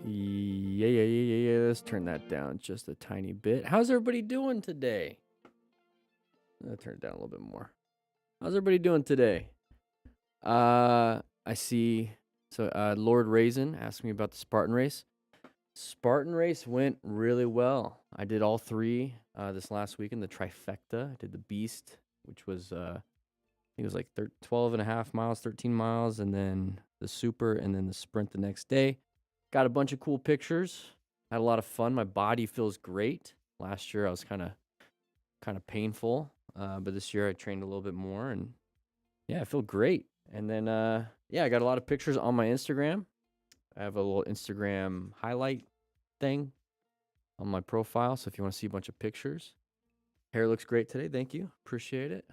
Yeah. Let's turn that down just a tiny bit. How's everybody doing today? I'll turn it down a little bit more. How's everybody doing today? I see. So, Lord Raisin asked me about the Spartan race. Spartan race went really well. I did all three this last weekend. The trifecta. I did the Beast, which was I think it was like 12 and a half miles, 13 miles, and then the Super, and then the Sprint the next day. Got a bunch of cool pictures. Had a lot of fun. My body feels great. Last year I was kind of painful, but this year I trained a little bit more, and yeah, I feel great. And then I got a lot of pictures on my Instagram. I have a little Instagram highlight thing on my profile, so if you want to see a bunch of pictures. Hair looks great today. Thank you. Appreciate it.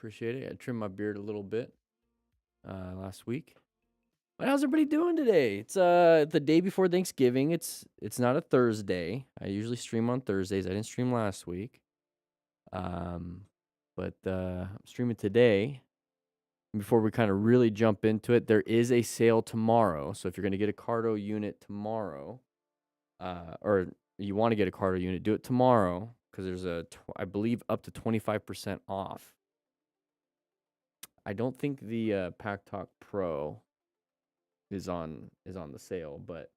I trimmed my beard a little bit last week. But how's everybody doing today? It's the day before Thanksgiving. It's not a Thursday. I usually stream on Thursdays. I didn't stream last week. But I'm streaming today. Before we kind of really jump into it, there is a sale tomorrow. So if you're going to get a Cardo unit tomorrow, or you want to get a Cardo unit, do it tomorrow, because there's I believe up to 25% off. I don't think the Pack Talk Pro is on the sale, but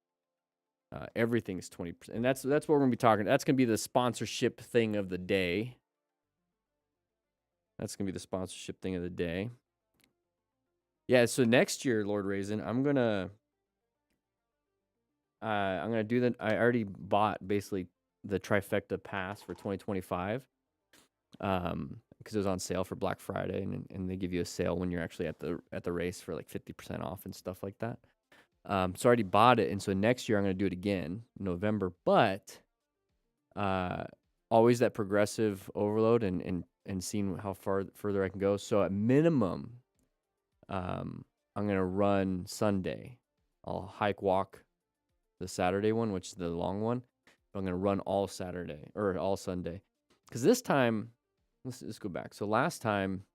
everything's 20%, and that's what we're gonna be talking. That's gonna be the sponsorship thing of the day. Yeah, so next year, Lord Raisin, I'm gonna do that. I already bought basically the trifecta pass for 2025, because it was on sale for Black Friday, and they give you a sale when you're actually at the race for like 50% off and stuff like that. So I already bought it, and so next year I'm gonna do it again in November, but always that progressive overload and seeing how further I can go. So at minimum, I'm gonna run Sunday. I'll hike walk the Saturday one, which is the long one. But I'm gonna run all Saturday or all Sunday, because this time, let's go back. So last time,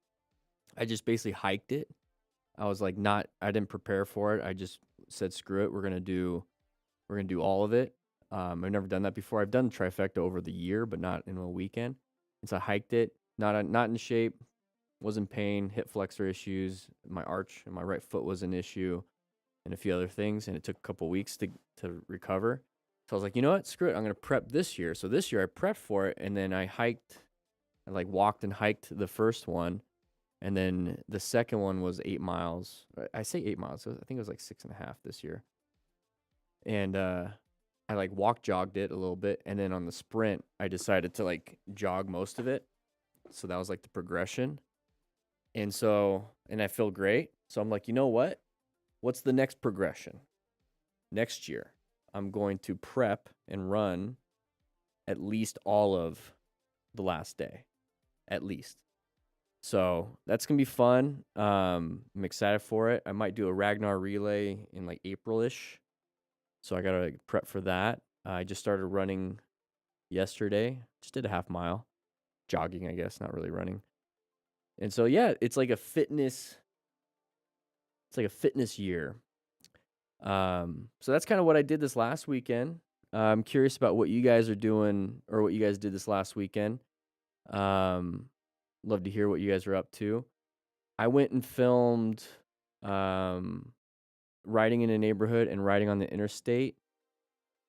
I just basically hiked it. I was like, I didn't prepare for it. I just said, screw it. We're gonna do all of it. I've never done that before. I've done the trifecta over the year, but not in a weekend. And so I hiked it, not in shape, was in pain, hip flexor issues, my arch and my right foot was an issue, and a few other things. And it took a couple weeks to recover. So I was like, you know what? Screw it. I'm going to prep this year. So this year I prepped for it, and then I walked and hiked the first one. And then the second one was 8 miles. I say 8 miles. I think it was like 6.5 this year. And I jogged it a little bit. And then on the sprint, I decided to jog most of it. So that was like the progression. And I feel great. So I'm like, you know what? What's the next progression? Next year, I'm going to prep and run at least all of the last day. At least. So that's going to be fun. I'm excited for it. I might do a Ragnar relay in April-ish. So I got to prep for that. I just started running yesterday. Just did a half mile. Jogging, I guess, not really running. And so, yeah, it's like a fitness year. So that's kind of what I did this last weekend. I'm curious about what you guys are doing, or what you guys did this last weekend. Love to hear what you guys are up to. I went and filmed riding in a neighborhood and riding on the interstate.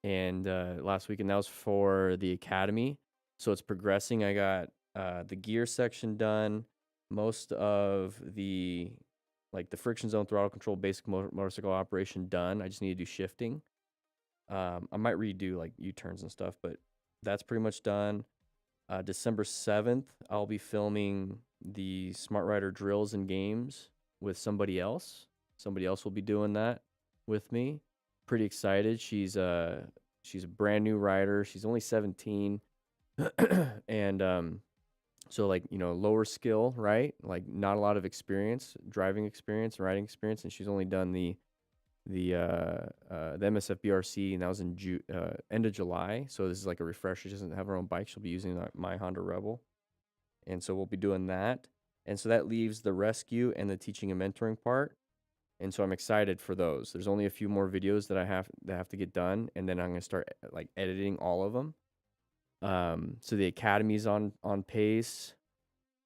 And last weekend, that was for the Academy. So it's progressing. I got the gear section done. Most of the friction zone, throttle control, basic motorcycle operation done. I just need to do shifting. I might redo U-turns and stuff, but that's pretty much done. December 7th, I'll be filming the Smart Rider drills and games with somebody else. Somebody else will be doing that with me. Pretty excited. She's a brand new rider. She's only 17, and so lower skill, right? Not a lot of experience, driving experience, riding experience, and she's only done the MSF-BRC, and that was in end of July. So this is like a refresher. She doesn't have her own bike. She'll be using my Honda Rebel, and so we'll be doing that. And so that leaves the rescue and the teaching and mentoring part. And so I'm excited for those. There's only a few more videos that I have to get done, and then I'm gonna start like editing all of them. So the academy's on pace.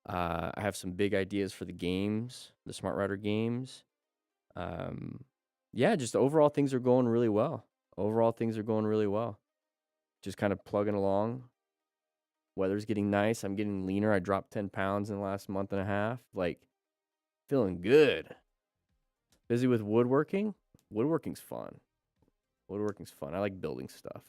I have some big ideas for the games, the Smart Rider games. Yeah, just overall things are going really well. Overall things are going really well. Just kind of plugging along. Weather's getting nice. I'm getting leaner. I dropped 10 pounds in the last month and a half. Like, feeling good. Busy with woodworking. Woodworking's fun. Woodworking's fun. I like building stuff.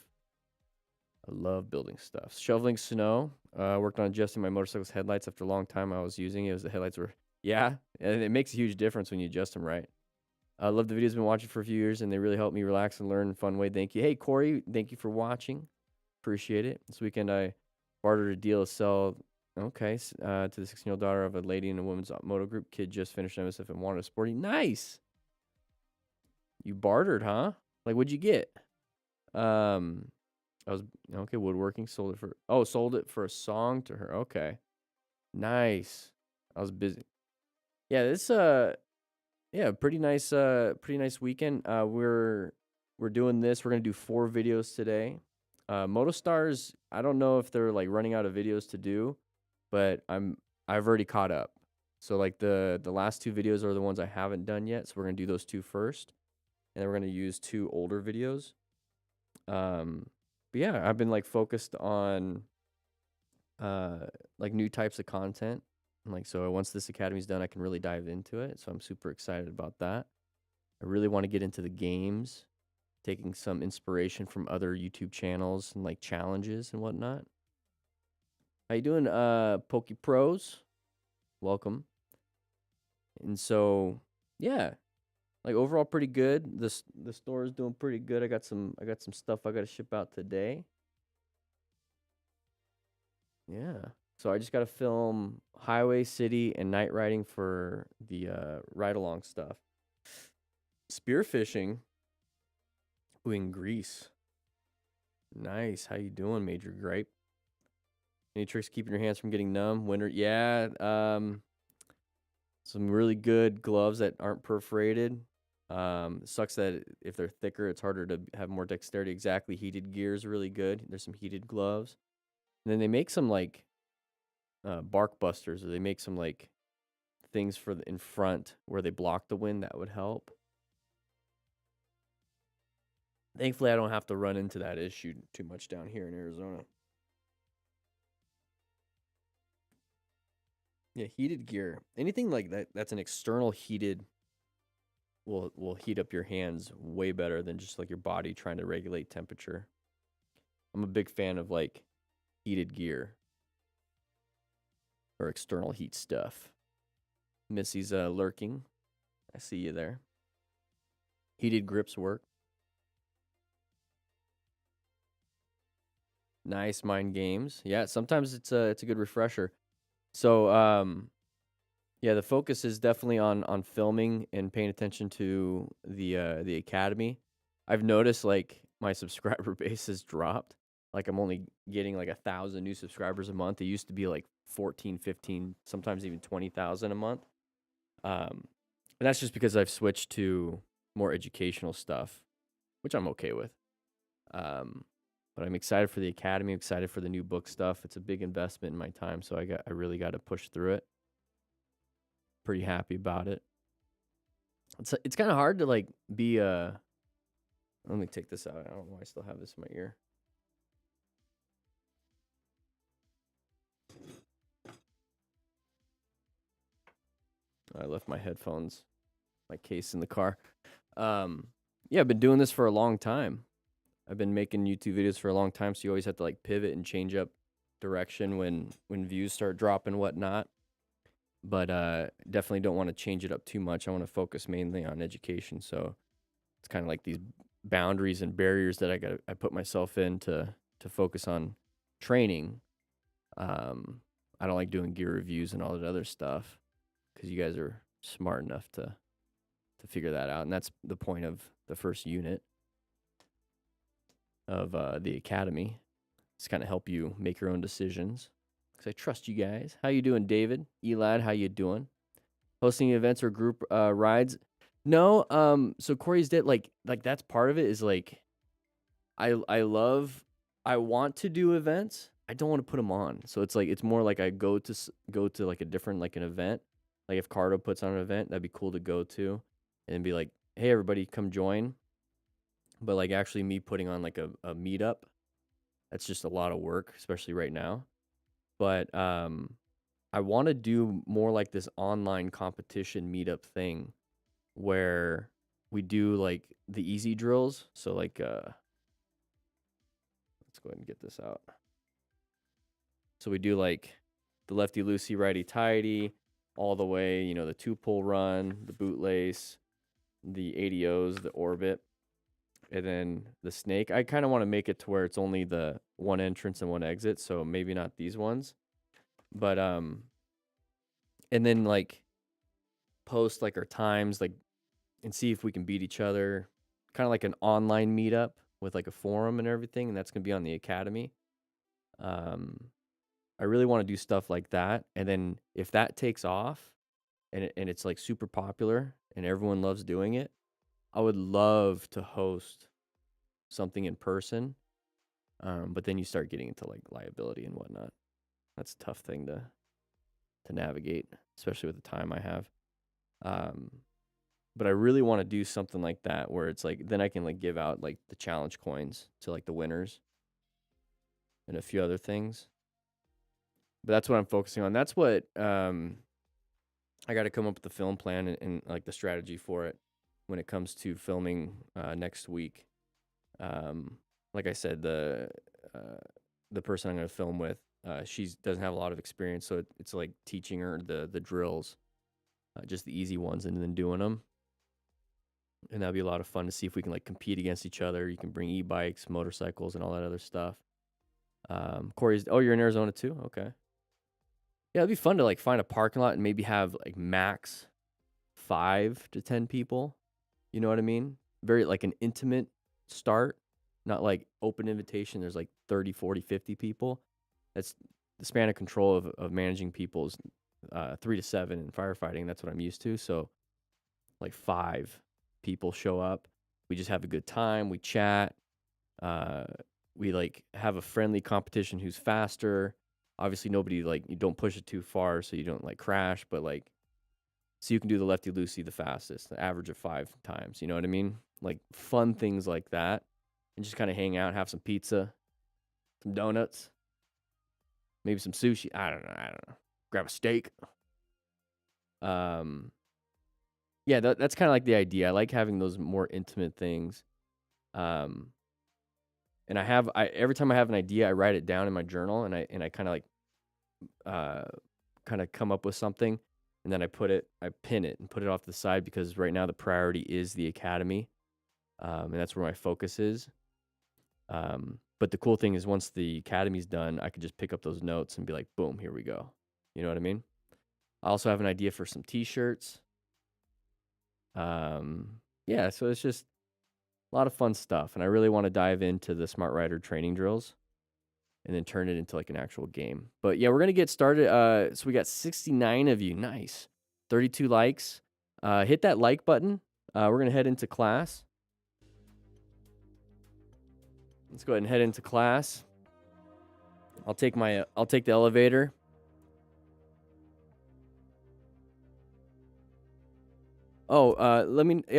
I love building stuff. Shoveling snow. Worked on adjusting my motorcycle's headlights after a long time I was using it. The headlights were, yeah, and it makes a huge difference when you adjust them right. I love the videos. Been watching for a few years, and they really help me relax and learn in a fun way. Thank you. Hey, Corey, thank you for watching. Appreciate it. This weekend, I bartered a deal to sell, okay, to the 16-year-old daughter of a lady in a women's moto group. Kid just finished MSF and wanted a sporty. Nice. You bartered, huh? Like, what'd you get? I was, okay, woodworking. Sold it for a song to her. Okay. Nice. I was busy. Yeah, this, yeah, pretty nice weekend. We're doing this. We're gonna do 4 videos today. Motostars, I don't know if they're like running out of videos to do, but I've already caught up. So like the last 2 videos are the ones I haven't done yet. So we're gonna do those 2 first, and then we're gonna use 2 older videos. But yeah, I've been like focused on like new types of content. And like, so once this academy's done, I can really dive into it. So I'm super excited about that. I really want to get into the games, taking some inspiration from other YouTube channels and like challenges and whatnot. How you doing, Poke Pros? Welcome. And so, yeah, like overall pretty good. The store is doing pretty good. I got some stuff I got to ship out today. Yeah. So I just got to film highway, city, and night riding for the ride along stuff. Spearfishing. Ooh, in Greece. Nice. How you doing, Major Gripe? Any tricks keeping your hands from getting numb? Winter, yeah. Some really good gloves that aren't perforated. Sucks that if they're thicker, it's harder to have more dexterity. Exactly. Heated gear is really good. There's some heated gloves. And then they make some like bark busters, or they make some like things for in front where they block the wind. That would help. Thankfully, I don't have to run into that issue too much down here in Arizona. Yeah, heated gear. Anything like that that's an external heated will heat up your hands way better than just like your body trying to regulate temperature. I'm a big fan of like heated gear or external heat stuff. Missy's lurking. I see you there. Heated grips work. Nice mind games. Yeah, sometimes it's a good refresher. So yeah, the focus is definitely on filming and paying attention to the academy. I've noticed like my subscriber base has dropped. Like I'm only getting like 1,000 new subscribers a month. It used to be like 14, 15, sometimes even 20,000 a month. And that's just because I've switched to more educational stuff, which I'm okay with. But I'm excited for the academy, excited for the new book stuff. It's a big investment in my time, so I really got to push through it. Pretty happy about it. It's kind of hard to like be let me take this out. I don't know why I still have this in my ear. I left my headphones, my case in the car. Yeah, I've been doing this for a long time. I've been making YouTube videos for a long time, so you always have to like pivot and change up direction when views start dropping and whatnot. But definitely don't want to change it up too much. I want to focus mainly on education. So it's kind of like these boundaries and barriers that I put myself in to focus on training. I don't like doing gear reviews and all that other stuff because you guys are smart enough to figure that out, and that's the point of the first unit of the academy. It's kind of help you make your own decisions. Because I trust you guys. How you doing, David? Elad, how you doing? Hosting events or group rides? No, so Corey's did like that's part of it is like I want to do events. I don't want to put them on. So it's like it's more like I go to like a different like an event. Like if Cardo puts on an event, that'd be cool to go to and be like, "Hey everybody, come join." But like actually me putting on like a meetup, that's just a lot of work, especially right now. But I want to do more like this online competition meetup thing where we do like the easy drills. So like let's go ahead and get this out. So we do like the lefty loosey, righty tighty, all the way, you know, the 2-pull run, the bootlace, the ADOs, the orbit, and then the snake. I kind of want to make it to where it's only the one entrance and one exit, so maybe not these ones. But and then like post like our times like and see if we can beat each other. Kind of like an online meetup with like a forum and everything, and that's going to be on the academy. I really want to do stuff like that, and then if that takes off and it's like super popular and everyone loves doing it, I would love to host something in person. But then you start getting into like liability and whatnot. That's a tough thing to navigate, especially with the time I have. But I really want to do something like that where it's like then I can like give out like the challenge coins to like the winners and a few other things. But that's what I'm focusing on. That's what I got to come up with the film plan and like the strategy for it when it comes to filming next week. Like I said, the person I'm going to film with, she doesn't have a lot of experience, so it's like teaching her the drills, just the easy ones, and then doing them. And that'd be a lot of fun to see if we can like compete against each other. You can bring e-bikes, motorcycles, and all that other stuff. Corey's, oh, you're in Arizona too? Okay. Yeah, it'd be fun to like find a parking lot and maybe have like max 5 to 10 people. You know what I mean? Very like an intimate start, not like open invitation. There's like 30, 40, 50 people. That's the span of control of managing people's 3 to 7 in firefighting. That's what I'm used to. So like 5 people show up. We just have a good time. We chat. We like have a friendly competition who's faster. Obviously, nobody like you don't push it too far so you don't like crash, but like so you can do the lefty loosey the fastest, the average of 5 times. You know what I mean? Like fun things like that, and just kind of hang out, have some pizza, some donuts, maybe some sushi. I don't know. Grab a steak. Yeah, that's kind of like the idea. I like having those more intimate things. And I every time I have an idea, I write it down in my journal, and I kind of like kind of come up with something, and then I pin it and put it off to the side because right now the priority is the academy, and that's where my focus is. But the cool thing is once the academy's done, I could just pick up those notes and be like, boom, here we go. You know what I mean? I also have an idea for some t-shirts. Yeah, so it's just a lot of fun stuff, and I really want to dive into the Smart Rider training drills and then turn it into like an actual game. But yeah, we're going to get started. So we got 69 of you. Nice. 32 likes. Hit that like button. We're going to head into class. Let's go ahead and head into class. I'll take the elevator. Oh,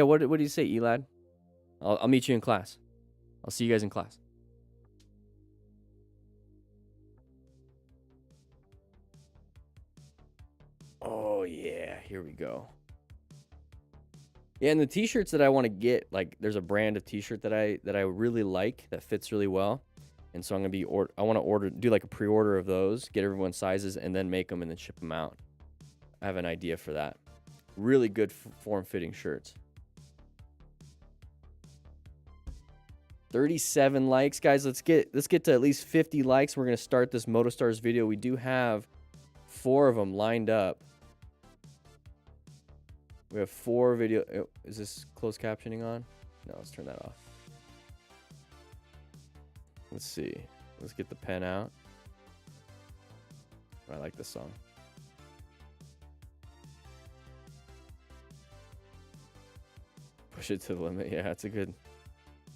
what do you say, Elad? I'll meet you in class. I'll see you guys in class. Oh yeah, here we go. Yeah, and the t-shirts that I want to get, like there's a brand of t-shirt that I really like that fits really well. And so I'm going to I want to do like a pre-order of those, get everyone's sizes and then make them and then ship them out. I have an idea for that. Really good form-fitting shirts. 37 likes, guys. Let's get to at least 50 likes. We're going to start this MotoStars video. We do have 4 of them lined up. We have 4 video. Is this closed captioning on? No, let's turn that off. Let's see. Let's get the pen out. I like this song. Push it to the limit. Yeah, that's a good.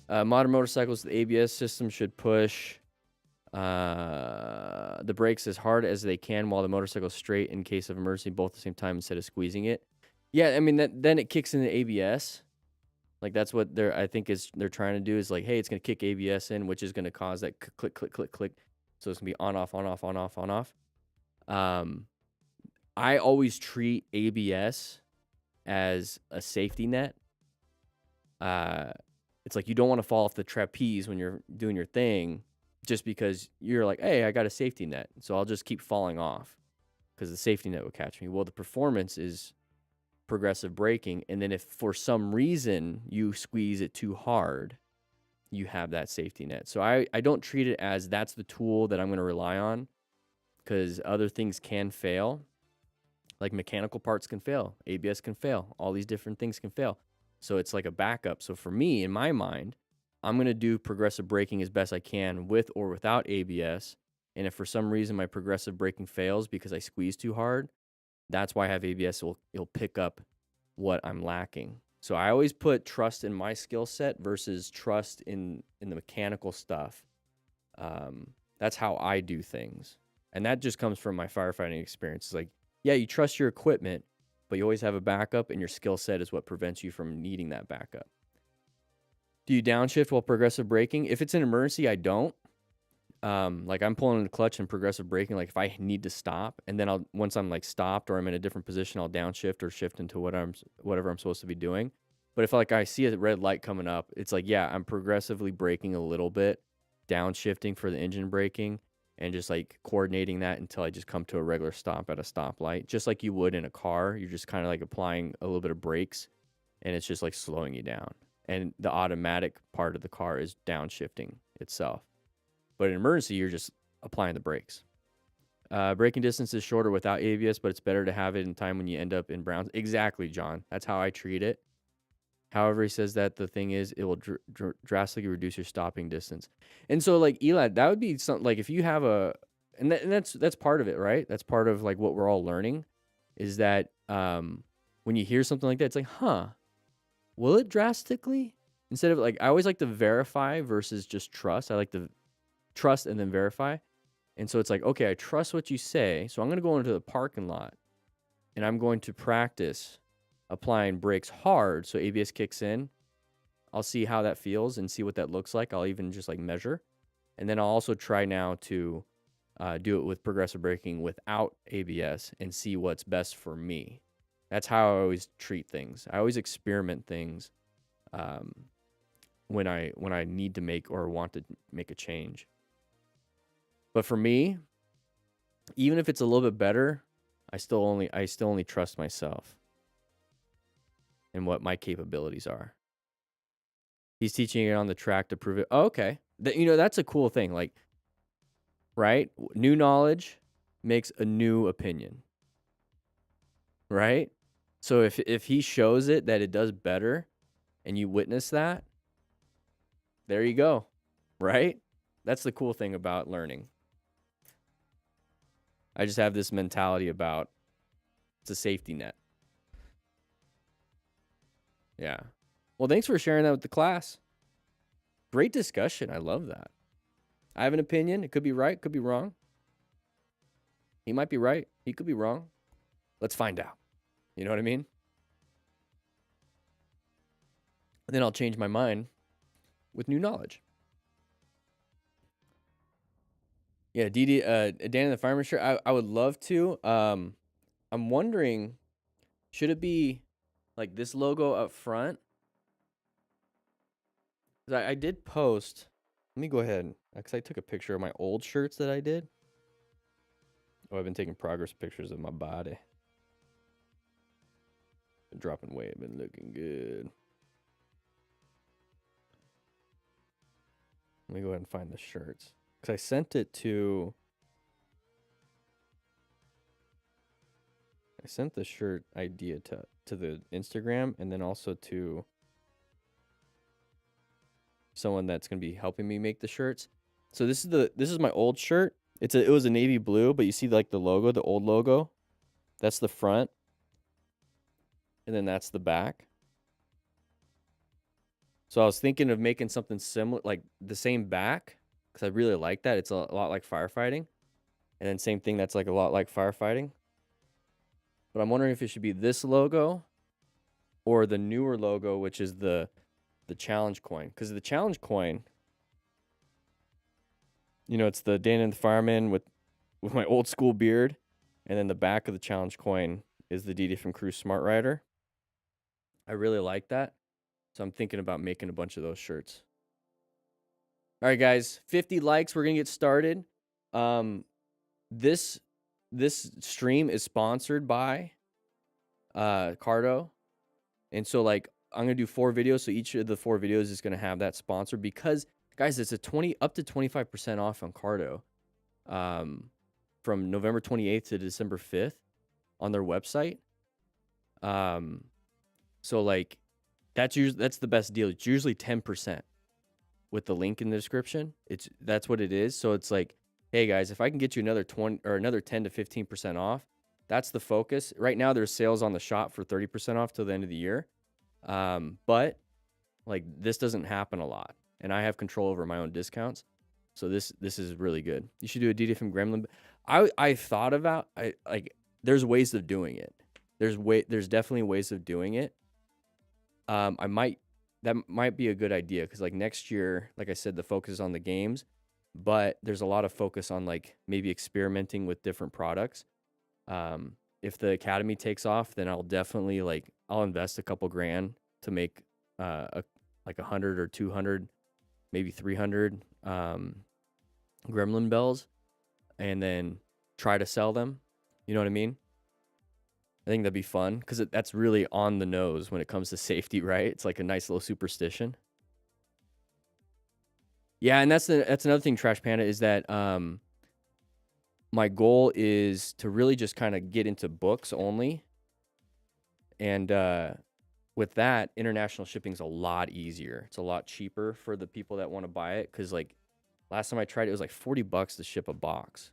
Modern motorcycles, the ABS system should push the brakes as hard as they can while the motorcycle is straight in case of emergency, both at the same time instead of squeezing it. Yeah, I mean then it kicks in the ABS. Like that's what they're trying to do is like, hey, it's gonna kick ABS in, which is gonna cause that click, click, click, click. So it's gonna be on, off, on, off, on, off, on, off. I always treat ABS as a safety net. It's like you don't want to fall off the trapeze when you're doing your thing just because you're like, hey, I got a safety net, so I'll just keep falling off because the safety net will catch me. Well, the performance is progressive braking, and then if for some reason you squeeze it too hard, you have that safety net. So I don't treat it as that's the tool that I'm going to rely on because other things can fail. Like mechanical parts can fail, ABS can fail, all these different things can fail. So it's like a backup. So for me, in my mind, I'm going to do progressive braking as best I can with or without ABS. And if for some reason my progressive braking fails because I squeeze too hard, that's why I have ABS. It'll pick up what I'm lacking. So I always put trust in my skill set versus trust in the mechanical stuff. That's how I do things. And that just comes from my firefighting experience. It's like, yeah, you trust your equipment, but you always have a backup, and your skill set is what prevents you from needing that backup. Do you downshift while progressive braking? If it's an emergency, I don't. Like I'm pulling the clutch and progressive braking. Like if I need to stop, and then once I'm like stopped or I'm in a different position, I'll downshift or shift into whatever I'm supposed to be doing. But if like I see a red light coming up, it's like, yeah, I'm progressively braking a little bit, downshifting for the engine braking, and just like coordinating that until I just come to a regular stop at a stoplight, just like you would in a car. You're just kind of like applying a little bit of brakes, and it's just like slowing you down. And the automatic part of the car is downshifting itself. But in emergency, you're just applying the brakes. Braking distance is shorter without ABS, but it's better to have it in time when you end up in browns. Exactly, John. That's how I treat it. However, he says that the thing is, it will drastically reduce your stopping distance. And so, like, Eli, that would be something, like, if you have and that's part of it, right? That's part of, like, what we're all learning is that when you hear something like that, it's like, huh, will it drastically? Instead of, like, I always like to verify versus just trust. I like to trust and then verify. And so it's like, okay, I trust what you say. So I'm going to go into the parking lot and I'm going to practice applying brakes hard so ABS kicks in. I'll see how that feels and see what that looks like. I'll even just like measure. And then I'll also try now to do it with progressive braking without ABS and see what's best for me. That's how I always treat things. I always experiment things when I need to make or want to make a change. But for me, even if it's a little bit better, I still only trust myself and what my capabilities are. He's teaching it on the track to prove it. Oh, okay. That's a cool thing. Like, right? New knowledge makes a new opinion. Right? So if he shows it that it does better and you witness that, there you go. Right? That's the cool thing about learning. I just have this mentality about it's a safety net. Yeah. Well, thanks for sharing that with the class. Great discussion. I love that. I have an opinion. It could be right, could be wrong. He might be right. He could be wrong. Let's find out. You know what I mean? And then I'll change my mind with new knowledge. Yeah, DanDanTheFireman shirt. I would love to. I'm wondering, should it be like this logo up front? 'Cause I did post. Let me go ahead, because I took a picture of my old shirts that I did. Oh, I've been taking progress pictures of my body. Been dropping weight, been looking good. Let me go ahead and find the shirts. Because I sent it to... I sent the shirt idea to the Instagram, and then also to someone that's going to be helping me make the shirts. So this is my old shirt. It was a navy blue, but you see like the logo, the old logo. That's the front. And then that's the back. So I was thinking of making something similar, like the same back, because I really like that. It's a lot like firefighting. And then same thing that's like a lot like firefighting. But I'm wondering if it should be this logo or the newer logo, which is the challenge coin. Because the challenge coin, you know, it's the Dan and the Fireman with my old school beard. And then the back of the challenge coin is the DD from Crew Smart Rider. I really like that. So I'm thinking about making a bunch of those shirts. All right, guys, 50 likes. We're going to get started. This stream is sponsored by Cardo. And so like I'm going to do 4 videos. So each of the 4 videos is going to have that sponsor because guys, it's a up to 25% off on Cardo. From November 28th to December 5th on their website. So like that's the best deal. It's usually 10% with the link in the description. That's what it is. So it's like, hey guys, if I can get you another 20 or another 10 to 15% off, that's the focus. Right now there's sales on the shop for 30% off till the end of the year. But like this doesn't happen a lot and I have control over my own discounts. So this is really good. You should do a DD from Gremlin. I thought about there's ways of doing it. There's definitely ways of doing it. That might be a good idea because like next year, like I said, the focus is on the games, but there's a lot of focus on like maybe experimenting with different products. If the academy takes off, then I'll definitely I'll invest a couple grand to make like 100 or 200, maybe 300 gremlin bells, and then try to sell them. You know what I mean? I think that'd be fun because that's really on the nose when it comes to safety, right? It's like a nice little superstition. Yeah, and that's another thing, Trash Panda, is that my goal is to really just kind of get into books only. And with that, international shipping is a lot easier. It's a lot cheaper for the people that want to buy it because like last time I tried it was like $40 to ship a box.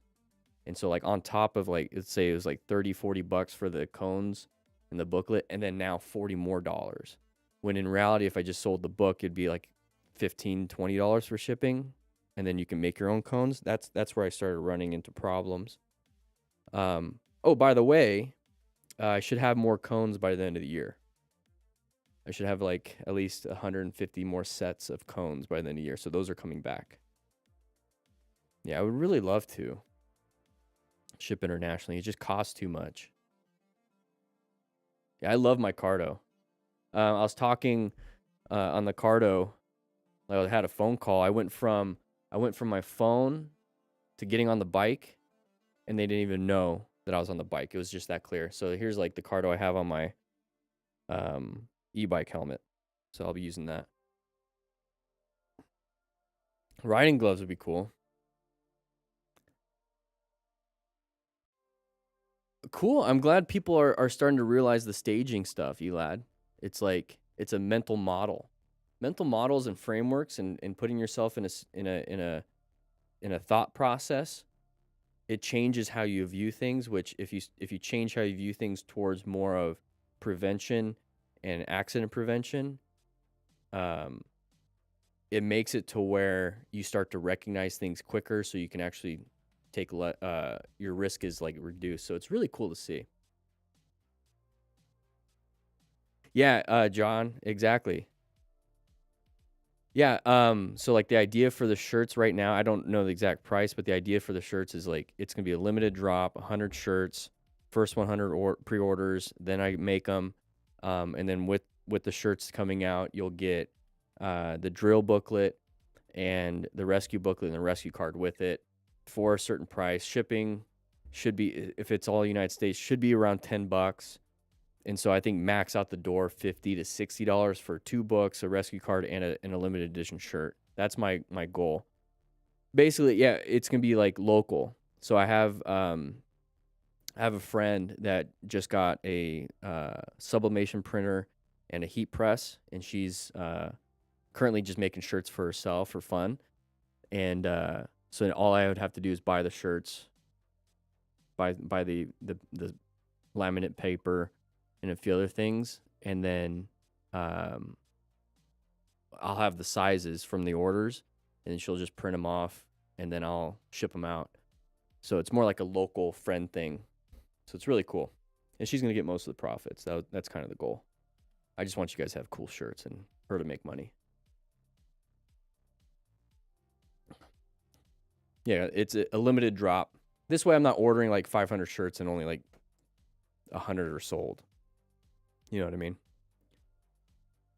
And so like on top of like, let's say it was like 30, $40 for the cones and the booklet, and then now $40 more. When in reality, if I just sold the book, it'd be like $15, $20 for shipping. And then you can make your own cones. That's where I started running into problems. Oh, by the way, I should have more cones by the end of the year. I should have like at least 150 more sets of cones by the end of the year. So those are coming back. Yeah, I would really love to ship internationally. It just costs too much. Yeah, I love my Cardo. I was talking on the Cardo. I had a phone call. I went from my phone to getting on the bike, and they didn't even know that I was on the bike. It was just that clear. So here's like the Cardo I have on my e-bike helmet. So I'll be using that. Riding gloves would be cool. Cool. I'm glad people are starting to realize the staging stuff, Elad. It's like it's a mental model. Mental models and frameworks and putting yourself in a thought process, it changes how you view things, which if you change how you view things towards more of prevention and accident prevention, it makes it to where you start to recognize things quicker so you can actually take your risk is like reduced. So it's really cool to see. Yeah, John, exactly. Yeah, so like the idea for the shirts right now, I don't know the exact price, but the idea for the shirts is like it's gonna be a limited drop, 100 shirts, first 100 pre-orders, then I make them, and then with the shirts coming out, you'll get the drill booklet and the rescue booklet and the rescue card with it for a certain price. Shipping should be, if it's all United States, should be around $10. And so I think max out the door $50 to $60 for 2 books, a rescue card, and a limited edition shirt. That's my goal. Basically, yeah, it's gonna be like local. So I have a friend that just got a sublimation printer and a heat press, and she's currently just making shirts for herself for fun. And so all I would have to do is buy the shirts, buy the laminate paper and a few other things, and then I'll have the sizes from the orders, and then she'll just print them off, and then I'll ship them out. So it's more like a local friend thing. So it's really cool. And she's going to get most of the profits. That's kind of the goal. I just want you guys to have cool shirts and her to make money. Yeah, it's a limited drop. This way I'm not ordering like 500 shirts and only like 100 are sold. You know what I mean?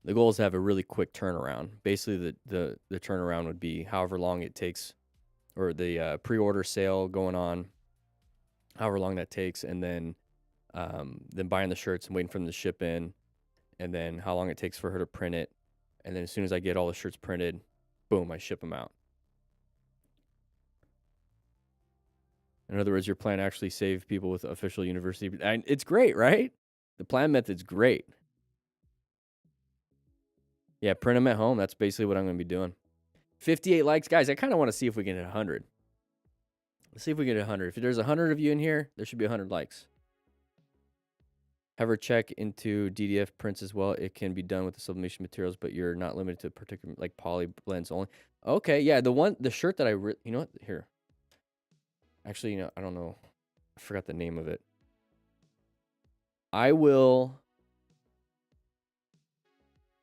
The goal is to have a really quick turnaround. Basically, the turnaround would be however long it takes, or the pre-order sale going on, however long that takes, and then buying the shirts and waiting for them to ship in, and then how long it takes for her to print it, and then as soon as I get all the shirts printed, boom, I ship them out. In other words, your plan actually save people with official university. And it's great, right? The plan method's great. Yeah, print them at home. That's basically what I'm going to be doing. 58 likes. Guys, I kind of want to see if we can hit 100. Let's see if we get 100. If there's 100 of you in here, there should be 100 likes. Have her check into DDF prints as well. It can be done with the sublimation materials, but you're not limited to particular, like poly blends only. Okay, yeah, the shirt that you know what? Here. Actually, you know, I don't know. I forgot the name of it.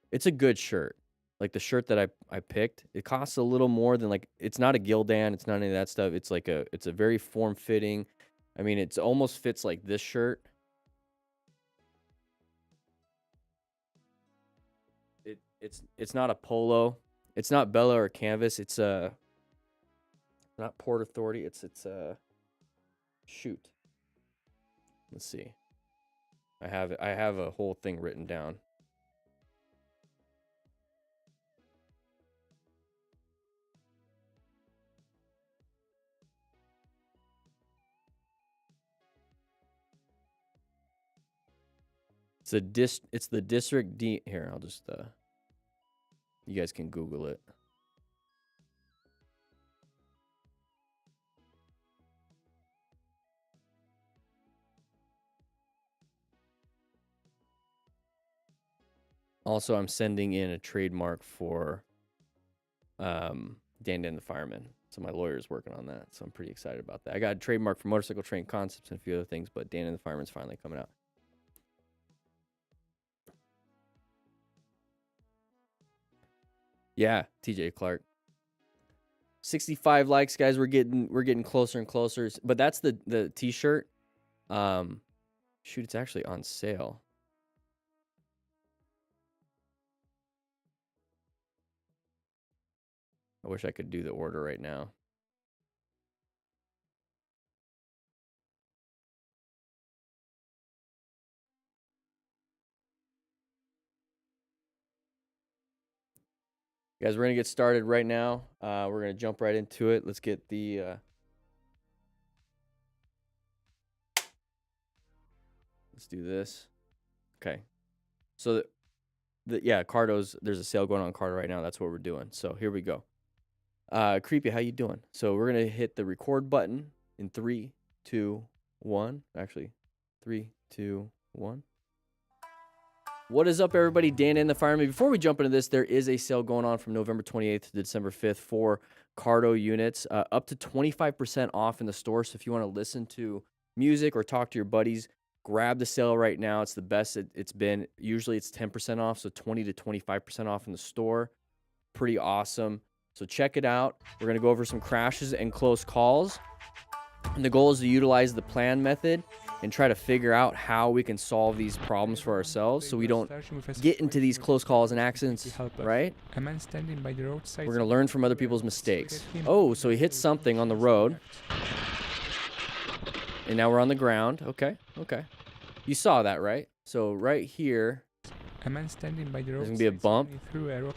It's a good shirt. Like the shirt that I picked, it costs a little more than, like, it's not a Gildan, it's not any of that stuff. It's like it's a very form-fitting. I mean, it almost fits like this shirt. It's not a polo. It's not Bella or Canvas. It's not Port Authority. It's shoot. Let's see. I have a whole thing written down. It's the District D. Here, I'll just you guys can Google it. Also, I'm sending in a trademark for DanDanTheFireman. So my lawyer's working on that. So I'm pretty excited about that. I got a trademark for motorcycle train concepts and a few other things, but DanDanTheFireman's finally coming out. Yeah, TJ Clark. 65 likes, guys. We're getting closer and closer. But that's the t-shirt. Shoot, it's actually on sale. I wish I could do the order right now. Guys, we're going to get started right now. We're going to jump right into it. Let's get the... let's do this. Okay. So, yeah, Cardo's... There's a sale going on Cardo right now. That's what we're doing. So, here we go. Creepy, how you doing? So, we're going to hit the record button in 3, 2, 1. Actually, 3, 2, 1. What is up, everybody? DanDanTheFireman. Before we jump into this, there is a sale going on from November 28th to December 5th for Cardo units, up to 25% off in the store. So if you want to listen to music or talk to your buddies, grab the sale right now. It's the best it's been. Usually it's 10% off, so 20 to 25% off in the store. Pretty awesome. So check it out. We're going to go over some crashes and close calls. And the goal is to utilize the plan method and try to figure out how we can solve these problems for ourselves so we don't get into these close calls and accidents, right? A man standing by the roadside. We're going to learn from other people's mistakes. Oh, so he hit something on the road. And now we're on the ground. Okay, okay. You saw that, right? So right here, a man standing by the roadside. there's going to be a bump. Threw a rock.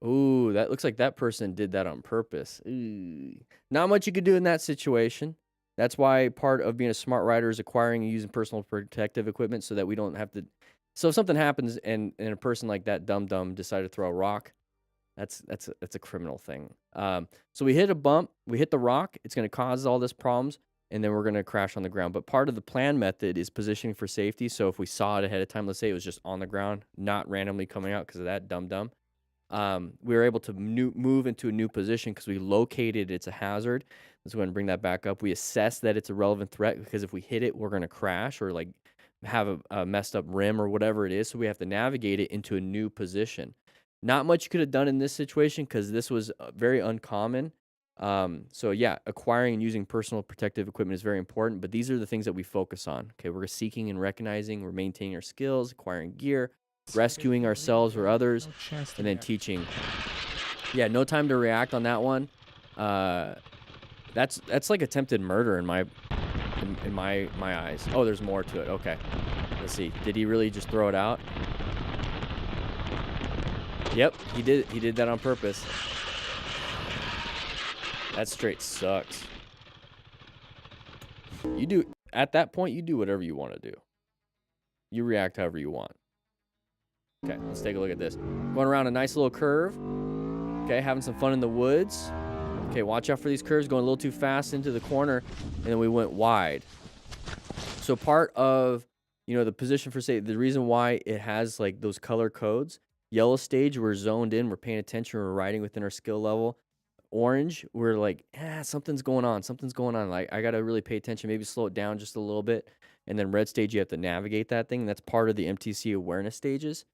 Ooh, that looks like that person did that on purpose. Ooh. Not much you could do in that situation. That's why part of being a smart rider is acquiring and using personal protective equipment so that we don't have to... So if something happens and a person like that dumb decided to throw a rock, that's a criminal thing. So we hit a bump, we hit the rock, it's going to cause all this problems. and then we're going to crash on the ground. But part of the plan method is positioning for safety. So if we saw it ahead of time, let's say it was just on the ground, not randomly coming out because of that dumb. We were able to move into a new position because we located it's a hazard. Let's go ahead and bring that back up. We assess that it's a relevant threat because if we hit it, we're going to crash or like have a messed up rim or whatever it is. So we have to navigate it into a new position. Not much you could have done in this situation because this was very uncommon. So yeah, acquiring and using personal protective equipment is very important, but these are the things that we focus on. Okay, we're seeking and recognizing, we're maintaining our skills, acquiring gear, rescuing ourselves or others, and then teaching. Yeah, no time to react on that one. That's like attempted murder in my eyes. Oh, there's more to it. Okay, let's see. Did he really just throw it out? Yep, he did that on purpose. That straight sucks. At that point, you do whatever you want to do. You react however you want. Okay, let's take a look at this. Going around a nice little curve. Okay, having some fun in the woods. Okay, watch out for these curves, going a little too fast into the corner, and then we went wide. So part of, the position for safety, the reason why it has like those color codes, yellow stage, we're zoned in, we're paying attention, we're riding within our skill level. Orange, we're like, something's going on. Like, I got to really pay attention, maybe slow it down just a little bit. And then red stage, you have to navigate that thing. That's part of the MTC awareness stages.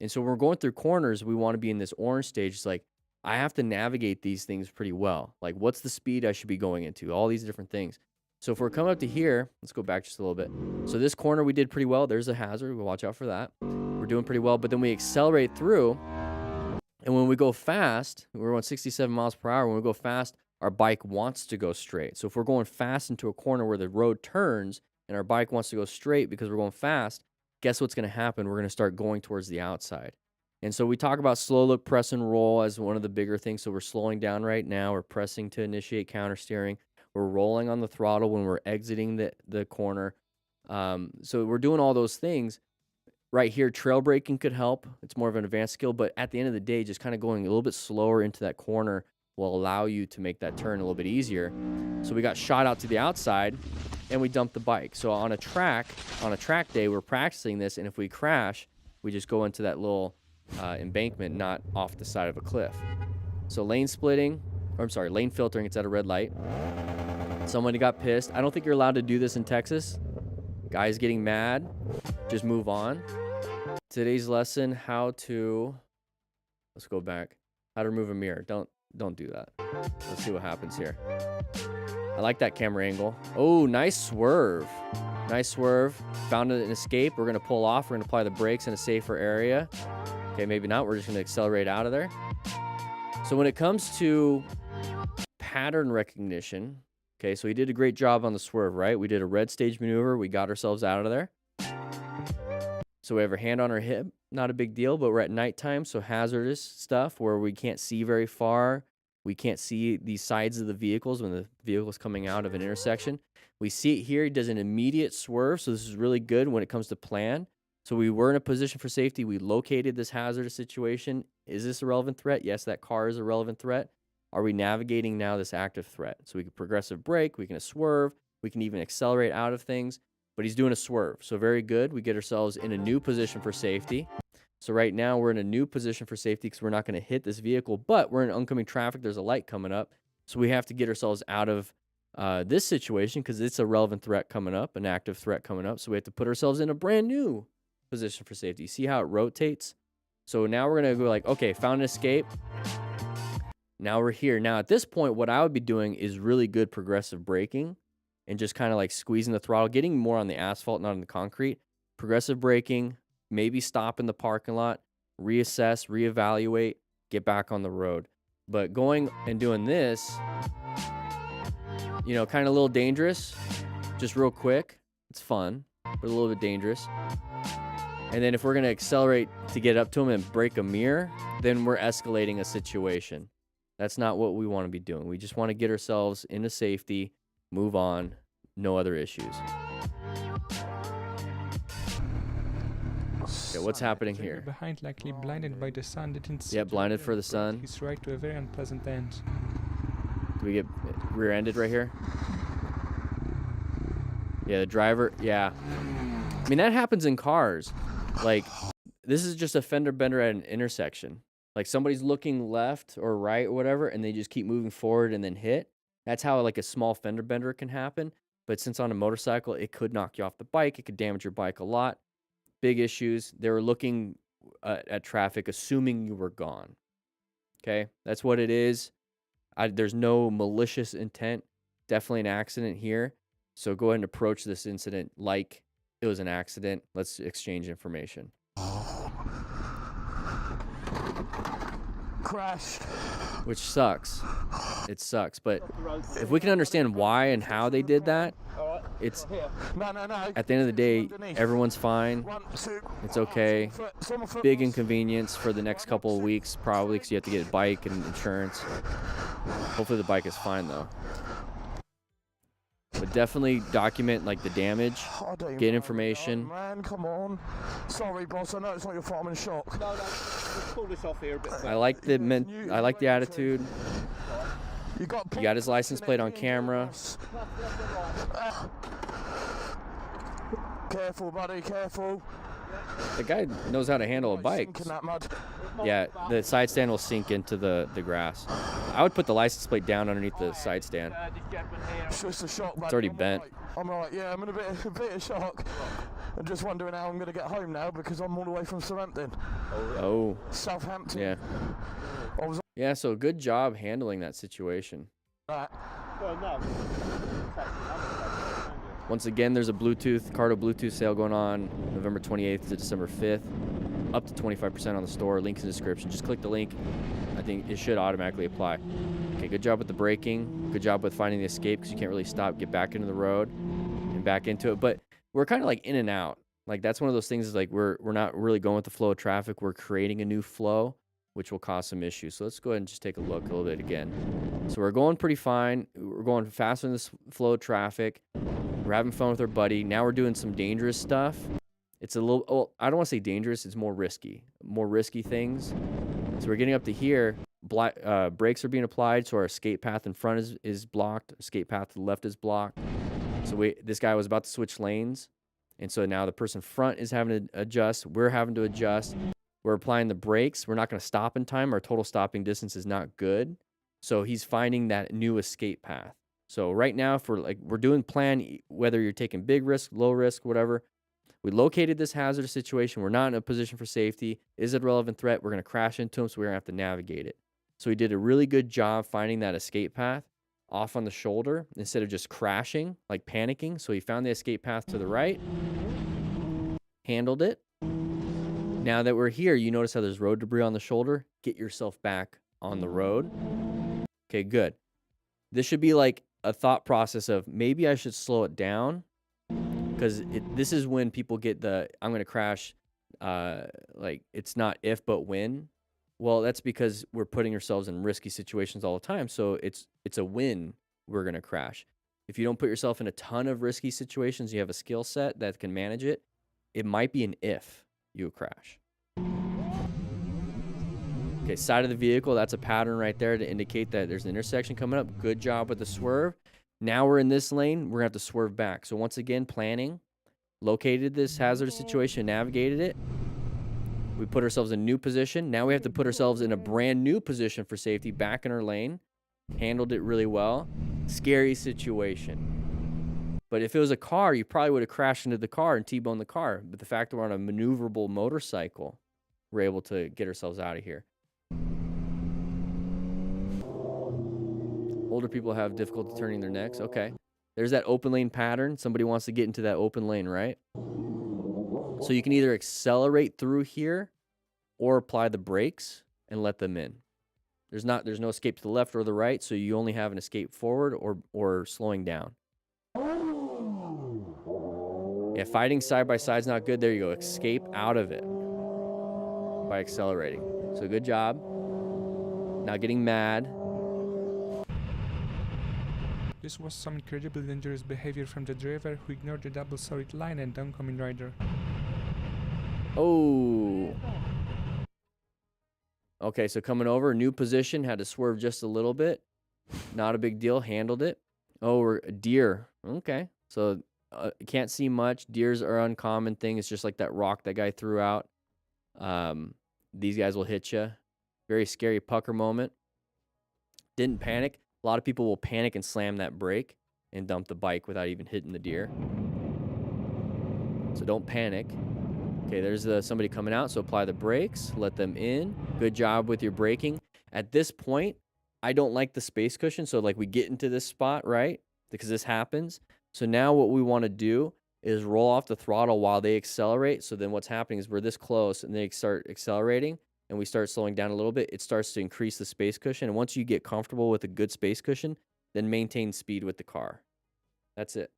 And so when we're going through corners, we want to be in this orange stage. It's like, I have to navigate these things pretty well. Like, what's the speed I should be going into? All these different things. So if we're coming up to here, let's go back just a little bit. So this corner, we did pretty well. There's a hazard. We'll watch out for that. We're doing pretty well. But then we accelerate through. And when we go fast, we're going 67 miles per hour. When we go fast, our bike wants to go straight. So if we're going fast into a corner where the road turns and our bike wants to go straight because we're going fast, guess what's going to happen? We're going to start going towards the outside. And so we talk about slow look, press, and roll as one of the bigger things. So we're slowing down right now. We're pressing to initiate counter steering. We're rolling on the throttle when we're exiting the corner. So we're doing all those things. Right here, trail braking could help. It's more of an advanced skill, but at the end of the day, just kind of going a little bit slower into that corner will allow you to make that turn a little bit easier. So we got shot out to the outside, and we dumped the bike. So on a track day, we're practicing this, and if we crash, we just go into that little embankment, not off the side of a cliff. So lane filtering, it's at a red light. Somebody got pissed. I don't think you're allowed to do this in Texas. Guys getting mad, just move on. Today's lesson, let's go back. How to remove a mirror. Don't do that. Let's see what happens here. I like that camera angle. Oh, nice swerve. Found an escape. We're going to pull off. We're going to apply the brakes in a safer area. Okay, maybe not. We're just going to accelerate out of there. So when it comes to pattern recognition, okay, so we did a great job on the swerve, right? We did a red stage maneuver. We got ourselves out of there. So we have our hand on our hip. Not a big deal, but we're at nighttime, so hazardous stuff where we can't see very far. We can't see the sides of the vehicles when the vehicle's coming out of an intersection. We see it here. He does an immediate swerve, so this is really good when it comes to plan. So we were in a position for safety. We located this hazardous situation. Is this a relevant threat? Yes, that car is a relevant threat. Are we navigating now this active threat? So we can progressive brake, we can swerve, we can even accelerate out of things, but he's doing a swerve. So very good. We get ourselves in a new position for safety. So right now we're in a new position for safety because we're not going to hit this vehicle, but we're in oncoming traffic. There's a light coming up. So we have to get ourselves out of this situation because it's a relevant threat coming up, an active threat coming up. So we have to put ourselves in a brand new position for safety. See how it rotates? So now we're going to go like, okay, found an escape. Now we're here. Now at this point, what I would be doing is really good progressive braking and just kind of like squeezing the throttle, getting more on the asphalt, not on the concrete. Progressive braking, maybe stop in the parking lot, reassess, reevaluate, get back on the road. But going and doing this, kind of a little dangerous, just real quick. It's fun, but a little bit dangerous. And then if we're going to accelerate to get up to him and break a mirror, then we're escalating a situation. That's not what we want to be doing. We just want to get ourselves into safety, move on, no other issues. Okay, what's happening here? Behind, likely blinded by the sun, didn't see. Yeah, blinded for the sun. He's right to a very unpleasant end. Do we get rear-ended right here? Yeah, the driver, yeah. I mean, that happens in cars. Like, this is just a fender bender at an intersection. Like, somebody's looking left or right or whatever, and they just keep moving forward and then hit. That's how, like, a small fender bender can happen. But since on a motorcycle, it could knock you off the bike. It could damage your bike a lot. Big issues. They were looking at traffic, assuming you were gone. Okay? That's what it is. There's no malicious intent. Definitely an accident here. So go ahead and approach this incident like it was an accident. Let's exchange information. Crashed. Which sucks. It sucks. But if we can understand why and how they did that, it's at the end of the day, everyone's fine. It's okay. Big inconvenience for the next couple of weeks, probably, because you have to get a bike and insurance. Hopefully the bike is fine, though. But definitely document, like, the damage, get information. Man, come on. Sorry, boss. I know it's not your fault. I'm in shock. No, let's pull this off here a bit. I like the attitude. You got his license plate on camera. Careful, buddy. Careful. The guy knows how to handle a bike. Yeah, the side stand will sink into the grass. I would put the license plate down underneath the side stand. It's just a shock, buddy. It's already bent. I'm right. Yeah, I'm in a bit of shock. I'm just wondering how I'm going to get home now because I'm all the way from Southampton. Oh. Southampton. Yeah. Yeah, so good job handling that situation. Well, no. Once again, there's a Cardo Bluetooth sale going on November 28th to December 5th. Up to 25% on the store. Link's in the description. Just click the link. I think it should automatically apply. Okay, good job with the braking. Good job with finding the escape because you can't really stop, get back into the road and back into it. But we're kind of like in and out. Like that's one of those things is like we're not really going with the flow of traffic. We're creating a new flow, which will cause some issues. So let's go ahead and just take a look a little bit again. So we're going pretty fine. We're going faster in this flow of traffic. We're having fun with our buddy. Now we're doing some dangerous stuff. It's a little, well, I don't want to say dangerous. It's more risky things. So we're getting up to here. Brakes are being applied. So our escape path in front is blocked. Escape path to the left is blocked. So this guy was about to switch lanes. And so now the person front is having to adjust. We're having to adjust. We're applying the brakes. We're not going to stop in time. Our total stopping distance is not good. So he's finding that new escape path. So right now, we're doing plan, whether you're taking big risk, low risk, whatever. We located this hazardous situation. We're not in a position for safety. Is it a relevant threat? We're going to crash into him, so we're going to have to navigate it. So he did a really good job finding that escape path off on the shoulder instead of just crashing, like panicking. So he found the escape path to the right, handled it. Now that we're here, you notice how there's road debris on the shoulder. Get yourself back on the road. Okay, good. This should be like a thought process of maybe I should slow it down because this is when people get I'm going to crash, like it's not if but when. Well, that's because we're putting ourselves in risky situations all the time. So it's a when we're going to crash. If you don't put yourself in a ton of risky situations, you have a skill set that can manage it. It might be an if you crash. Okay, side of the vehicle, that's a pattern right there to indicate that there's an intersection coming up. Good job with the swerve. Now we're in this lane, we're going to have to swerve back. So once again, planning, located this hazardous situation, navigated it. We put ourselves in a new position. Now we have to put ourselves in a brand new position for safety, back in our lane. Handled it really well. Scary situation. But if it was a car, you probably would have crashed into the car and T-boned the car. But the fact that we're on a maneuverable motorcycle, we're able to get ourselves out of here. Older people have difficulty turning their necks. Okay. There's that open lane pattern. Somebody wants to get into that open lane, right? So you can either accelerate through here or apply the brakes and let them in. There's no escape to the left or the right, so you only have an escape forward or slowing down. Yeah, fighting side by side is not good. There you go. Escape out of it by accelerating. So good job. Not getting mad. This was some incredibly dangerous behavior from the driver who ignored the double solid line and oncoming rider. Oh. Okay, so coming over, new position, had to swerve just a little bit. Not a big deal, handled it. Oh, we're a deer. Okay, so can't see much. Deers are an uncommon thing. It's just like that rock that guy threw out. These guys will hit you. Very scary pucker moment. Didn't panic. A lot of people will panic and slam that brake and dump the bike without even hitting the deer. So don't panic. Okay, there's somebody coming out, so apply the brakes, let them in. Good job with your braking. At this point, I don't like the space cushion, so like we get into this spot, right? Because this happens. So now what we want to do is roll off the throttle while they accelerate. So then what's happening is we're this close and they start accelerating and we start slowing down a little bit. It starts to increase the space cushion. And once you get comfortable with a good space cushion, then maintain speed with the car. That's it.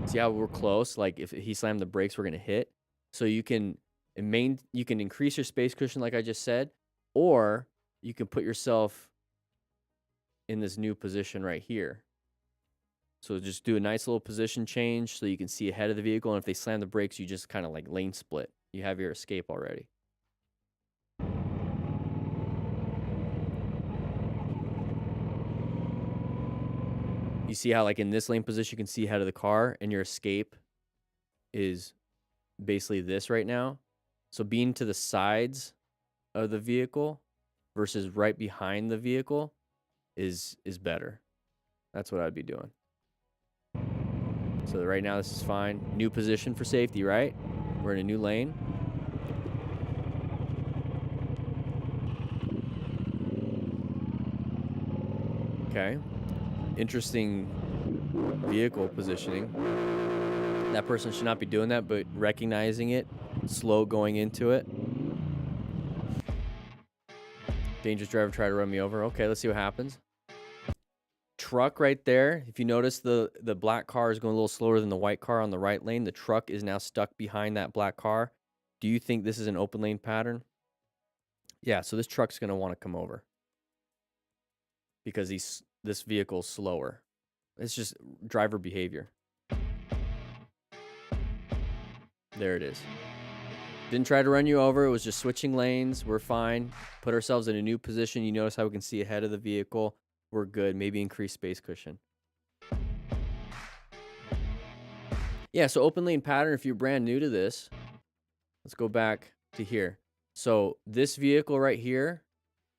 See how we're close? Like if he slammed the brakes, we're gonna hit. So you can increase your space cushion, like I just said, or you can put yourself in this new position right here. So just do a nice little position change so you can see ahead of the vehicle. And if they slam the brakes, you just kind of like lane split. You have your escape already. You see how like in this lane position, you can see ahead of the car and your escape is basically this right now. So being to the sides of the vehicle versus right behind the vehicle is better. That's what I'd be doing. So right now this is fine. New position for safety, right? We're in a new lane. Okay. Interesting vehicle positioning. That person should not be doing that, but recognizing it, slow going into it. Dangerous driver tried to run me over. Okay, let's see what happens. Truck right there. If you notice, the black car is going a little slower than the white car on the right lane. The truck is now stuck behind that black car. Do you think this is an open lane pattern? Yeah, so this truck's going to want to come over because this vehicle's slower. It's just driver behavior. There it is. Didn't try to run you over. It was just switching lanes. We're fine. Put ourselves in a new position. You notice how we can see ahead of the vehicle. We're good. Maybe increase space cushion. Yeah, so open lane pattern, if you're brand new to this, let's go back to here. So this vehicle right here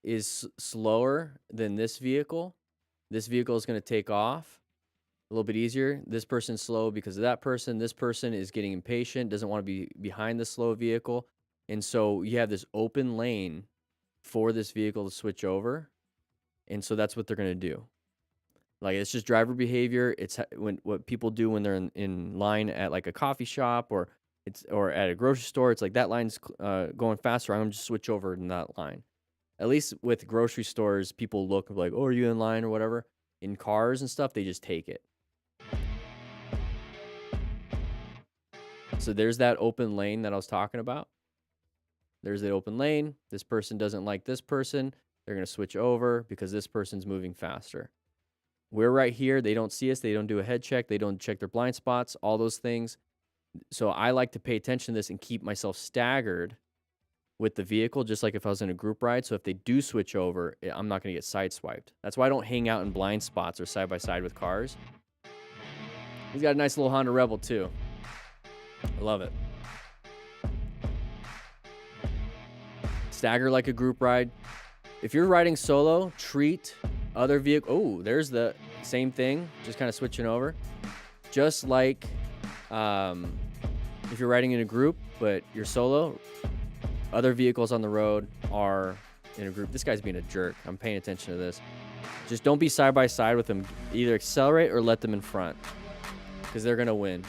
is slower than this vehicle. This vehicle is going to take off a little bit easier. This person's slow because of that person. This person is getting impatient, doesn't want to be behind the slow vehicle. And so you have this open lane for this vehicle to switch over. And so that's what they're going to do. Like, it's just driver behavior. It's what people do when they're in line at like a coffee shop or at a grocery store. It's like that line's going faster. I'm going to just switch over in that line. At least with grocery stores, people look like, oh, are you in line or whatever? In cars and stuff, they just take it. So there's that open lane that I was talking about. There's the open lane. This person doesn't like this person. They're going to switch over because this person's moving faster. We're right here. They don't see us. They don't do a head check. They don't check their blind spots, all those things. So I like to pay attention to this and keep myself staggered with the vehicle, just like if I was in a group ride. So if they do switch over, I'm not going to get sideswiped. That's why I don't hang out in blind spots or side by side with cars. He's got a nice little Honda Rebel too. I love it. Stagger like a group ride. If you're riding solo, treat other vehicle. Oh, there's the same thing. Just kind of switching over. Just like if you're riding in a group, but you're solo, other vehicles on the road are in a group. This guy's being a jerk. I'm paying attention to this. Just don't be side by side with them. Either accelerate or let them in front because they're going to win.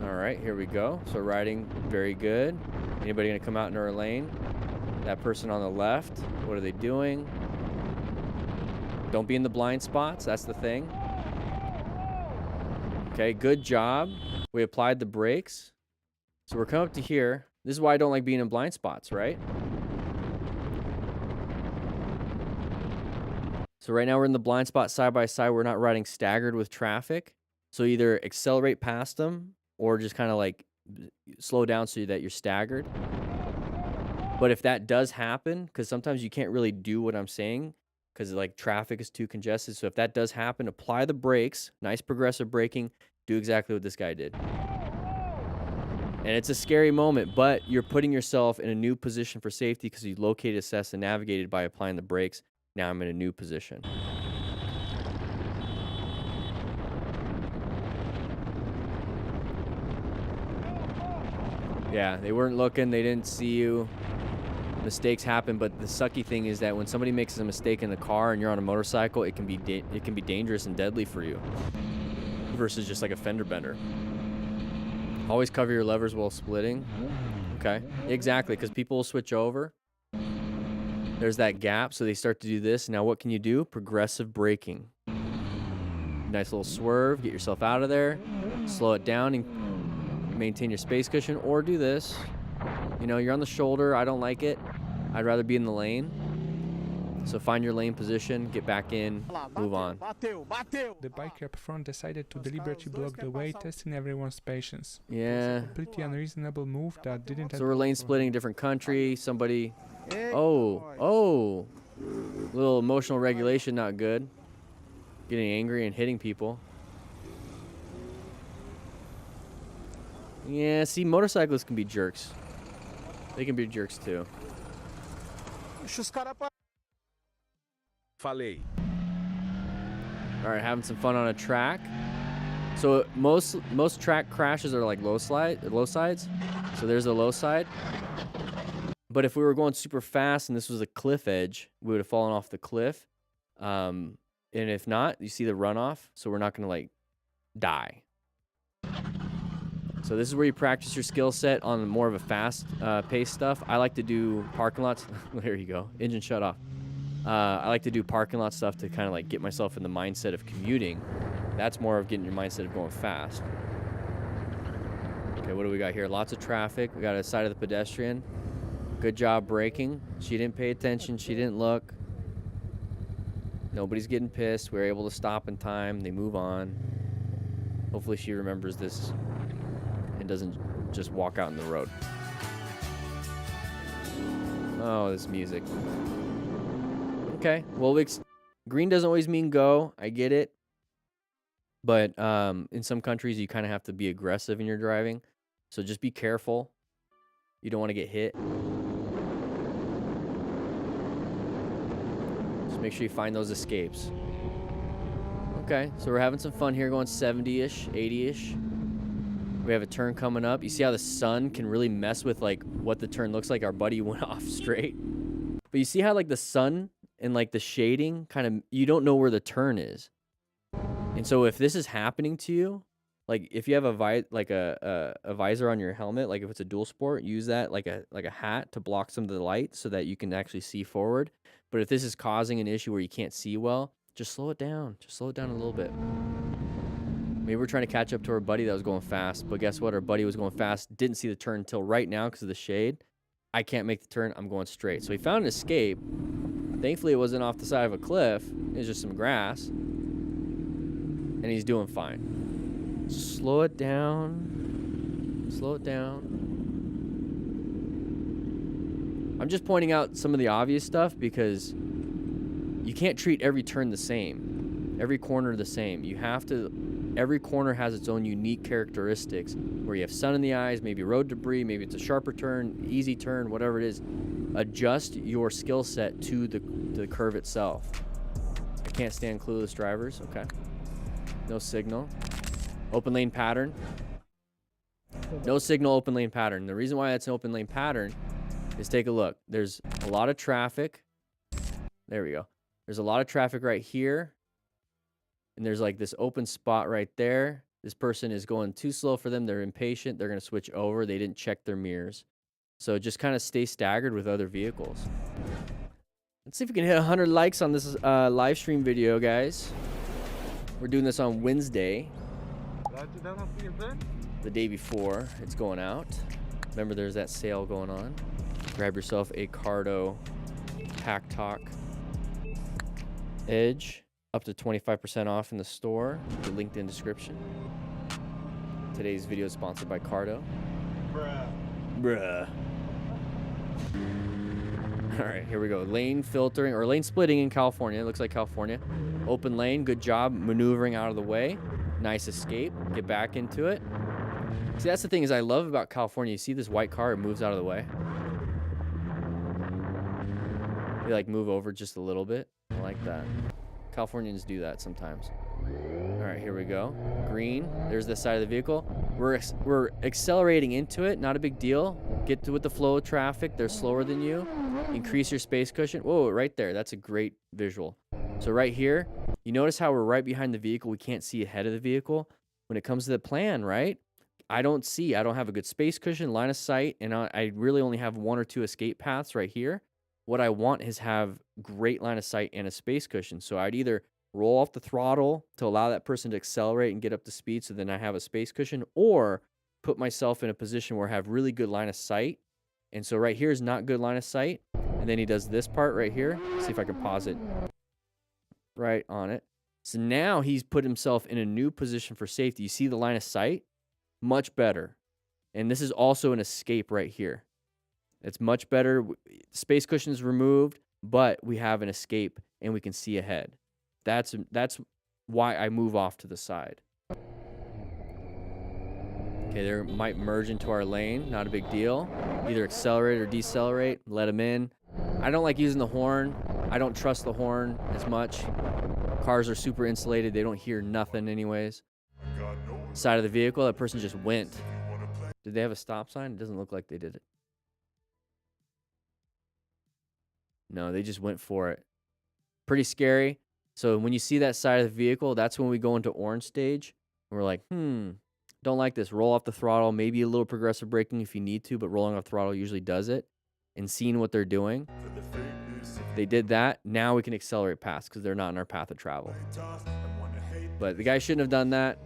All right, here we go. So riding very good. Anybody going to come out into our lane? That person on the left, what are they doing? Don't be in the blind spots. That's the thing. Okay, good job. We applied the brakes. So we're coming up to here. This is why I don't like being in blind spots, right? So right now we're in the blind spot side by side. We're not riding staggered with traffic. So either accelerate past them or just kind of like slow down so that you're staggered. But if that does happen, because sometimes you can't really do what I'm saying because like traffic is too congested. So if that does happen, apply the brakes, nice progressive braking, do exactly what this guy did. And it's a scary moment, but you're putting yourself in a new position for safety because you located, assessed, and navigated by applying the brakes. Now I'm in a new position. Yeah, they weren't looking. They didn't see you. Mistakes happen, but the sucky thing is that when somebody makes a mistake in the car and you're on a motorcycle, it can be dangerous and deadly for you versus just like a fender bender. Always cover your levers while splitting. Okay, exactly, because people will switch over. There's that gap, so they start to do this. Now what can you do? Progressive braking. Nice little swerve, get yourself out of there, slow it down and maintain your space cushion, or do this. You know, you're on the shoulder, I don't like it. I'd rather be in the lane. So find your lane position, get back in, move on. The biker up front decided to deliberately block the way, testing everyone's patience. Yeah. Pretty unreasonable move that didn't. So we're lane splitting a different country. Somebody, oh, little emotional regulation, not good. Getting angry and hitting people. Yeah, see, motorcyclists can be jerks. They can be jerks too. Falei. All right, having some fun on a track. So most track crashes are like low sides. So there's a low side. But if we were going super fast and this was a cliff edge, we would have fallen off the cliff. And if not, you see the runoff. So we're not gonna like die. So this is where you practice your skill set on more of a fast pace stuff. I like to do parking lots. There you go, engine shut off. I like to do parking lot stuff to kind of like get myself in the mindset of commuting. That's more of getting your mindset of going fast. Okay, what do we got here? Lots of traffic. We got a side of the pedestrian. Good job braking. She didn't pay attention. She didn't look. Nobody's getting pissed. We were able to stop in time. They move on. Hopefully she remembers this and doesn't just walk out in the road. Oh, this music. Okay, well, green doesn't always mean go. I get it. But in some countries, you kind of have to be aggressive in your driving. So just be careful. You don't want to get hit. Just make sure you find those escapes. Okay, so we're having some fun here, going 70-ish, 80-ish. We have a turn coming up. You see how the sun can really mess with like what the turn looks like? Our buddy went off straight. But you see how like the sun and like the shading kind of, you don't know where the turn is. And so if this is happening to you, like if you have a visor on your helmet, like if it's a dual sport, use that like a hat to block some of the light so that you can actually see forward. But if this is causing an issue where you can't see well, just slow it down. Just slow it down a little bit. Maybe we're trying to catch up to our buddy that was going fast, but guess what? Our buddy was going fast, didn't see the turn until right now because of the shade. I can't make the turn, I'm going straight. So he found an escape. Thankfully, it wasn't off the side of a cliff. It was just some grass. And he's doing fine. Slow it down. Slow it down. I'm just pointing out some of the obvious stuff because you can't treat every turn the same. Every corner the same. You have to... Every corner has its own unique characteristics where you have sun in the eyes, maybe road debris, maybe it's a sharper turn, easy turn, whatever it is. Adjust your skill set to the curve itself. I can't stand clueless drivers. Okay. No signal. Open lane pattern. No signal, open lane pattern. The reason why that's an open lane pattern is take a look. There's a lot of traffic. There we go. There's a lot of traffic right here. And there's like this open spot right there. This person is going too slow for them. They're impatient. They're going to switch over. They didn't check their mirrors. So just kind of stay staggered with other vehicles. Let's see if we can hit 100 likes on this live stream video, guys. We're doing this on Wednesday. The day before it's going out. Remember, there's that sale going on. Grab yourself a Cardo Pack Talk Edge. Up to 25% off in the store. The linked in description. Today's video is sponsored by Cardo. Bruh. All right, here we go. Lane filtering or lane splitting in California. It looks like California. Open lane, good job maneuvering out of the way. Nice escape. Get back into it. See, that's the thing is I love about California. You see this white car, it moves out of the way. They like move over just a little bit. I like that. Californians do that sometimes. All right, here we go. Green. There's this side of the vehicle. We're accelerating into it. Not a big deal. Get with the flow of traffic. They're slower than you. Increase your space cushion. Whoa, right there. That's a great visual. So right here, you notice how we're right behind the vehicle. We can't see ahead of the vehicle. When it comes to the plan, right? I don't have a good space cushion, line of sight, and I really only have 1 or 2 escape paths right here. What I want is have great line of sight and a space cushion. So I'd either roll off the throttle to allow that person to accelerate and get up to speed so then I have a space cushion, or put myself in a position where I have really good line of sight. And so right here is not good line of sight. And then he does this part right here. See if I can pause it right on it. So now he's put himself in a new position for safety. You see the line of sight? Much better. And this is also an escape right here. It's much better. Space cushion is removed, but we have an escape and we can see ahead. That's why I move off to the side. Okay, they might merge into our lane. Not a big deal. Either accelerate or decelerate. Let them in. I don't like using the horn. I don't trust the horn as much. Cars are super insulated. They don't hear nothing anyways. Side of the vehicle, that person just went. Did they have a stop sign? It doesn't look like they did it. No, they just went for it. Pretty scary. So when you see that side of the vehicle, that's when we go into orange stage. And we're like, don't like this. Roll off the throttle. Maybe a little progressive braking if you need to, but rolling off throttle usually does it. And seeing what they're doing. They did that. Now we can accelerate past because they're not in our path of travel. But the guy shouldn't have done that.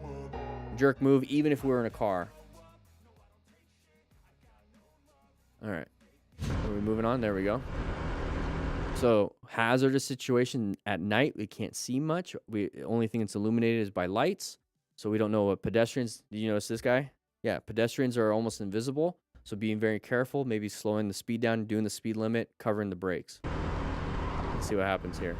Jerk move, even if we were in a car. All right. Are we moving on? There we go. So hazardous situation at night. We can't see much. The only thing that's illuminated is by lights. So we don't know what pedestrians. Did you notice this guy? Yeah, pedestrians are almost invisible. So being very careful, maybe slowing the speed down, doing the speed limit, covering the brakes. Let's see what happens here.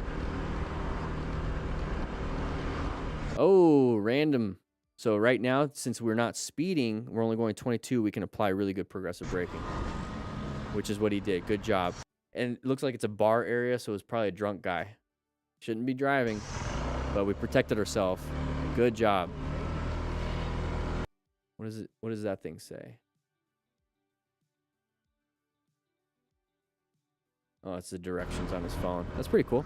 Oh, random. So right now, since we're not speeding, we're only going 22, we can apply really good progressive braking, which is what he did. Good job. And it looks like it's a bar area, so it's probably a drunk guy. Shouldn't be driving, but we protected ourselves. Good job. What is it? What does that thing say? Oh, it's the directions on his phone. That's pretty cool.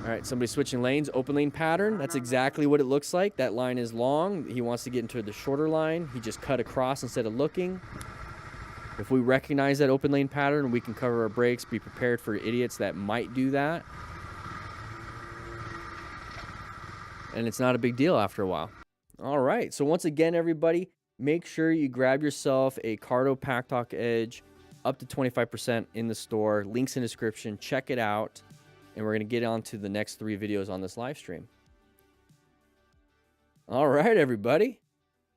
All right, somebody switching lanes, open lane pattern. That's exactly what it looks like. That line is long. He wants to get into the shorter line. He just cut across instead of looking. If we recognize that open lane pattern, we can cover our brakes, be prepared for idiots that might do that. And it's not a big deal after a while. All right, so once again, everybody, make sure you grab yourself a Cardo Pack Talk Edge, up to 25% in the store. Links in the description. Check it out. And we're going to get on to the next 3 videos on this live stream. All right, everybody.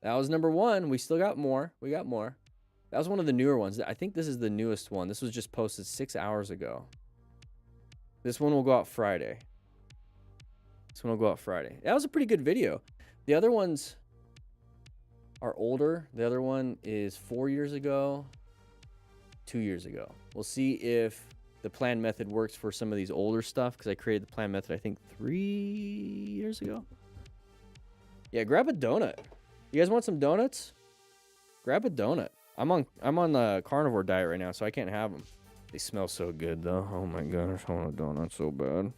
That was number 1. We still got more. We got more. That was one of the newer ones. I think this is the newest one. This was just posted 6 hours ago. This one will go out Friday. That was a pretty good video. The other ones are older. The other one is 4 years ago, 2 years ago. We'll see if the plan method works for some of these older stuff, because I created the plan method, I think, 3 years ago. Yeah, grab a donut. You guys want some donuts? Grab a donut. I'm on the carnivore diet right now, so I can't have them. They smell so good, though. Oh my gosh, I want a donut so bad.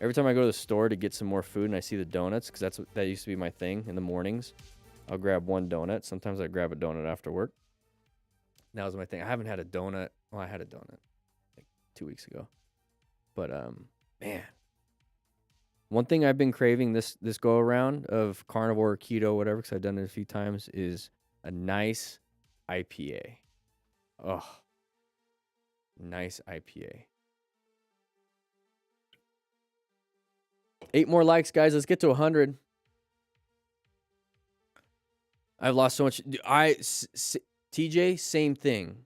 Every time I go to the store to get some more food and I see the donuts, because that used to be my thing in the mornings, I'll grab one donut. Sometimes I grab a donut after work. That was my thing. I haven't had a donut. Well, I had a donut like 2 weeks ago. But, man. One thing I've been craving this go around of carnivore, keto, whatever, because I've done it a few times, is a nice IPA. Oh, nice IPA. 8 more likes, guys. Let's get to 100. I've lost so much. TJ, same thing.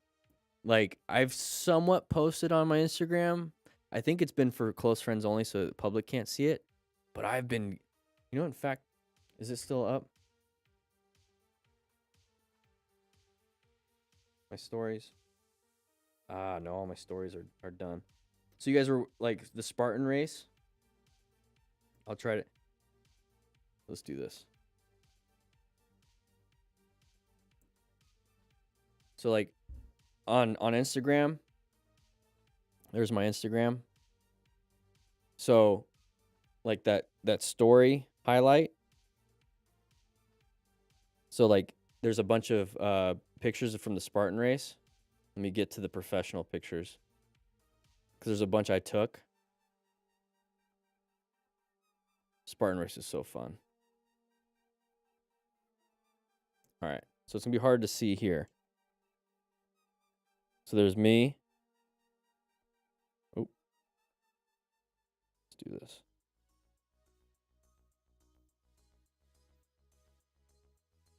Like, I've somewhat posted on my Instagram. I think it's been for close friends only, so the public can't see it. But I've been, in fact, is it still up? My stories. No, all my stories are done. So you guys were like the Spartan race. I'll try to. Let's do this. So like on Instagram, there's my Instagram. So like that story highlight. So like there's a bunch of pictures from the Spartan race. Let me get to the professional pictures. Because there's a bunch I took. Spartan race is so fun. All right. So it's going to be hard to see here. So there's me. Oh. Let's do this.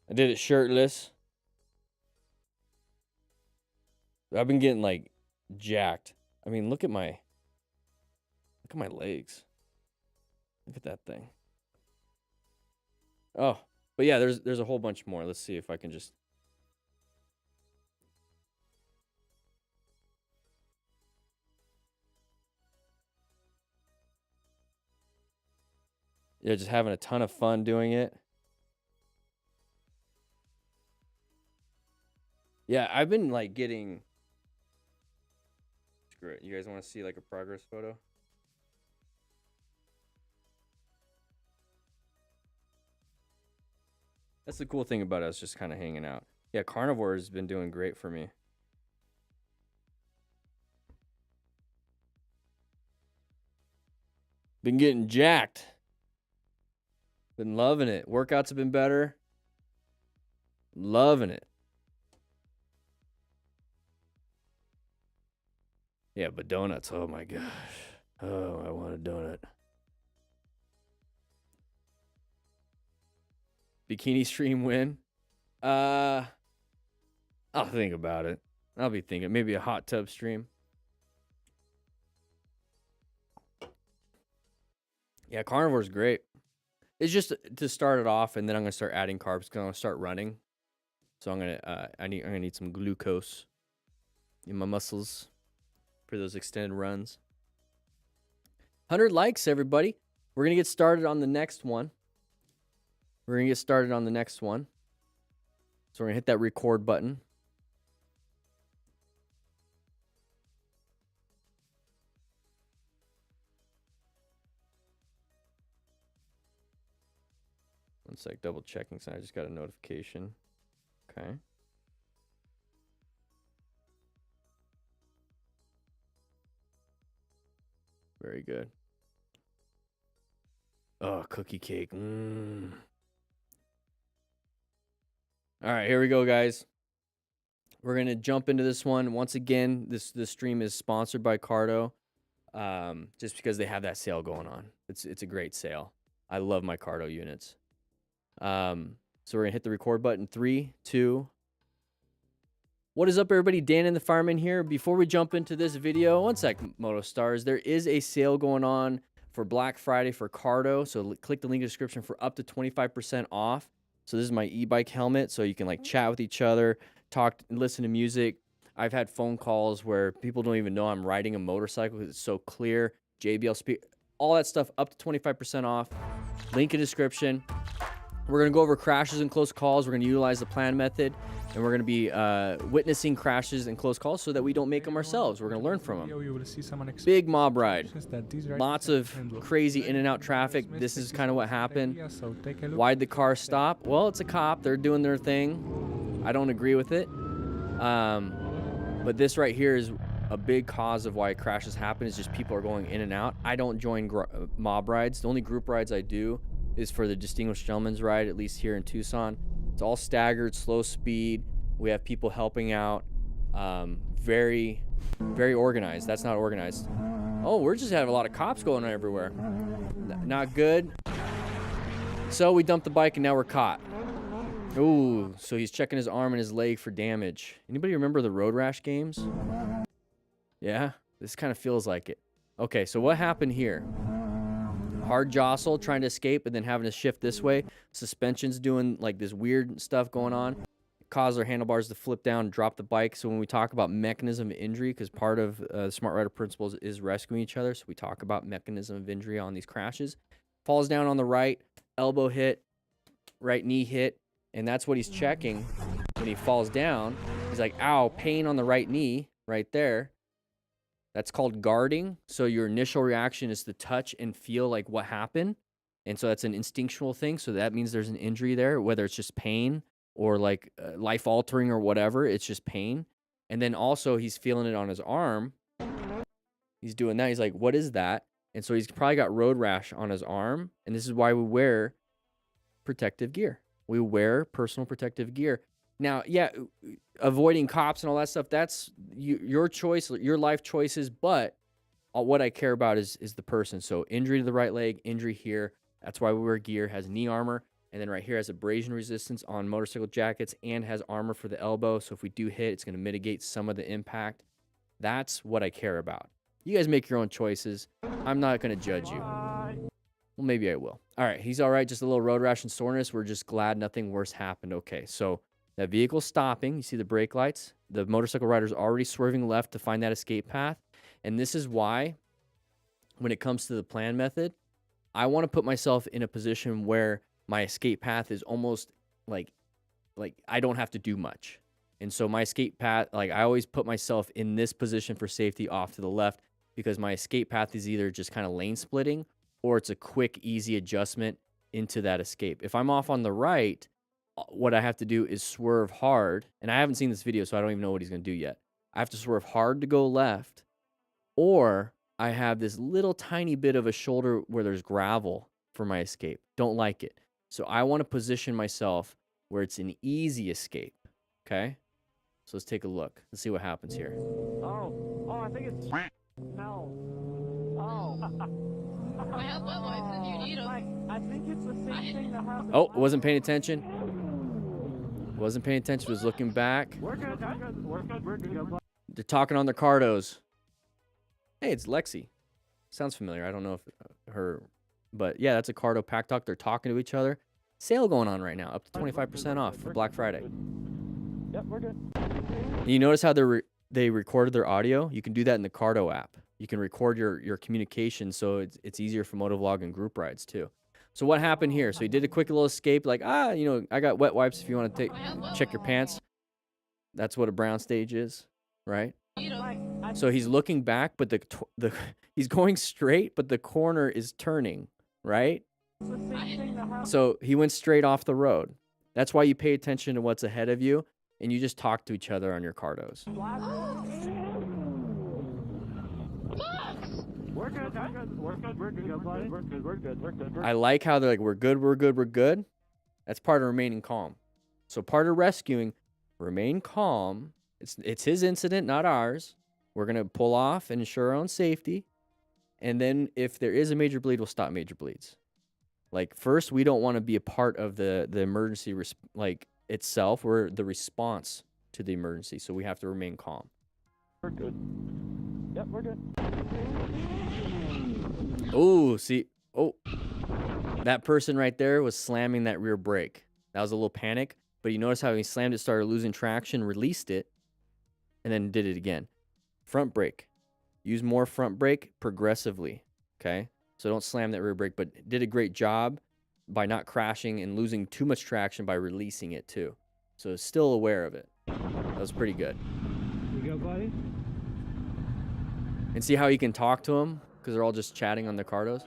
I did it shirtless. I've been getting like jacked. I mean, look at my legs. Look at that thing. Oh, but yeah, there's a whole bunch more. Let's see if I can just. Yeah, just having a ton of fun doing it. Yeah, I've been like getting. Screw it. You guys want to see like a progress photo? That's the cool thing about us just kind of hanging out. Yeah, carnivore has been doing great for me. Been getting jacked. Been loving it. Workouts have been better. Loving it. Yeah, but donuts, oh my gosh. Oh, I want a donut. Bikini stream win? I'll think about it. I'll be thinking maybe a hot tub stream. Yeah, carnivore's great. It's just to start it off, and then I'm gonna start adding carbs because I'm gonna start running. So I'm gonna need some glucose in my muscles for those extended runs. 100 likes, everybody. We're gonna get started on the next one. So we're gonna hit that record button. One sec, double checking. So I just got a notification. Okay. Very good. Oh, cookie cake. All right, here we go, guys. We're going to jump into this one. Once again, this stream is sponsored by Cardo, just because they have that sale going on. It's a great sale. I love my Cardo units. So we're going to hit the record button. 3, 2. What is up, everybody? DanDanTheFireman here. Before we jump into this video, one sec, Moto Stars. There is a sale going on for Black Friday for Cardo. So click the link in the description for up to 25% off. So this is my e-bike helmet, so you can like chat with each other, talk, listen to music. I've had phone calls where people don't even know I'm riding a motorcycle because it's so clear. JBL speak, all that stuff up to 25% off. Link in description. We're going to go over crashes and close calls. We're going to utilize the plan method, and we're going to be witnessing crashes and close calls so that we don't make them ourselves. We're going to learn from them. Big mob ride. Lots of crazy in and out traffic. This is kind of what happened. Why'd the car stop? Well, it's a cop. They're doing their thing. I don't agree with it. But this right here is a big cause of why crashes happen, is just people are going in and out. I don't join mob rides. The only group rides I do is for the Distinguished Gentleman's Ride, at least here in Tucson. It's all staggered, slow speed. We have people helping out. Very, very organized. That's not organized. Oh, we're just having a lot of cops going on everywhere. Not good. So we dumped the bike and now we're caught. Ooh, so he's checking his arm and his leg for damage. Anybody remember the Road Rash games? Yeah, this kind of feels like it. Okay, so what happened here? Hard jostle, trying to escape, and then having to shift this way. Suspension's doing like this weird stuff going on. Cause their handlebars to flip down, drop the bike. So when we talk about mechanism of injury, because part of the Smart Rider principles is rescuing each other, so we talk about mechanism of injury on these crashes. Falls down on the right, elbow hit, right knee hit, and that's what he's checking when he falls down. He's like, ow, pain on the right knee right there. That's called guarding. So your initial reaction is to touch and feel like what happened. And so that's an instinctual thing. So that means there's an injury there, whether it's just pain or like life altering or whatever. It's just pain. And then also he's feeling it on his arm. He's doing that. He's like, what is that? And so he's probably got road rash on his arm. And this is why we wear protective gear. We wear personal protective gear. Now, yeah, avoiding cops and all that stuff, that's your choice, your life choices. But what I care about is the person. So injury to the right leg, injury here. That's why we wear gear. Has knee armor. And then right here has abrasion resistance on motorcycle jackets and has armor for the elbow. So if we do hit, it's going to mitigate some of the impact. That's what I care about. You guys make your own choices. I'm not going to judge you. Well, maybe I will. All right, he's all right. Just a little road rash and soreness. We're just glad nothing worse happened. Okay, so that vehicle's stopping. You see the brake lights. The motorcycle rider's already swerving left to find that escape path. And this is why, when it comes to the plan method, I want to put myself in a position where my escape path is almost like I don't have to do much. And so my escape path, like I always put myself in this position for safety off to the left because my escape path is either just kind of lane splitting or it's a quick, easy adjustment into that escape. If I'm off on the right, what I have to do is swerve hard. And I haven't seen this video, so I don't even know what he's going to do yet. I have to swerve hard to go left, or I have this little tiny bit of a shoulder where there's gravel for my escape. Don't like it. So I want to position myself where it's an easy escape. Okay? So let's take a look. Let's see what happens here. Oh, I think it's... No. Oh. I have wet wipes if you need them. I think it's the same thing that happened. Oh, wasn't paying attention. Wasn't paying attention. Was looking back. We're good. We're good. They're talking on their Cardos. Hey, it's Lexi. Sounds familiar. I don't know if her... But yeah, that's a Cardo pack talk. They're talking to each other. Sale going on right now. Up to 25% off for Black Friday. Yep, we're good. You notice how they recorded their audio? You can do that in the Cardo app. You can record your communication, so it's easier for motovlog and group rides too. So what happened here? So he did a quick little escape, like, I got wet wipes if you want to check your pants. That's what a brown stage is, right? So he's looking back, but he's going straight, but the corner is turning, right? So he went straight off the road. That's why you pay attention to what's ahead of you, and you just talk to each other on your Cardos. We're good. I like how they're like, we're good. That's part of remaining calm. So part of rescuing, remain calm. It's his incident, not ours. We're going to pull off and ensure our own safety. And then if there is a major bleed, we'll stop major bleeds. Like, first, we don't want to be a part of the emergency, itself. We're the response to the emergency, so we have to remain calm. We're good. Yep, we're good. Oh, see. Oh, that person right there was slamming that rear brake. That was a little panic, but you notice how he slammed it, started losing traction, released it, and then did it again. Front brake. Use more front brake progressively, okay? So don't slam that rear brake, but did a great job by not crashing and losing too much traction by releasing it too. So still aware of it. That was pretty good. You go, buddy? And see how you can talk to them because they're all just chatting on the Cardos?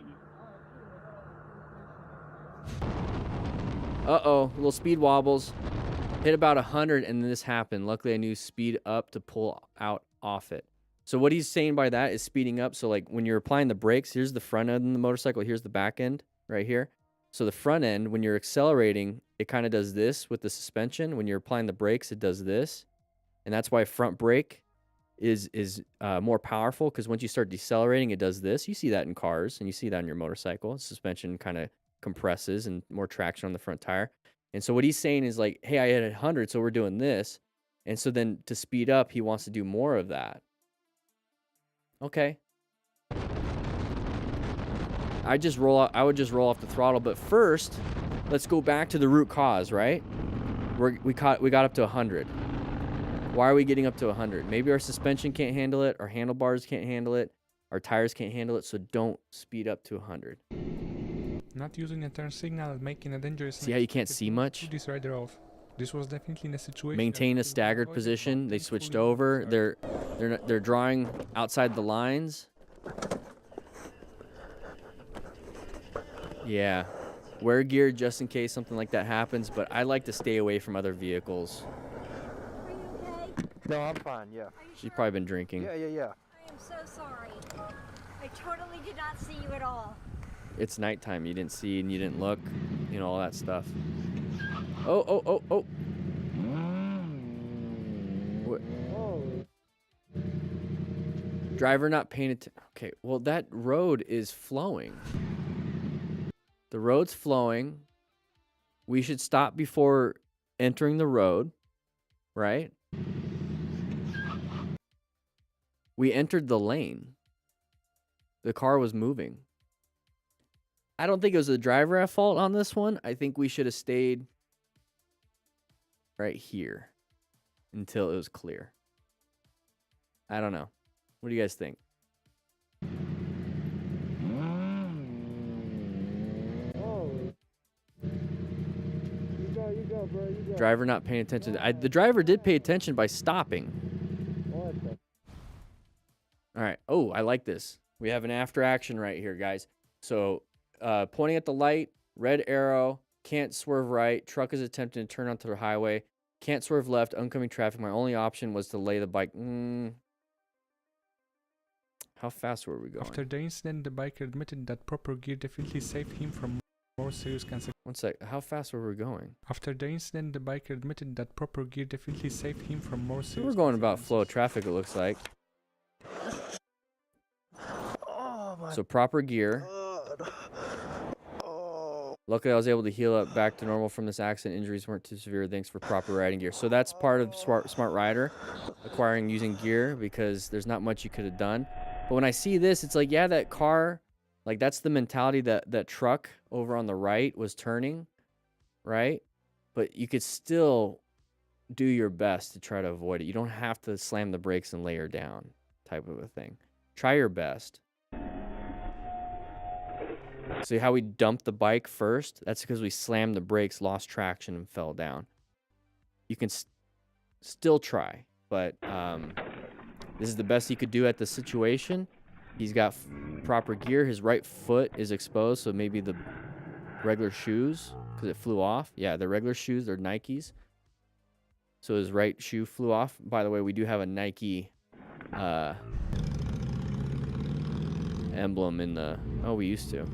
Uh-oh, little speed wobbles. Hit about 100 and this happened. Luckily, I knew speed up to pull out off it. So what he's saying by that is speeding up. So like when you're applying the brakes, here's the front end of the motorcycle. Here's the back end right here. So the front end, when you're accelerating, it kind of does this with the suspension. When you're applying the brakes, it does this. And that's why front brake is more powerful, because once you start decelerating, it does this. You see that in cars and you see that in your motorcycle. Suspension kind of compresses and more traction on the front tire. And so what he's saying is like, hey, I hit 100, so we're doing this. And so then to speed up, he wants to do more of that. Okay. I would just roll off the throttle, but first, let's go back to the root cause, right? We got up to 100. Why are we getting up to 100? Maybe our suspension can't handle it, our handlebars can't handle it, our tires can't handle it, so don't speed up to 100. Not using a turn signal, making a dangerous. See how you can't see much? This rider off. This was definitely in a situation. Maintain a staggered position. They switched over. They're drawing outside the lines. Yeah. Wear gear just in case something like that happens, but I like to stay away from other vehicles. Are you okay? No, I'm fine, yeah. Are you She's sure? probably been drinking. Yeah. I am so sorry. I totally did not see you at all. It's nighttime. You didn't see and you didn't look. You know, all that stuff. Oh. Driver not paying attention. Okay, well, that road is flowing. The road's flowing. We should stop before entering the road, right? We entered the lane. The car was moving. I don't think it was the driver at fault on this one. I think we should have stayed right here until it was clear. I don't know. What do you guys think? You go, bro. You go. Driver not paying attention. The driver did pay attention by stopping. All right. Oh, I like this. We have an after action right here, guys. So pointing at the light, red arrow, can't swerve right. Truck is attempting to turn onto the highway. Can't swerve left, oncoming traffic. My only option was to lay the bike. How fast were we going? After the incident, the biker admitted that proper gear definitely saved him from more serious consequences. One sec. How fast were we going? After the incident, the biker admitted that proper gear definitely saved him from more serious. We're going about flow of traffic, it looks like. Oh my So proper gear. God. Oh. Luckily, I was able to heal up back to normal from this accident. Injuries weren't too severe. Thanks for proper riding gear. So that's part of Smart Rider, acquiring using gear, because there's not much you could have done. But when I see this, it's like, yeah, that car, like that's the mentality that truck over on the right was turning, right? But you could still do your best to try to avoid it. You don't have to slam the brakes and lay her down type of a thing. Try your best. See how we dumped the bike first? That's because we slammed the brakes, lost traction, and fell down. You can still try, but this is the best he could do at the situation. He's got proper gear. His right foot is exposed, so maybe the regular shoes, because it flew off. Yeah, the regular shoes, they're Nikes. So his right shoe flew off. By the way, we do have a Nike emblem in the... Oh, we used to.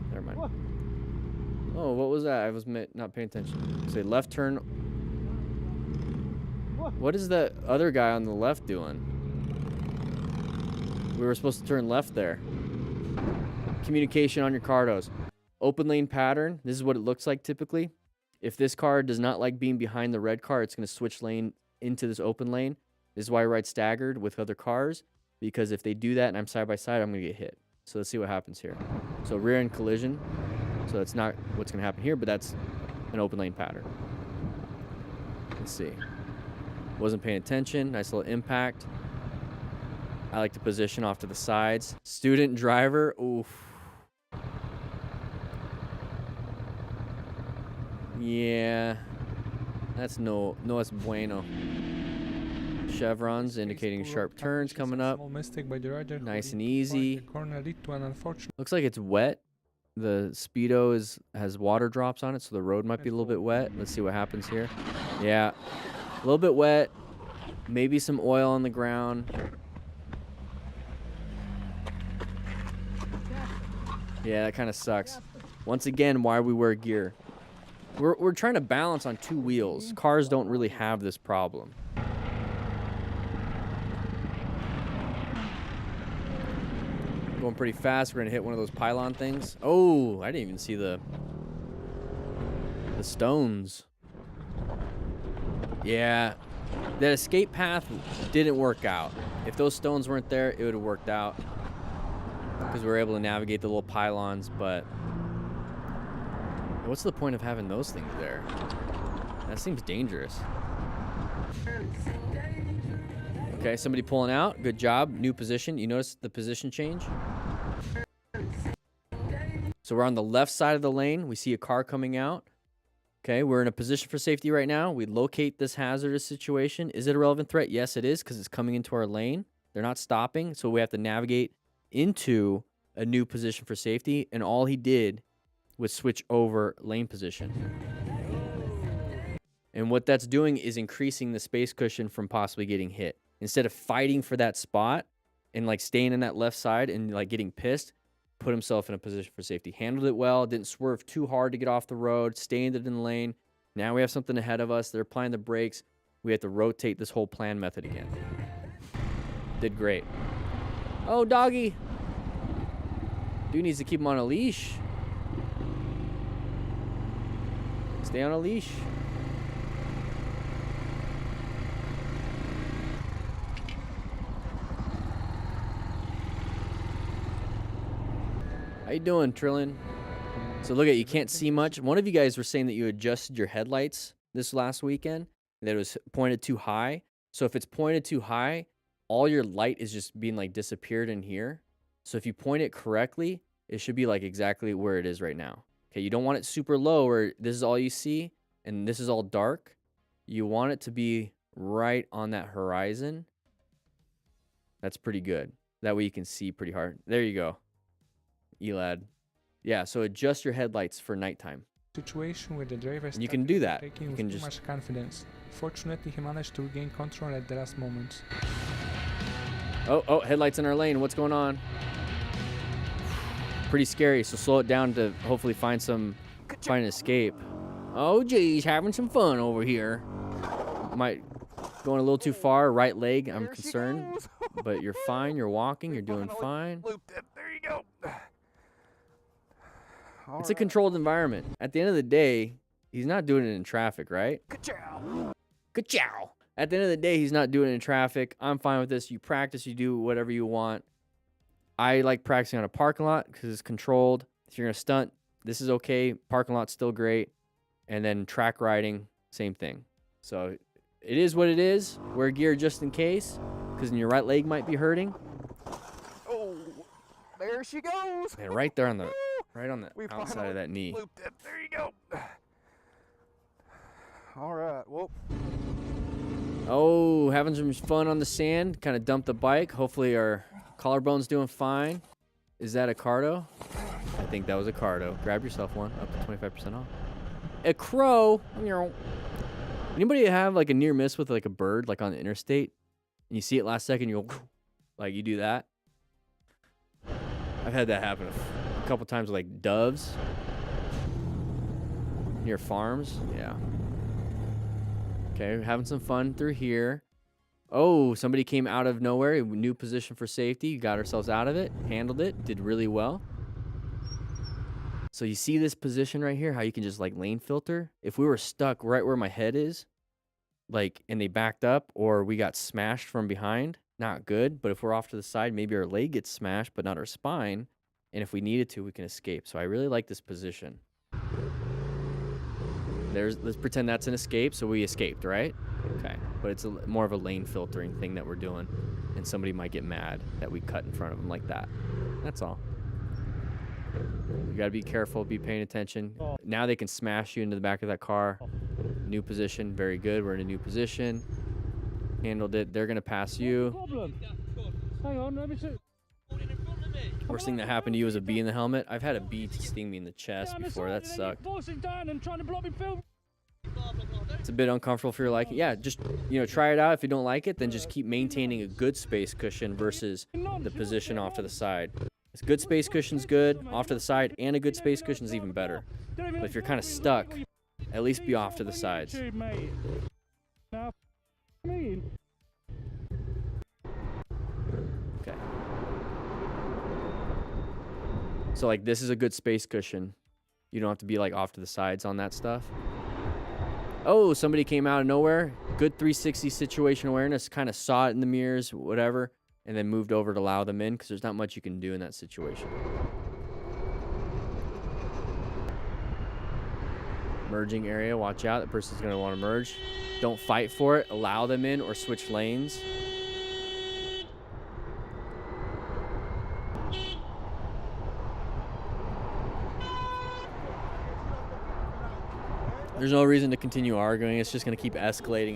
Never mind. What? Oh, what was that? I was not paying attention. Say left turn. What is that other guy on the left doing? We were supposed to turn left there. Communication on your Cardos. Open lane pattern. This is what it looks like typically. If this car does not like being behind the red car, it's going to switch lane into this open lane. This is why I ride staggered with other cars, because if they do that and I'm side by side, I'm going to get hit. So let's see what happens here. So rear end collision. So that's not what's going to happen here, but that's an open lane pattern. Let's see. Wasn't paying attention. Nice little impact. I like to position off to the sides. Student driver. Oof. Yeah. That's no es bueno. Chevrons indicating sharp turns coming up. Small mistake by the rider. Nice and easy. Corner lead to an unfortunate. Looks like it's wet. The Speedo has water drops on it, so the road might be a little bit wet. Let's see what happens here. Yeah. A little bit wet. Maybe some oil on the ground. Yeah, that kind of sucks. Once again, why we wear gear. We're trying to balance on two wheels. Cars don't really have this problem. Going pretty fast. We're gonna hit one of those pylon things. Oh, I didn't even see the stones. Yeah, that escape path didn't work out. If those stones weren't there, it would have worked out. Because we were able to navigate the little pylons, but what's the point of having those things there? That seems dangerous. Okay, somebody pulling out. Good job. New position. You notice the position change? So we're on the left side of the lane. We see a car coming out. Okay, we're in a position for safety right now. We locate this hazardous situation. Is it a relevant threat? Yes, it is, because it's coming into our lane. They're not stopping, so we have to navigate into a new position for safety. And all he did was switch over lane position. And what that's doing is increasing the space cushion from possibly getting hit. Instead of fighting for that spot and like staying in that left side and like getting pissed, put himself in a position for safety. Handled it well, didn't swerve too hard to get off the road, stayed in the lane. Now we have something ahead of us. They're applying the brakes. We have to rotate this whole plan method again. Did great. Oh, doggy. Dude needs to keep him on a leash. Stay on a leash. How you doing, Trillin? So look at, you can't see much. One of you guys were saying that you adjusted your headlights this last weekend, that it was pointed too high. So if it's pointed too high, all your light is just being like disappeared in here. So if you point it correctly, it should be like exactly where it is right now. Okay, you don't want it super low where this is all you see and this is all dark. You want it to be right on that horizon. That's pretty good. That way you can see pretty hard. There you go. Elad. Yeah, so adjust your headlights for nighttime. Situation where the driver You can do that. taking You with can too just much confidence. Fortunately, he managed to regain control at the last moment. Oh, headlights in our lane. What's going on? Pretty scary, so slow it down to hopefully find an escape. Oh, geez, having some fun over here. Might going a little too far. Right leg, I'm concerned. But you're fine. You're walking. You're doing fine. There you go. It's a controlled environment. At the end of the day, he's not doing it in traffic, right? Ka-chow. Ka-chow. At the end of the day, he's not doing it in traffic. I'm fine with this. You practice, you do whatever you want. I like practicing on a parking lot because it's controlled. If you're going to stunt, this is okay. Parking lot's still great. And then track riding, same thing. So it is what it is. Wear gear just in case, because your right leg might be hurting. Oh, there she goes. Man, right there on the We outside finally of that knee. looped it. There you go. All right. Well, Oh, having some fun on the sand. Kind of dumped the bike. Hopefully our collarbone's doing fine. Is that a Cardo? I think that was a Cardo. Grab yourself one. Up to 25% off. A crow. Anybody have like a near miss with like a bird like on the interstate? And you see it last second, you go, like you do that? I've had that happen a couple times with like doves near farms. Yeah. Okay, having some fun through here. Oh, somebody came out of nowhere. New position for safety. Got ourselves out of it. Handled it. Did really well. So you see this position right here, how you can just like lane filter? If we were stuck right where my head is, like, and they backed up or we got smashed from behind, not good. But if we're off to the side, maybe our leg gets smashed, but not our spine. And if we needed to, we can escape. So I really like this position. Let's pretend that's an escape. So we escaped, right? Okay. But it's more of a lane filtering thing that we're doing. And somebody might get mad that we cut in front of them like that. That's all. You got to be careful, be paying attention. Now they can smash you into the back of that car. New position, very good. We're in a new position. Handled it. They're going to pass you. Hang on, let me see. Worst thing that happened to you was a bee in the helmet. I've had a bee sting me in the chest before. That sucked. It's a bit uncomfortable for your liking. Yeah, just, try it out. If you don't like it, then just keep maintaining a good space cushion versus the position off to the side. A good space cushion's good, off to the side, and a good space cushion's even better. But if you're kind of stuck, at least be off to the sides. Okay. So like this is a good space cushion. You don't have to be like off to the sides on that stuff. Oh, somebody came out of nowhere. Good 360 situation awareness. Kind of saw it in the mirrors, whatever, and then moved over to allow them in because there's not much you can do in that situation. Merging area. Watch out. That person's going to want to merge. Don't fight for it. Allow them in or switch lanes. There's no reason to continue arguing. It's just going to keep escalating.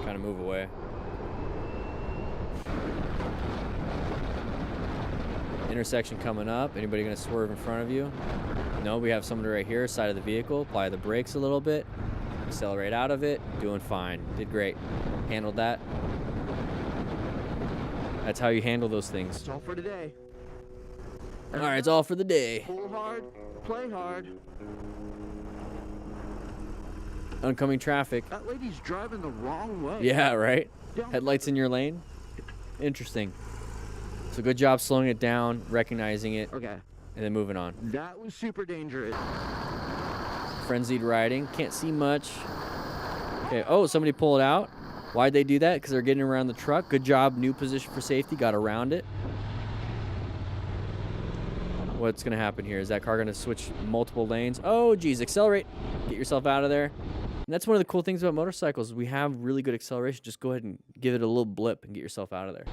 Kind of move away. Intersection coming up. Anybody going to swerve in front of you? No, we have somebody right here, side of the vehicle. Apply the brakes a little bit. Accelerate out of it. Doing fine. Did great. Handled that. That's how you handle those things. It's all for today. All right, it's all for the day. Pull hard, play hard. Oncoming traffic. That lady's driving the wrong way. Yeah, right? Don't- Headlights in your lane? Interesting. So good job slowing it down, recognizing it, Okay. and then moving on. That was super dangerous. Frenzied riding. Can't see much. Okay. Oh, somebody pulled out. Why'd they do that? Because they're getting around the truck. Good job. New position for safety. Got around it. What's going to happen here? Is that car going to switch multiple lanes? Oh, geez. Accelerate. Get yourself out of there. And that's one of the cool things about motorcycles. We have really good acceleration. Just go ahead and give it a little blip and get yourself out of there.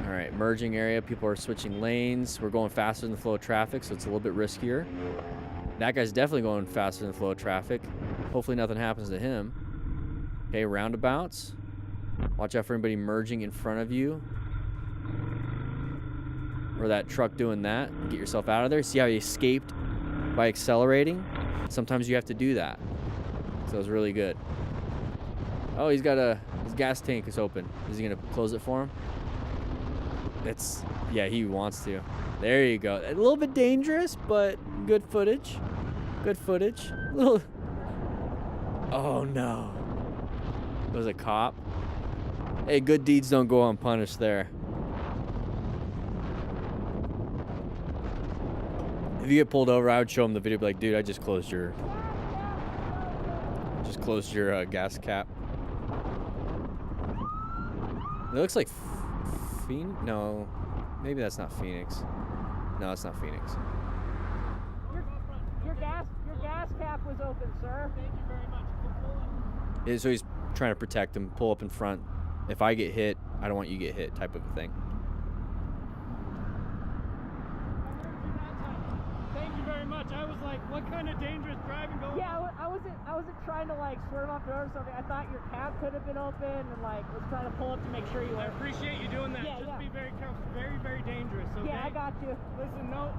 All right, merging area. People are switching lanes. We're going faster than the flow of traffic, so it's a little bit riskier. That guy's definitely going faster than the flow of traffic. Hopefully nothing happens to him. Okay, roundabouts. Watch out for anybody merging in front of you. Or that truck doing that. Get yourself out of there. See how he escaped by accelerating? Sometimes you have to do that. So it was really good. Oh, he's got his gas tank is open. Is he gonna close it for him? Yeah, he wants to. There you go. A little bit dangerous, but good footage. Good footage. Oh no. It was a cop. Hey, good deeds don't go unpunished there. If you get pulled over, I would show him the video, be like, dude, I just closed your gas cap. It looks like Phoenix? No, maybe that's not Phoenix. No, it's not Phoenix. Your gas cap was open, sir. Thank you very much. Yeah, so he's trying to protect him, pull up in front. If I get hit, I don't want you to get hit, type of a thing. Thank you very much. I was like, what kind of dangerous driving going on? Yeah, I wasn't trying to like swerve off the road or something. I thought your cap could have been open and like was trying to pull up to make sure you I weren't. appreciate you doing that. Yeah, Just yeah. be very careful. Very, very dangerous. Okay? Yeah, I got you. Listen, no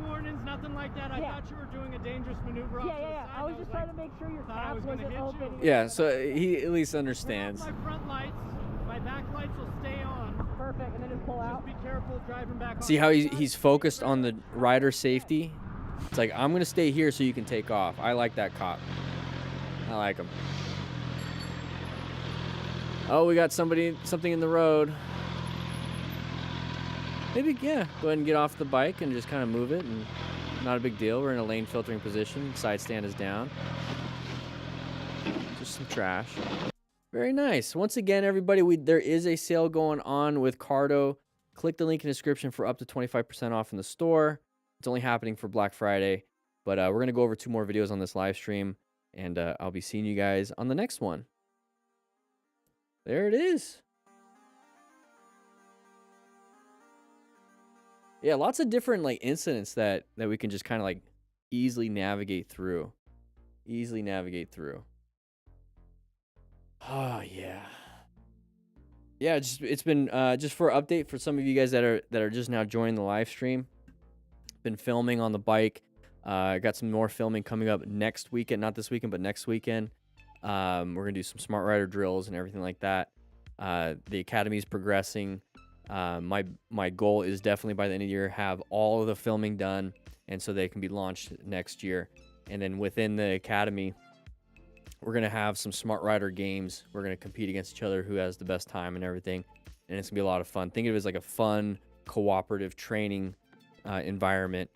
warnings, nothing like that. I Yeah. thought you were doing a dangerous maneuver. Yeah. I was just trying to make sure your thought I cap was gonna wasn't hit you. open. Yeah, so he at least understands. My front lights, my back lights will stay on. Perfect, and then just pull out. Just be careful driving back on. See how he's focused on the rider safety? It's like, I'm going to stay here so you can take off. I like that cop. I like him. Oh, we got something in the road. Maybe, yeah, go ahead and get off the bike and just kind of move it. And not a big deal. We're in a lane filtering position. Side stand is down. Just some trash. Very nice. Once again, everybody, there is a sale going on with Cardo. Click the link in the description for up to 25% off in the store. It's only happening for Black Friday, but we're going to go over 2 more videos on this live stream, and I'll be seeing you guys on the next one. There it is. Yeah, lots of different like incidents that we can just kind of like easily navigate through. Oh, yeah. Yeah, it's been just for an update for some of you guys that are just now joining the live stream. Been filming on the bike. Got some more filming coming up next weekend, not this weekend, but next weekend. We're gonna do some smart rider drills and everything like that. The academy is progressing. My goal is definitely by the end of the year have all of the filming done, and so they can be launched next year. And then within the academy, we're gonna have some smart rider games. We're gonna compete against each other, who has the best time and everything. And it's gonna be a lot of fun. Think of it as like a fun cooperative training environment.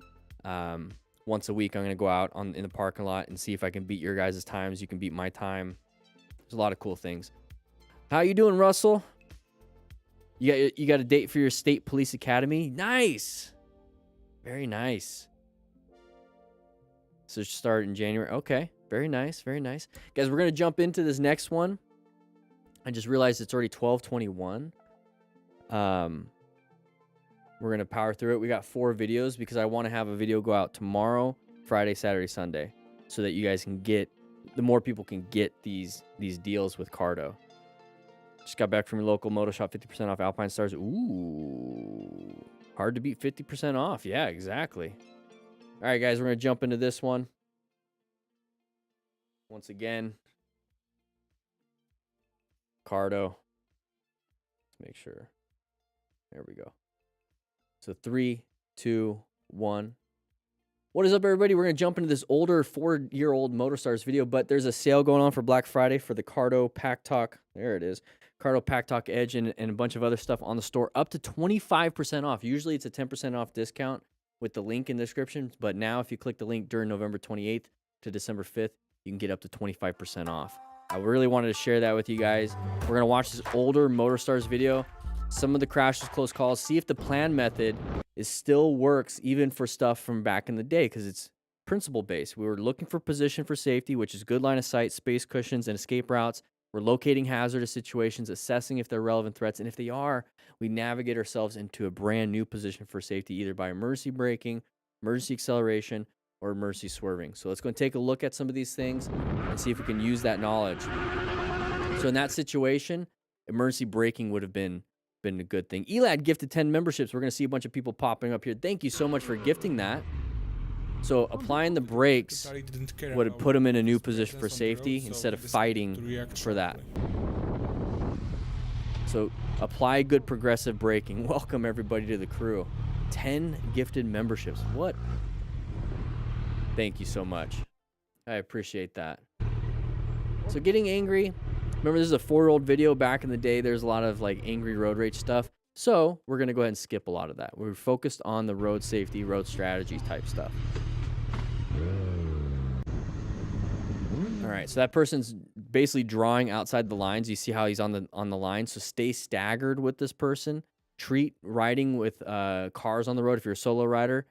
Once a week, I'm going to go out in the parking lot and see if I can beat your guys' times. You can beat my time. There's a lot of cool things. How you doing, Russell? You got a date for your state police academy? Nice. Very nice. So start in January. Okay. Very nice. Very nice. Guys, we're going to jump into this next one. I just realized it's already 12:21. We're going to power through it. We got 4 videos because I want to have a video go out tomorrow, Friday, Saturday, Sunday, so that you guys can get, the more people can get these deals with Cardo. Just got back from your local moto shop, 50% off Alpine Stars. Ooh, hard to beat 50% off. Yeah, exactly. All right, guys, we're going to jump into this one. Once again, Cardo. Let's make sure. There we go. So 3, 2, 1. What is up, everybody? We're going to jump into this older 4-year-old MotoStars video, but there's a sale going on for Black Friday for the Cardo Pack Talk. There it is. Cardo Pack Talk Edge and a bunch of other stuff on the store, up to 25% off. Usually it's a 10% off discount with the link in the description, but now if you click the link during November 28th to December 5th, you can get up to 25% off. I really wanted to share that with you guys. We're going to watch this older MotoStars video, some of the crashes, close calls, see if the plan method still works even for stuff from back in the day, because it's principle based. We were looking for position for safety, which is good line of sight, space cushions, and escape routes. We're locating hazardous situations, assessing if they're relevant threats, and if they are, we navigate ourselves into a brand new position for safety, either by emergency braking, emergency acceleration, or emergency swerving. So let's go and take a look at some of these things and see if we can use that knowledge. So in that situation, emergency braking would have been a good thing. Elad gifted 10 memberships. We're going to see a bunch of people popping up here. Thank you so much for gifting that. So applying the brakes would have put them in a new position for safety instead of fighting for that. So apply good progressive braking. Welcome everybody to the crew. 10 gifted memberships. What? Thank you so much. I appreciate that. So getting angry. Remember, this is a 4-year-old video. Back in the day, there's a lot of like angry road rage stuff. So we're going to go ahead and skip a lot of that. We're focused on the road safety, road strategy type stuff. All right, so that person's basically drawing outside the lines. You see how he's on the line. So stay staggered with this person. Treat riding with cars on the road. If you're a solo rider,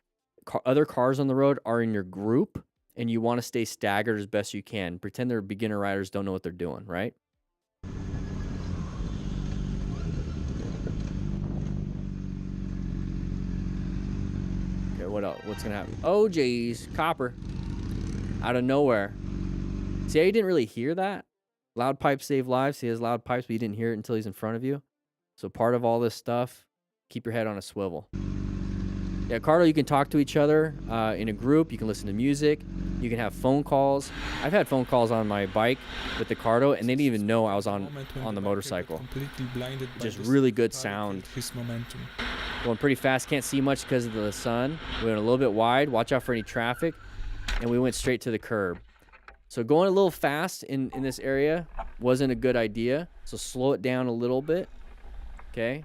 other cars on the road are in your group, and you want to stay staggered as best you can. Pretend they're beginner riders, don't know what they're doing, right? Okay, what else? What's gonna happen? Oh, geez, copper. Out of nowhere. See how you didn't really hear that? Loud pipes save lives. He has loud pipes, but you didn't hear it until he's in front of you. So part of all this stuff, keep your head on a swivel. Yeah, Cardo, you can talk to each other in a group. You can listen to music. You can have phone calls. I've had phone calls on my bike with the Cardo, and they didn't even know I was on the motorcycle. Just really good sound. Going pretty fast. Can't see much because of the sun. We went a little bit wide. Watch out for any traffic. And we went straight to the curb. So going a little fast in this area wasn't a good idea. So slow it down a little bit. Okay.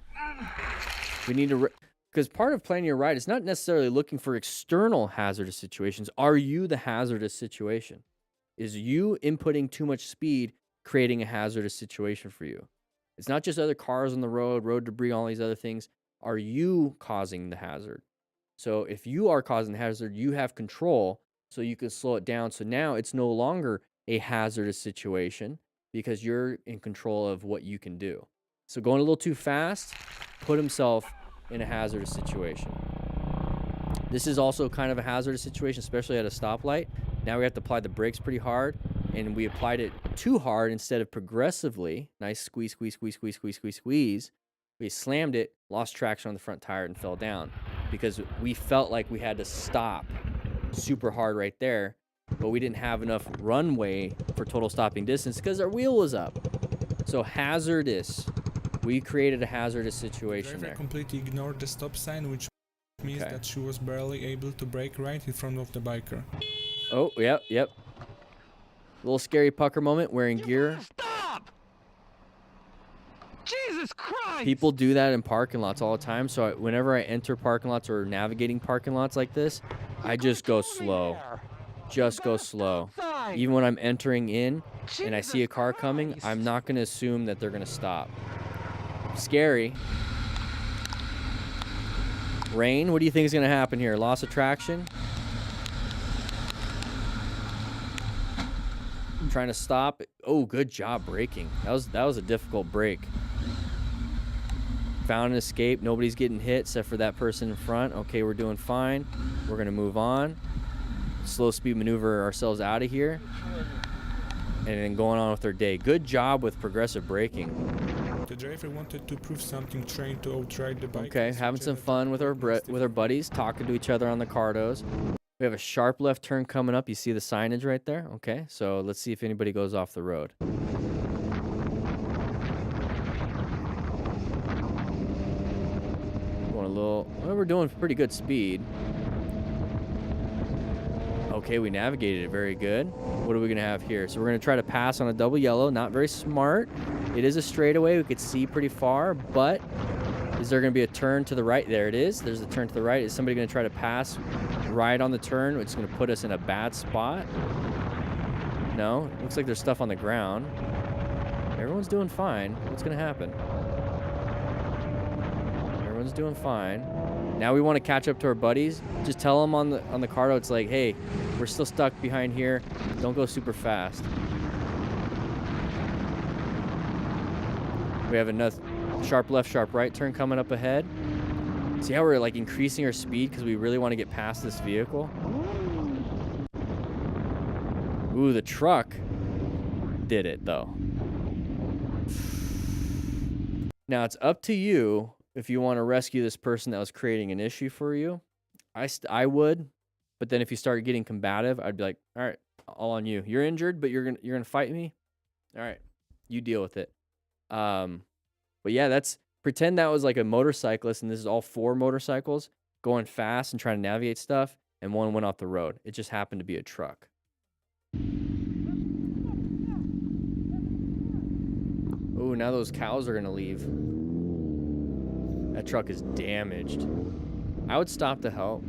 We need to... Because part of planning your ride is not necessarily looking for external hazardous situations. Are you the hazardous situation? Is you inputting too much speed creating a hazardous situation for you? It's not just other cars on the road, road debris, all these other things. Are you causing the hazard? So if you are causing the hazard, you have control, so you can slow it down. So now it's no longer a hazardous situation because you're in control of what you can do. So going a little too fast, put himself in a hazardous situation. This is also kind of a hazardous situation, especially at a stoplight. Now we have to apply the brakes pretty hard, and we applied it too hard instead of progressively. Nice squeeze, squeeze, squeeze, squeeze, squeeze, squeeze, squeeze. We slammed it, lost traction on the front tire, and fell down because we felt like we had to stop super hard right there, but we didn't have enough runway for total stopping distance because our wheel was up. So hazardous. We created a hazardous situation there. Completely ignored the stop sign, which means that she was barely able to brake right in front of the biker. Oh, yep. A little scary pucker moment, wearing gear. Stop! Jesus Christ! People do that in parking lots all the time. So whenever I enter parking lots or navigating parking lots like this, I just go slow. Just go slow. Even when I'm entering in and I see a car coming, I'm not going to assume that they're going to stop. Scary. Rain, what do you think is going to happen here? Loss of traction? I'm trying to stop. Oh, good job braking. That was a difficult break. Found an escape. Nobody's getting hit except for that person in front. Okay, we're doing fine. We're going to move on. Slow speed maneuver ourselves out of here. And then going on with our day. Good job with progressive braking. The driver wanted to prove something, trying to outride the bike. Okay, having some fun with our buddies, talking to each other on the Cardos. We have a sharp left turn coming up. You see the signage right there? Okay, so let's see if anybody goes off the road. Going a little, well, we're doing pretty good speed. Okay, we navigated it very good. What are we gonna have here? So we're gonna try to pass on a double yellow. Not very smart. It is a straightaway. We could see pretty far, but is there gonna be a turn to the right? There it is. There's a turn to the right. Is somebody gonna try to pass right on the turn, which is gonna put us in a bad spot? No, looks like there's stuff on the ground. Everyone's doing fine. What's gonna happen? Everyone's doing fine. Now we want to catch up to our buddies. Just tell them on the Cardo, it's like, hey, we're still stuck behind here. Don't go super fast. We have another sharp left, sharp right turn coming up ahead. See how we're like increasing our speed because we really want to get past this vehicle? Ooh, the truck did it though. Now it's up to you if you want to rescue this person that was creating an issue for you. I would, but then if you start getting combative, I'd be like, all right, all on you. You're injured, but you're gonna fight me. All right, you deal with it. But yeah, pretend that was like a motorcyclist, and this is all 4 motorcycles going fast and trying to navigate stuff, and one went off the road. It just happened to be a truck. Oh, now those cows are gonna leave. That truck is damaged. I would stop to help.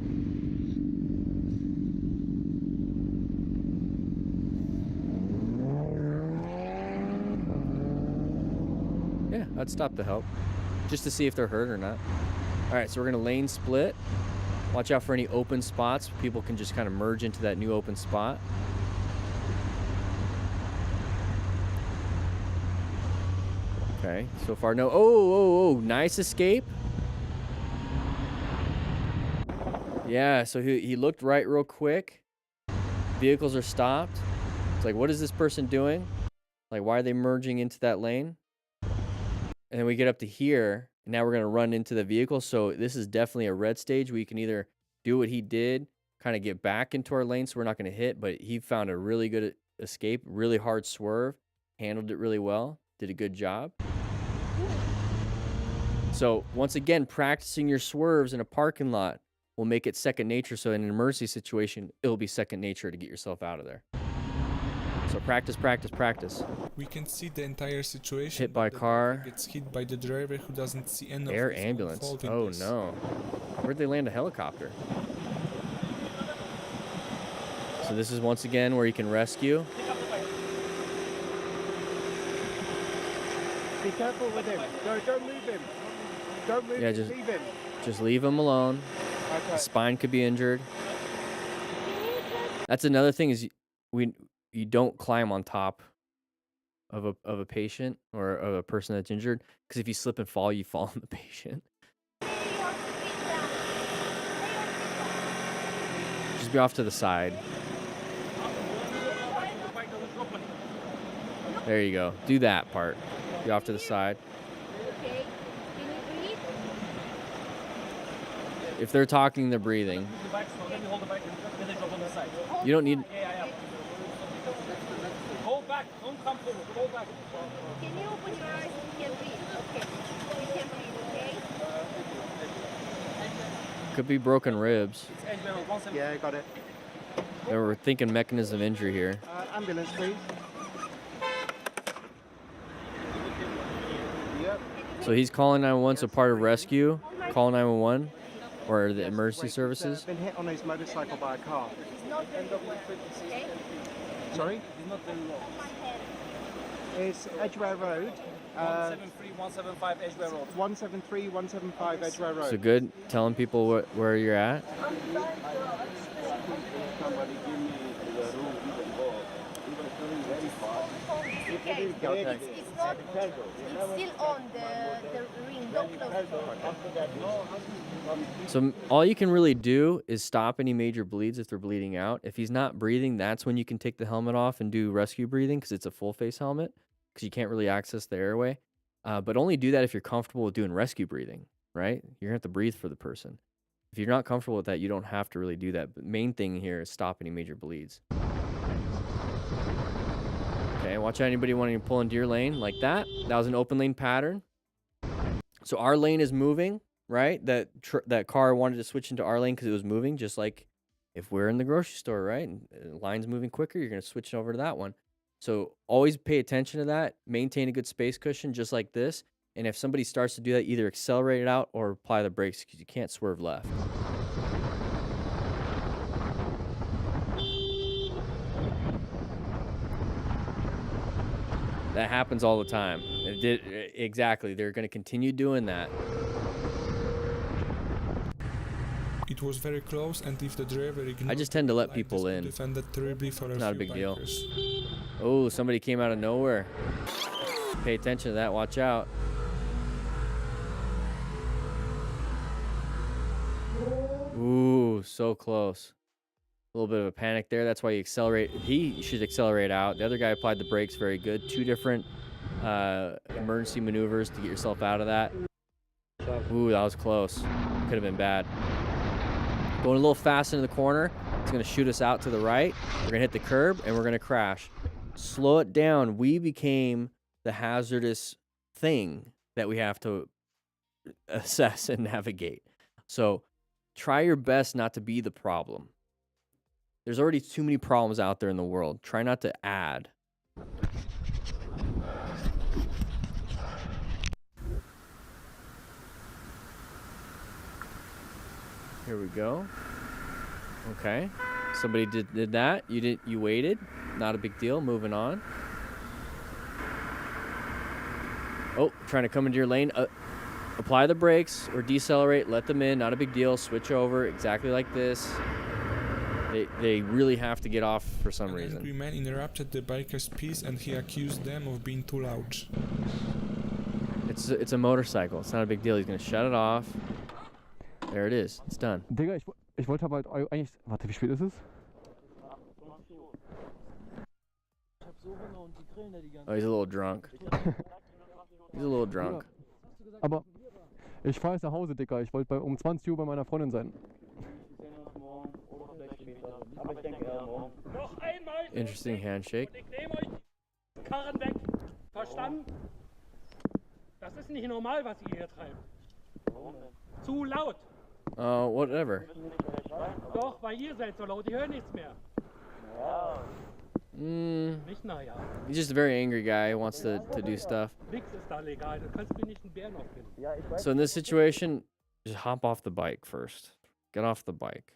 Yeah, I'd stop to help. Just to see if they're hurt or not. Alright, so we're gonna lane split. Watch out for any open spots. People can just kind of merge into that new open spot. Okay, so far no. Oh, nice escape. Yeah, so he looked right real quick. Vehicles are stopped. It's like, what is this person doing? Like, why are they merging into that lane? And then we get up to here, and now we're going to run into the vehicle. So this is definitely a red stage where you can either do what he did, kind of get back into our lane so we're not going to hit, but he found a really good escape, really hard swerve, handled it really well, did a good job. So once again, practicing your swerves in a parking lot will make it second nature. So in an emergency situation, it'll be second nature to get yourself out of there. So practice, practice, practice. We can see the entire situation. Hit by car. Gets hit by the driver who doesn't see any Air ambulance. Oh no. Where'd they land a helicopter? So this is once again where you can rescue. Be careful with him. Don't leave him. Don't move. Yeah, leave him. Just leave him alone. Okay. The spine could be injured. That's another thing is you don't climb on top of a patient or of a person that's injured, because if you slip and fall, you fall on the patient. Just be off to the side. There you go. Do that part. Be off to the side. Okay. Can you breathe? If they're talking, they're breathing. You don't need... Hold back. Don't come forward. Hold back. Can you open your eyes and you can breathe? Okay. You can breathe, okay? Could be broken ribs. Yeah, I got it. And we're thinking mechanism of injury here. Ambulance, please. Yep. So he's calling 911, so part of rescue, call 911, or the emergency services. Been hit on his motorcycle by a car. Sorry? It's Edgware Road. 173, 175 Edgware Road. 173, 175 Edgware Road. So good, telling people where you're at. Okay. It's still on the ring. Don't close the door. So all you can really do is stop any major bleeds if they're bleeding out. If he's not breathing, that's when you can take the helmet off and do rescue breathing, because it's a full face helmet, because you can't really access the airway. But only do that if you're comfortable with doing rescue breathing, right? You're gonna have to breathe for the person. If you're not comfortable with that, you don't have to really do that. But main thing here is stop any major bleeds. Okay, watch out anybody wanting to pull into your lane like that. That was an open lane pattern. So our lane is moving, right? That car wanted to switch into our lane because it was moving, just like if we're in the grocery store, right? And the line's moving quicker, you're going to switch over to that one. So always pay attention to that. Maintain a good space cushion just like this. And if somebody starts to do that, either accelerate it out or apply the brakes, because you can't swerve left. That happens all the time. Exactly. They're going to continue doing that. It was very close, and if the driver ignored I just tend to let like people this, in. defended terribly for It's not a few big deal. bikers. Oh, somebody came out of nowhere. Pay attention to that. Watch out. Ooh, so close. A little bit of a panic there. That's why you accelerate. He should accelerate out. The other guy applied the brakes very good. 2 different emergency maneuvers to get yourself out of that. Ooh, that was close. Could have been bad. Going a little fast into the corner. It's going to shoot us out to the right. We're going to hit the curb, and we're going to crash. Slow it down. We became the hazardous thing that we have to assess and navigate. So try your best not to be the problem. There's already too many problems out there in the world. Try not to add. Here we go. Okay. Somebody did that. You waited. Not a big deal. Moving on. Oh, trying to come into your lane. Apply the brakes or decelerate. Let them in. Not a big deal. Switch over exactly like this. They really have to get off for some reason. An angry man interrupted the biker's peace, and he accused them of being too loud. It's a motorcycle. It's not a big deal. He's gonna shut it off. There it is. It's done. Digga, ich wollte aber eigentlich... Warte, wie spät ist es? Oh, he's a little drunk. He's a little drunk. Aber ich fahre jetzt nach Hause, Digga. Ich wollte um 20 Uhr bei meiner Freundin sein. Interesting handshake. Ich nehme euch die Karren weg. Verstanden? Das ist nicht normal, was ihr hier treibt. Zu laut. Oh, whatever. Doch, weil ihr seid so laut, ich höre nichts mehr. Nicht naja. He's just a very angry guy. He wants to do stuff. Nix ist da legal, du kannst mir nicht einen Bär noch finden. So in this situation, just hop off the bike first. Get off the bike.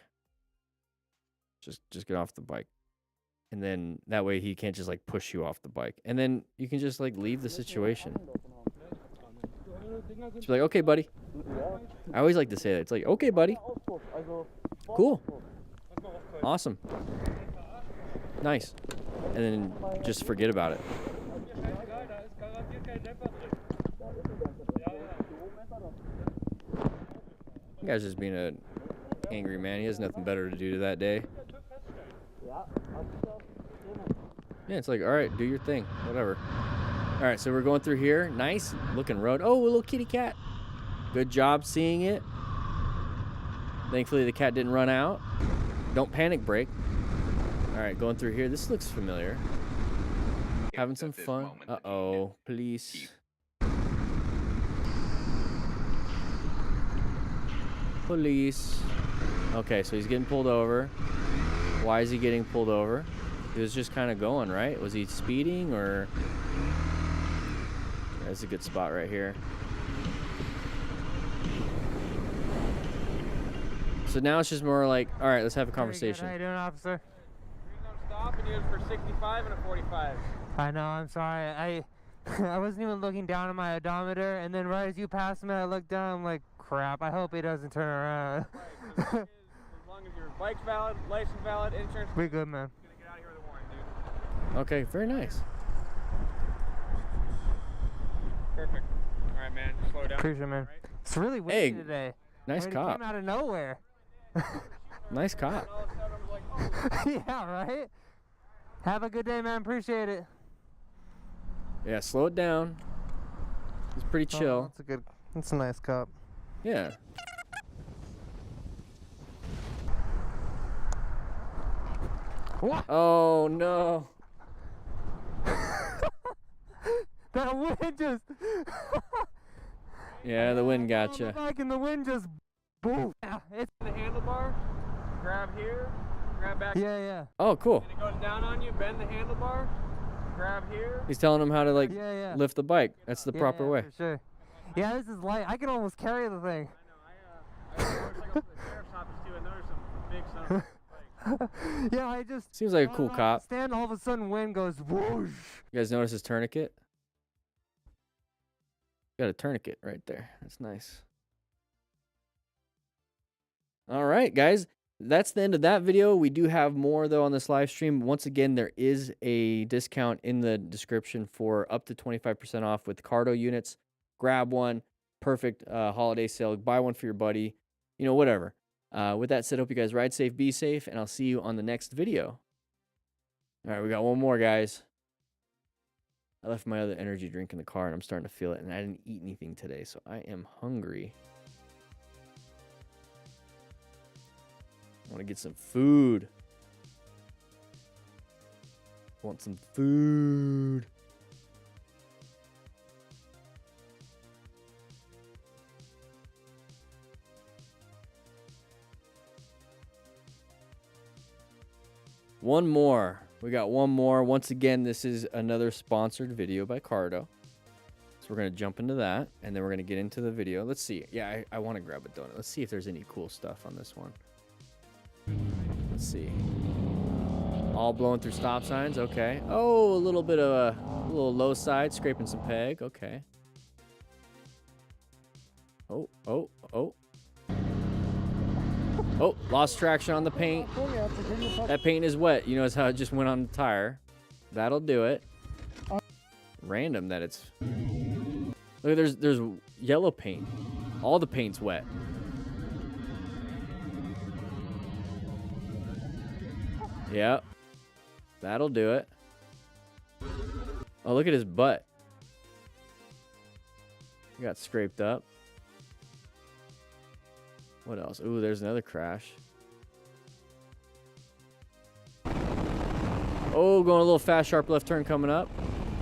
Just get off the bike. And then that way he can't just like push you off the bike. And then you can just like leave the situation. Just be like, okay, buddy. I always like to say that. It's like, okay, buddy. Cool. Awesome. Nice. And then just forget about it. You guy's just being an angry man. He has nothing better to do that day. Yeah, it's like, all right, do your thing. Whatever. All right, so we're going through here. Nice looking road. Oh, a little kitty cat. Good job seeing it. Thankfully, the cat didn't run out. Don't panic brake. All right, going through here. This looks familiar. Having some fun. Uh-oh, police. Police. Okay, so he's getting pulled over. Why is he getting pulled over? He was just kind of going, right? Was he speeding or... That's a good spot right here. So now it's just more like, all right, let's have a conversation. How you doing, officer? Stop and use for 65 and a 45. I know, I'm sorry. I wasn't even looking down at my odometer, and then right as you passed me, I looked down, I'm like, crap, I hope he doesn't turn around. Right, as long as your bike's valid, license valid, insurance. We good, man. Gonna get out of here with a warrant, dude. Okay, very nice. Perfect. All right, man. Just slow down. Appreciate it, man. Right? It's really windy Hey, today. nice It cop. came out of nowhere. Nice cop. And all of a sudden, I was like, oh. Yeah, right? Have a good day, man. Appreciate it. Yeah, slow it down. It's pretty chill. That's a nice cop. Yeah. What? Oh no. That wind just... Yeah, the wind got you. Back and the wind just... Boom. Yeah, it's... The handlebar, grab here, grab back. Yeah. Oh, cool. And it goes down on you, bend the handlebar, grab here. He's telling him how to like Yeah. lift the bike. That's the proper way. For sure. Yeah, this is light. I can almost carry the thing. I know, I was like up to the sheriff's office too, and there were some big son of a Yeah, I just... Seems like a cool cop. Stand, all of a sudden wind goes whoosh. You guys notice his tourniquet? Got a tourniquet right there. That's nice. All right, guys. That's the end of that video. We do have more, though, on this live stream. Once again, there is a discount in the description for up to 25% off with Cardo units. Grab one. Perfect holiday sale. Buy one for your buddy. You know, whatever. With that said, hope you guys ride safe, be safe, and I'll see you on the next video. All right, we got one more, guys. I left my other energy drink in the car, and I'm starting to feel it, and I didn't eat anything today, so I am hungry. I want to get some food. Want some food. One more. We got one more. Once again, this is another sponsored video by Cardo. So we're going to jump into that, and then we're going to get into the video. Let's see. Yeah, I want to grab a donut. Let's see if there's any cool stuff on this one. Let's see. All blowing through stop signs. Okay. Oh, a little bit of a little low side, scraping some peg. Okay. Oh. Oh, lost traction on the paint. That paint is wet. You notice how it just went on the tire. That'll do it. Random that it's... Look, there's yellow paint. All the paint's wet. Yep. That'll do it. Oh, look at his butt. He got scraped up. What else? Ooh, there's another crash. Oh, going a little fast, sharp left turn coming up.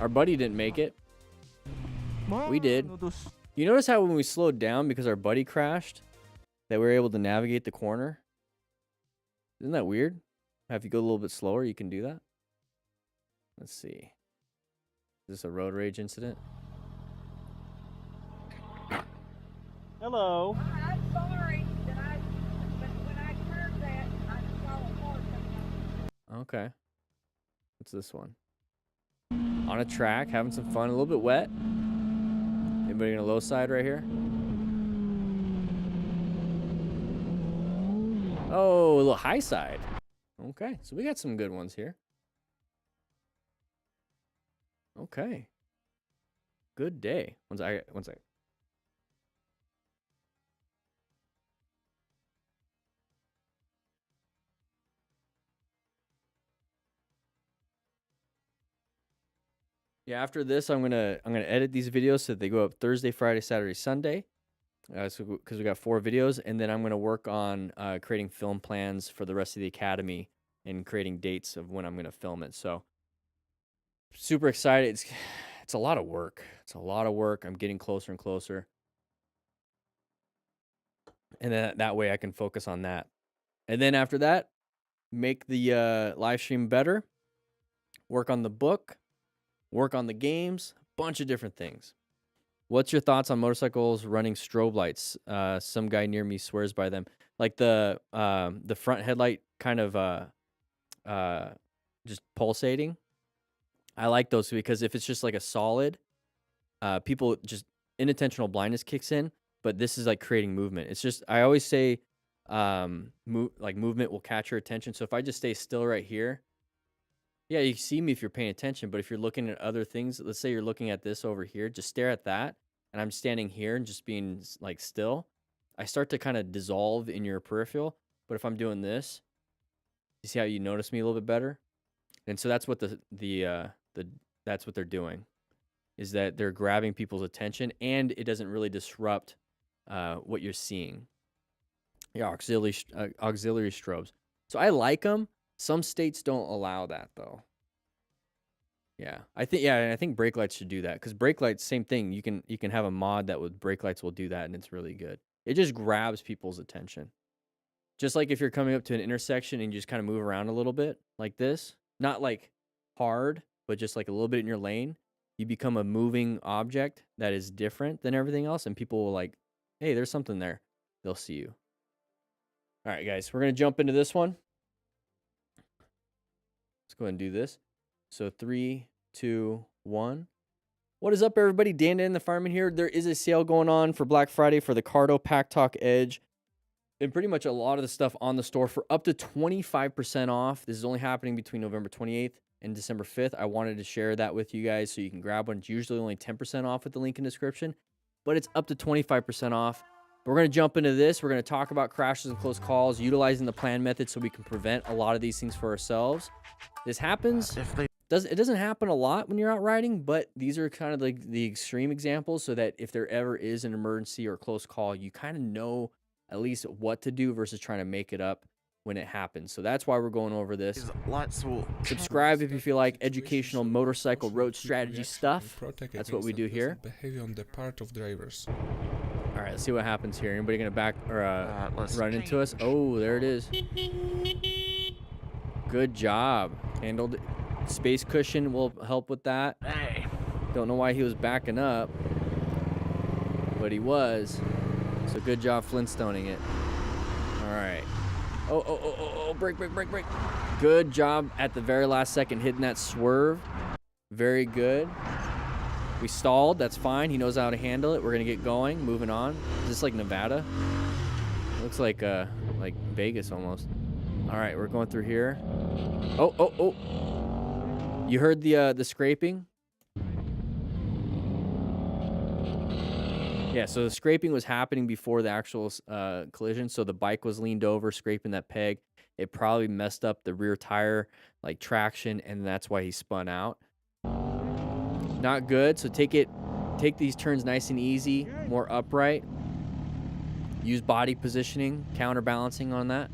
Our buddy didn't make it. We did. You notice how when we slowed down because our buddy crashed, that we were able to navigate the corner? Isn't that weird? If you go a little bit slower, you can do that. Let's see. Is this a road rage incident? Hello. I'm sorry that when I heard that, I saw a car coming up. Okay. What's this one? On a track, having some fun, a little bit wet. Anybody gonna low side right here? Oh, a little high side. Okay, so we got some good ones here. Okay. Good day. One sec. Yeah, after this, I'm gonna edit these videos so that they go up Thursday, Friday, Saturday, Sunday. So because we got 4 videos, and then I'm gonna work on creating film plans for the rest of the academy and creating dates of when I'm gonna film it. So super excited. It's a lot of work. It's a lot of work. I'm getting closer and closer, and then that way I can focus on that. And then after that, make the live stream better. Work on the book. Work on the games, a bunch of different things. What's your thoughts on motorcycles running strobe lights? Some guy near me swears by them. Like the front headlight kind of just pulsating. I like those because if it's just like a solid, people just inattentional blindness kicks in, but this is like creating movement. It's just, I always say, movement will catch your attention. So if I just stay still right here, yeah, you see me if you're paying attention, but if you're looking at other things, let's say you're looking at this over here, just stare at that, and I'm standing here and just being like still, I start to kind of dissolve in your peripheral. But if I'm doing this, you see how you notice me a little bit better? And so that's what that's what they're doing, is that they're grabbing people's attention, and it doesn't really disrupt what you're seeing. Yeah, auxiliary strobes. So I like them. Some states don't allow that though. Yeah, I think brake lights should do that, because brake lights, same thing. You can have a mod that with brake lights will do that, and it's really good. It just grabs people's attention. Just like if you're coming up to an intersection and you just kind of move around a little bit like this, not like hard, but just like a little bit in your lane, you become a moving object that is different than everything else, and people will like, hey, there's something there. They'll see you. All right, guys, we're going to jump into this one. Let's go ahead and do this. So 3, 2, 1. What is up, everybody? DanDanTheFireman here. There is a sale going on for Black Friday for the Cardo Pack Talk Edge, and pretty much a lot of the stuff on the store for up to 25% off. This is only happening between November 28th and December 5th. I wanted to share that with you guys so you can grab one. It's usually only 10% off with the link in the description, but it's up to 25% off. We're going to jump into this. We're going to talk about crashes and close calls, utilizing the plan method so we can prevent a lot of these things for ourselves. This happens. It doesn't happen a lot when you're out riding, but these are kind of like the extreme examples, so that if there ever is an emergency or close call, you kind of know at least what to do versus trying to make it up when it happens. So that's why we're going over this. Subscribe if you feel like educational motorcycle road strategy stuff. That's what we do here. Behavior on the part of drivers. All right, let's see what happens here. Anybody gonna back or run into us? Oh, there it is. Good job. Handled it. Space cushion will help with that. Hey. Don't know why he was backing up, but he was. So good job Flintstoning it. All right. Oh, break. Good job at the very last second hitting that swerve. Very good. We stalled. That's fine. He knows how to handle it. We're going to get going. Moving on. Is this like Nevada? Looks like Vegas almost. All right, we're going through here. Oh. You heard the scraping? Yeah, so the scraping was happening before the actual collision. So the bike was leaned over, scraping that peg. It probably messed up the rear tire, like traction, and that's why he spun out. Not good. So take these turns nice and easy, more upright. Use body positioning, counterbalancing on that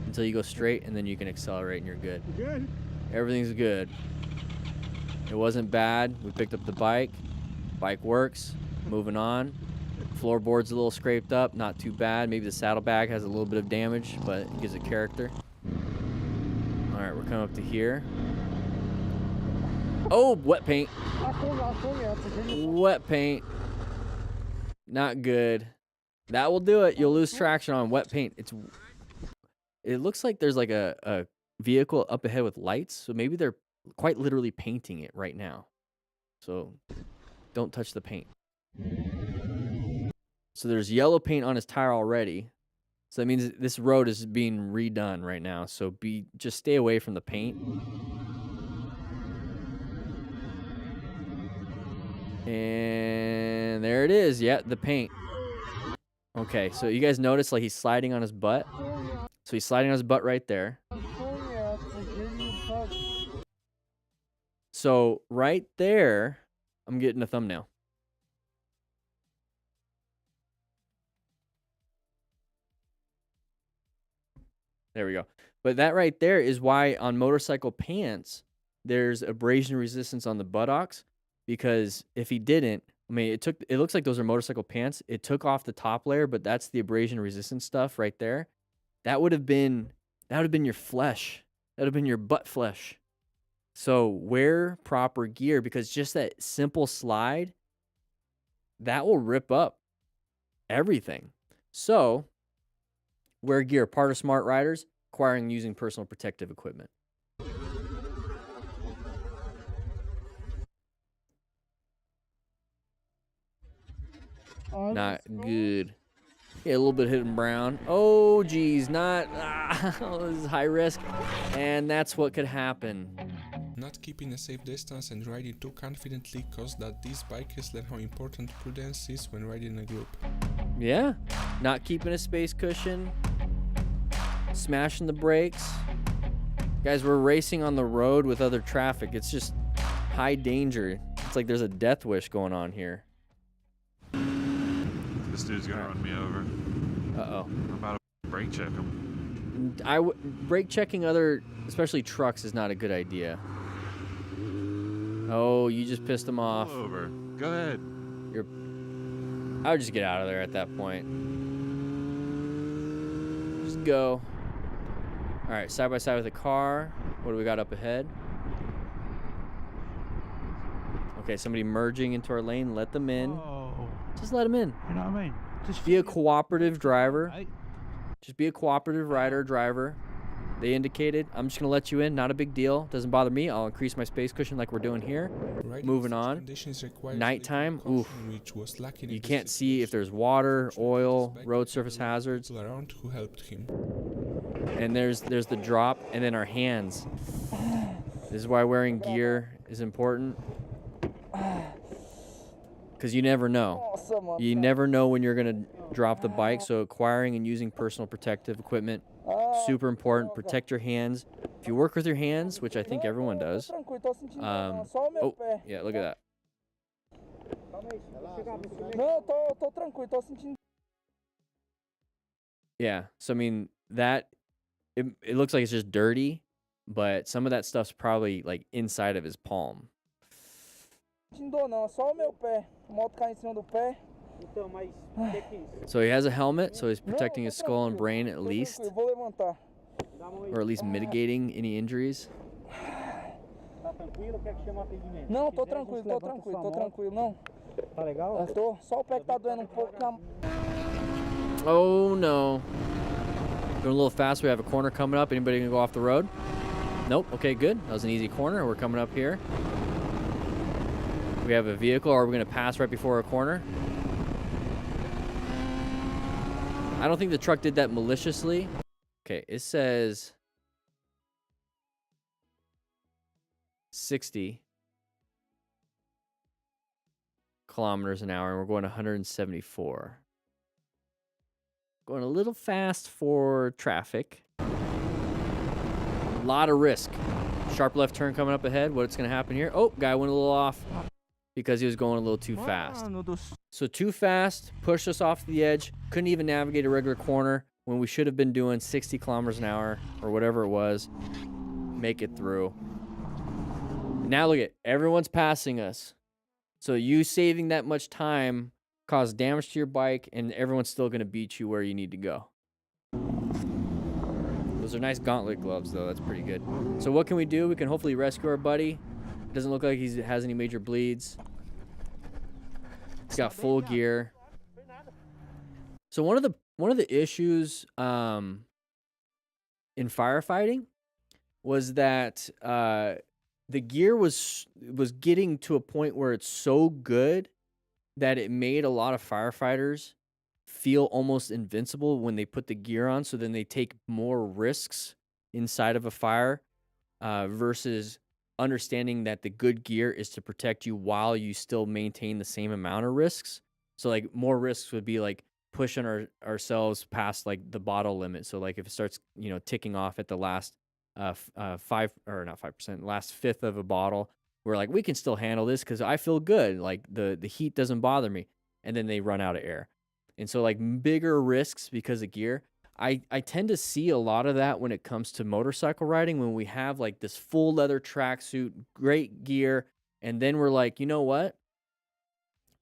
until you go straight, and then you can accelerate and you're good. Good. Everything's good. It wasn't bad. We picked up the bike. Bike works. Moving on. Floorboard's a little scraped up. Not too bad. Maybe the saddlebag has a little bit of damage, but it gives it character. All right, we're coming up to here. Oh, wet paint. Wet paint. Not good. That will do it. You'll lose traction on wet paint. It looks like there's like a vehicle up ahead with lights, so maybe they're quite literally painting it right now. So don't touch the paint. So there's yellow paint on his tire already. So that means this road is being redone right now. So just stay away from the paint. And there it is. Yeah, the paint. Okay, so you guys notice like he's sliding on his butt. So he's sliding on his butt right there. So right there, I'm getting a thumbnail. There we go. But that right there is why on motorcycle pants, there's abrasion resistance on the buttocks, because if he didn't, I mean, it looks like those are motorcycle pants. It took off the top layer, but that's the abrasion resistance stuff right there. That would have been your flesh. That would have been your butt flesh. So wear proper gear, because just that simple slide that will rip up everything. So, wear gear. Part of smart riders, acquiring and using personal protective equipment. Not good. Yeah, a little bit hidden brown. Oh, geez, not. This is high risk. And that's what could happen. Not keeping a safe distance and riding too confidently cause that these bikers learn how important prudence is when riding in a group. Yeah, not keeping a space cushion, smashing the brakes. Guys, we're racing on the road with other traffic. It's just high danger. It's like there's a death wish going on here. This dude's gonna run me over. Uh-oh. I'm about to brake check him. Brake checking other, especially trucks, is not a good idea. Oh, you just pissed him off. Pull over. Go ahead. I would just get out of there at that point. Just go. All right, side by side with the car. What do we got up ahead? Okay, somebody merging into our lane. Let them in. Just let them in. You know what I mean? Just be a cooperative driver. Just be a cooperative rider, driver. They indicated. I'm just going to let you in. Not a big deal. Doesn't bother me. I'll increase my space cushion like we're doing here. Moving on. Nighttime. Oof. You can't see if there's water, oil, road surface hazards. And there's the drop. And then our hands. This is why wearing gear is important. Because you never know. You never know when you're going to drop the bike. So acquiring and using personal protective equipment, super important. Protect your hands. If you work with your hands, which I think everyone does. Oh, yeah, look at that. Yeah, so I mean, that, it looks like it's just dirty, but some of that stuff's probably like inside of his palm. So he has a helmet, so he's protecting his skull and brain at least. Or at least mitigating any injuries. Não, tô tranquilo, não. Tá legal? Tô, só o pé que tá doendo um pouco. Oh no. Going a little fast, we have a corner coming up. Anybody gonna go off the road? Nope, okay, good. That was an easy corner. We're coming up here. We have a vehicle, or are we gonna pass right before a corner? I don't think the truck did that maliciously. Okay, it says 60 kilometers an hour, and we're going 174. Going a little fast for traffic. A lot of risk. Sharp left turn coming up ahead. What's going to happen here? Oh, guy went a little off because he was going a little too fast. So too fast, pushed us off the edge. Couldn't even navigate a regular corner when we should have been doing 60 kilometers an hour or whatever it was. Make it through. Now look at, everyone's passing us. So you saving that much time caused damage to your bike, and everyone's still going to beat you where you need to go. Those are nice gauntlet gloves, though. That's pretty good. So what can we do? We can hopefully rescue our buddy. Doesn't look like he has any major bleeds. He's got full gear. So one of the issues in firefighting was that the gear was getting to a point where it's so good that it made a lot of firefighters feel almost invincible when they put the gear on. So then they take more risks inside of a fire versus understanding that the good gear is to protect you while you still maintain the same amount of risks. So like more risks would be like pushing ourselves past like the bottle limit. So like if it starts, ticking off at the last last fifth of a bottle, we're like, we can still handle this because I feel good. Like the heat doesn't bother me. And then they run out of air. And so like bigger risks because of gear. I tend to see a lot of that when it comes to motorcycle riding, when we have like this full leather tracksuit, great gear, and then we're like, you know what?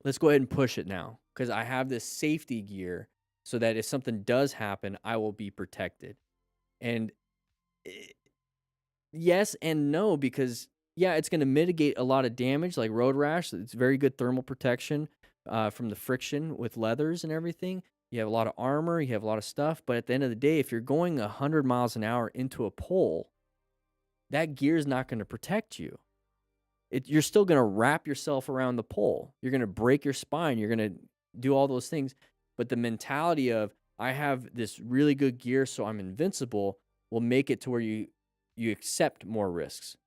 Let's go ahead and push it now because I have this safety gear so that if something does happen, I will be protected. And yes and no, because yeah, it's going to mitigate a lot of damage like road rash. It's very good thermal protection, from the friction with leathers and everything. You have a lot of armor, you have a lot of stuff, but at the end of the day, if you're going 100 miles an hour into a pole, that gear is not going to protect you. You're still going to wrap yourself around the pole. You're going to break your spine. You're going to do all those things. But the mentality of, I have this really good gear, so I'm invincible, will make it to where you accept more risks.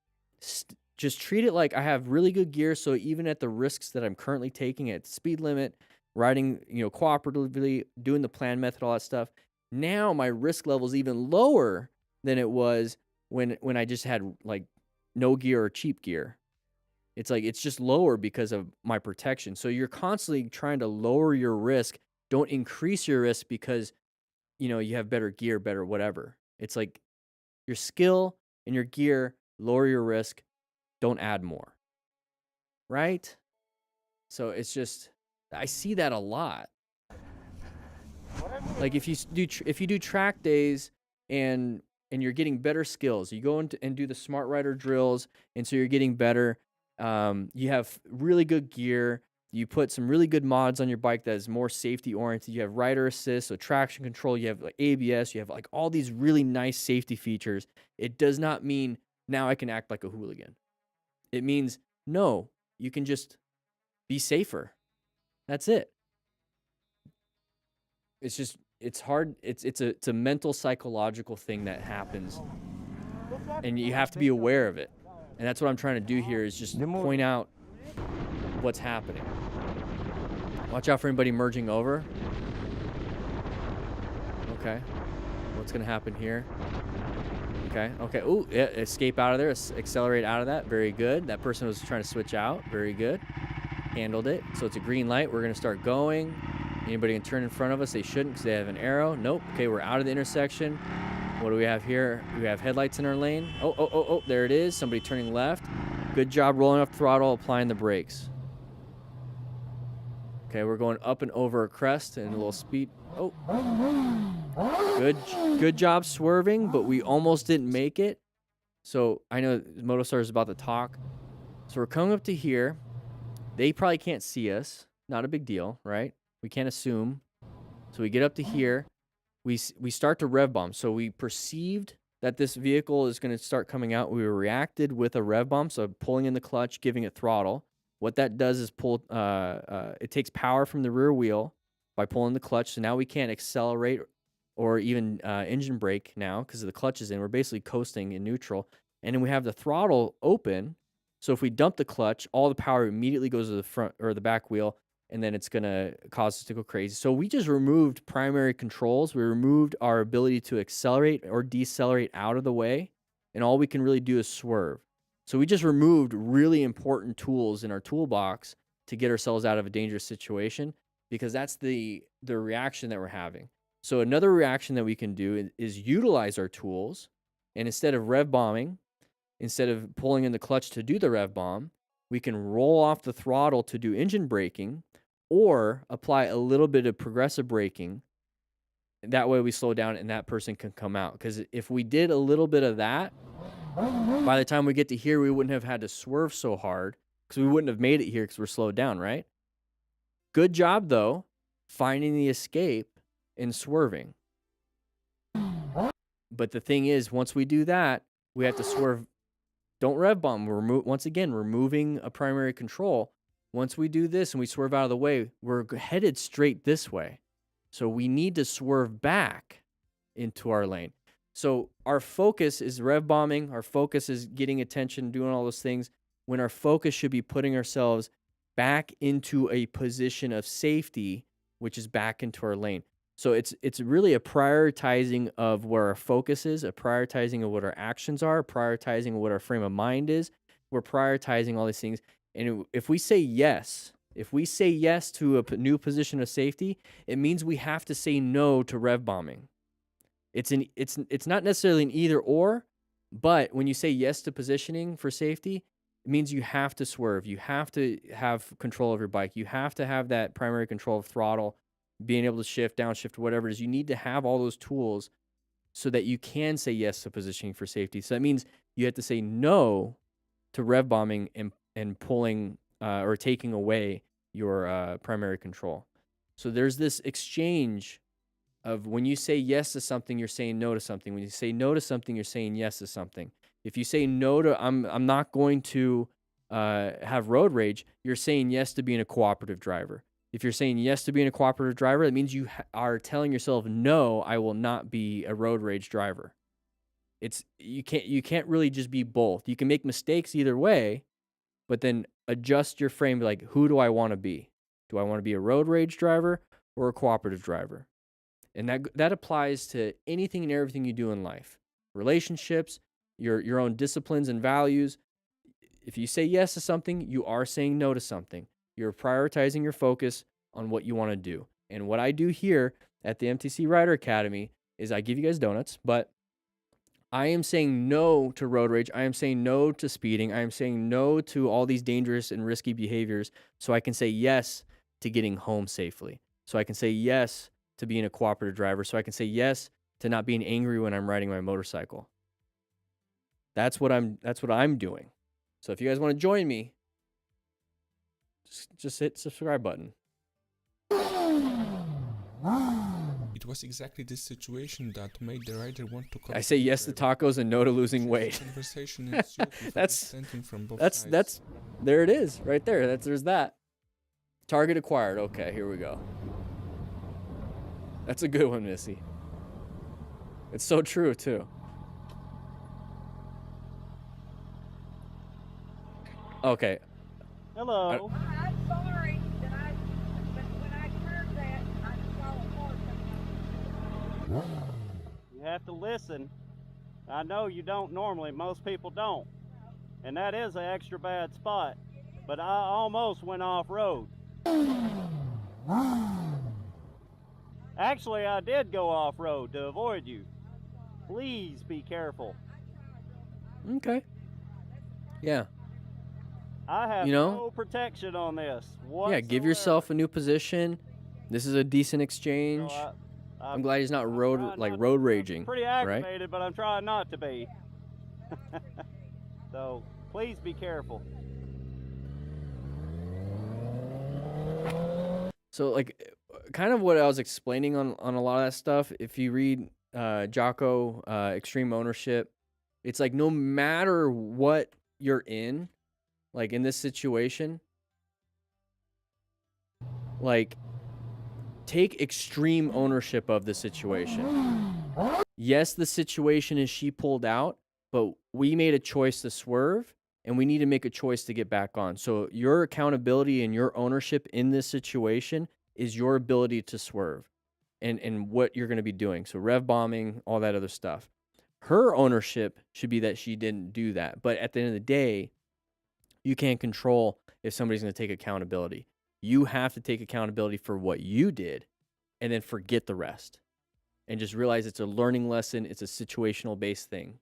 Just treat it like I have really good gear, so even at the risks that I'm currently taking at the speed limit, riding, cooperatively, doing the plan method, all that stuff, now my risk level is even lower than it was when I just had like no gear or cheap gear. It's like it's just lower because of my protection. So you're constantly trying to lower your risk. Don't increase your risk because you have better gear, better whatever. It's like your skill and your gear, lower your risk, don't add more. Right? So it's just, I see that a lot. Like if you do track days and you're getting better skills, you go and do the smart rider drills, and so you're getting better. You have really good gear. You put some really good mods on your bike that is more safety oriented. You have rider assist, so traction control. You have like ABS. You have like all these really nice safety features. It does not mean now I can act like a hooligan. It means no, you can just be safer. That's it. It's just, it's hard. It's a mental psychological thing that happens, and you have to be aware of it. And that's what I'm trying to do here, is just point out what's happening. Watch out for anybody merging over. Okay. What's going to happen here? Okay. Okay. Ooh, yeah, escape out of there. Accelerate out of that. Very good. That person was trying to switch out. Very good. Handled it. So it's a green light. We're going to start going. Anybody can turn in front of us? They shouldn't because they have an arrow. Nope. Okay, we're out of the intersection. What do we have here? We have headlights in our lane. Oh, there it is. Somebody turning left. Good job rolling off the throttle, applying the brakes. Okay, we're going up and over a crest and a little speed. Oh. Good job swerving, but we almost didn't make it. So I know Motostar is about to talk. So we're coming up to here. They probably can't see us. Not a big deal, right? We can't assume. So we get up to here. We start to rev bomb. So we perceived that this vehicle is going to start coming out. We reacted with a rev bomb, so pulling in the clutch, giving it throttle. What that does is it takes power from the rear wheel by pulling the clutch. So now we can't accelerate or even engine brake now because the clutch is in. We're basically coasting in neutral. And then we have the throttle open. So if we dump the clutch, all the power immediately goes to the front or the back wheel, and then it's going to cause us to go crazy. So we just removed primary controls. We removed our ability to accelerate or decelerate out of the way, and all we can really do is swerve. So we just removed really important tools in our toolbox to get ourselves out of a dangerous situation, because that's the reaction that we're having. So another reaction that we can do is utilize our tools, and instead of rev bombing, instead of pulling in the clutch to do the rev bomb, we can roll off the throttle to do engine braking, or apply a little bit of progressive braking. That way we slow down and that person can come out. Because if we did a little bit of that, by the time we get to here, we wouldn't have had to swerve so hard, because we wouldn't have made it here because we're slowed down, right? Good job, though, finding the escape and swerving. But the thing is, once we do that, we have to swerve. Don't rev bomb. Once again, removing a primary control. Once we do this and we swerve out of the way, we're headed straight this way. So we need to swerve back into our lane. So our focus is rev bombing. Our focus is getting attention, doing all those things, when our focus should be putting ourselves back into a position of safety, which is back into our lane. So it's really a prioritizing of where our focus is, a prioritizing of what our actions are, prioritizing what our frame of mind is. We're prioritizing all these things. And if we say yes to a new position of safety, it means we have to say no to rev bombing. It's not necessarily an either or, but when you say yes to positioning for safety, it means you have to swerve. You have to have control of your bike. You have to have that primary control of throttle, being able to shift, downshift, whatever it is. You need to have all those tools so that you can say yes to positioning for safety. So that means you have to say no to rev bombing and pulling or taking away your primary control. So there's this exchange of when you say yes to something, you're saying no to something. When you say no to something, you're saying yes to something. If you say no to, I'm not going to have road rage, you're saying yes to being a cooperative driver. If you're saying yes to being a cooperative driver, that means you are telling yourself, no, I will not be a road rage driver. You can't really just be both. You can make mistakes either way, but then adjust your frame. Like, who do I want to be? Do I want to be a road rage driver or a cooperative driver? And that applies to anything and everything you do in life. Relationships, your own disciplines and values. If you say yes to something, you are saying no to something. You're prioritizing your focus on what you want to do. And what I do here at the MTC Rider Academy is I give you guys donuts, but I am saying no to road rage. I am saying no to speeding. I am saying no to all these dangerous and risky behaviors so I can say yes to getting home safely. So I can say yes to being a cooperative driver. So I can say yes to not being angry when I'm riding my motorcycle. That's what I'm doing. So if you guys want to join me, just hit the subscribe button. It was exactly this situation that made the rider want to. I say yes to tacos and no to losing weight. Conversation ensued with understanding from both sides. That's there it is right there. There's that. Target acquired. Okay, here we go. That's a good one, Missy. It's so true too. Okay. I'm Hello. sorry that when I heard that, I saw a car coming up. You have to listen. I know you don't normally. Most people don't. And that is an extra bad spot. But I almost went off-road. Actually, I did go off-road to avoid you. Please be careful. Okay. Yeah. I have no protection on this whatsoever. Yeah, give yourself a new position. This is a decent exchange. I'm glad he's not road raging. Pretty aggravated, but I'm trying not to be. So please be careful. So like, kind of what I was explaining on a lot of that stuff. If you read Jocko, Extreme Ownership, it's like no matter what you're in. Like in this situation, like take extreme ownership of the situation. Yes, the situation is she pulled out, but we made a choice to swerve and we need to make a choice to get back on. So your accountability and your ownership in this situation is your ability to swerve and what you're going to be doing. So rev bombing, all that other stuff. Her ownership should be that she didn't do that. But at the end of the day, you can't control if somebody's going to take accountability. You have to take accountability for what you did and then forget the rest and just realize it's a learning lesson. It's a situational based thing.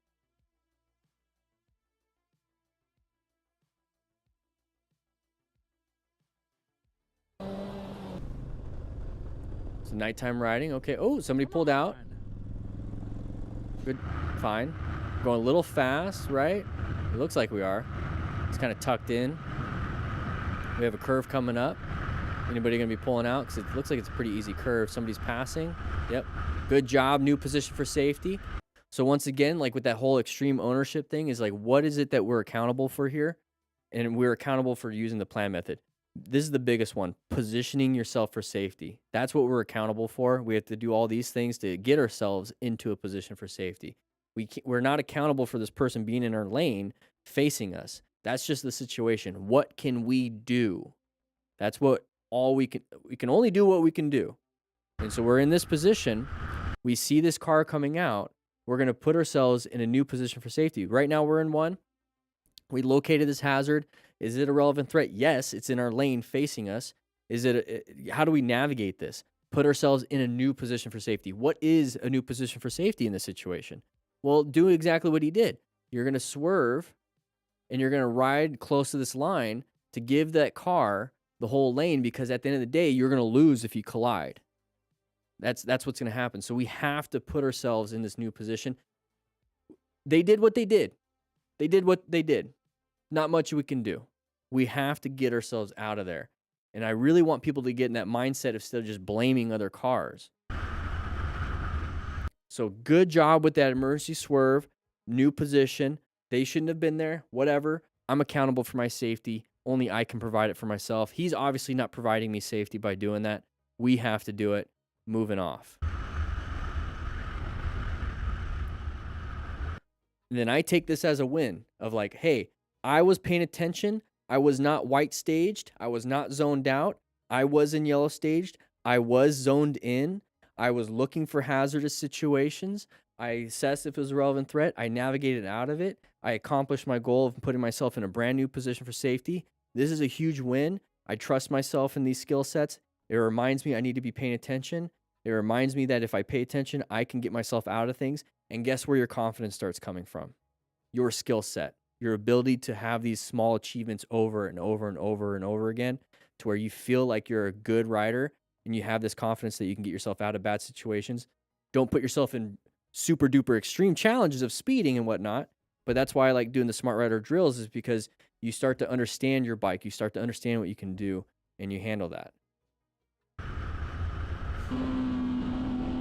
It's nighttime riding. Okay. Oh, somebody pulled out. Good. Fine. Going a little fast, right? It looks like we are. It's kind of tucked in. We have a curve coming up. Anybody going to be pulling out? Because it looks like it's a pretty easy curve. Somebody's passing. Yep. Good job. New position for safety. So once again, like with that whole extreme ownership thing is like, what is it that we're accountable for here? And we're accountable for using the plan method. This is the biggest one. Positioning yourself for safety. That's what we're accountable for. We have to do all these things to get ourselves into a position for safety. We're not accountable for this person being in our lane facing us. That's just the situation. What can we do? That's what we can only do what we can do. And so we're in this position. We see this car coming out. We're going to put ourselves in a new position for safety. Right now we're in one. We located this hazard. Is it a relevant threat? Yes, it's in our lane facing us. How do we navigate this? Put ourselves in a new position for safety. What is a new position for safety in this situation? Well, do exactly what he did. You're going to swerve and you're going to ride close to this line to give that car the whole lane, because at the end of the day, you're going to lose if you collide. That's what's going to happen. So we have to put ourselves in this new position. They did what they did. They did what they did. Not much we can do. We have to get ourselves out of there. And I really want people to get in that mindset of instead of just blaming other cars. So good job with that emergency swerve, new position. They shouldn't have been there, whatever. I'm accountable for my safety. Only I can provide it for myself. He's obviously not providing me safety by doing that. We have to do it. Moving off. And then I take this as a win of like, hey, I was paying attention. I was not white staged. I was not zoned out. I was in yellow staged. I was zoned in. I was looking for hazardous situations. I assessed if it was a relevant threat. I navigated out of it. I accomplished my goal of putting myself in a brand new position for safety. This is a huge win. I trust myself in these skill sets. It reminds me I need to be paying attention. It reminds me that if I pay attention, I can get myself out of things. And guess where your confidence starts coming from? Your skill set, your ability to have these small achievements over and over and over and over again to where you feel like you're a good rider and you have this confidence that you can get yourself out of bad situations. Don't put yourself in super duper extreme challenges of speeding and whatnot. But that's why I like doing the Smart Rider drills, is because you start to understand your bike. You start to understand what you can do and you handle that.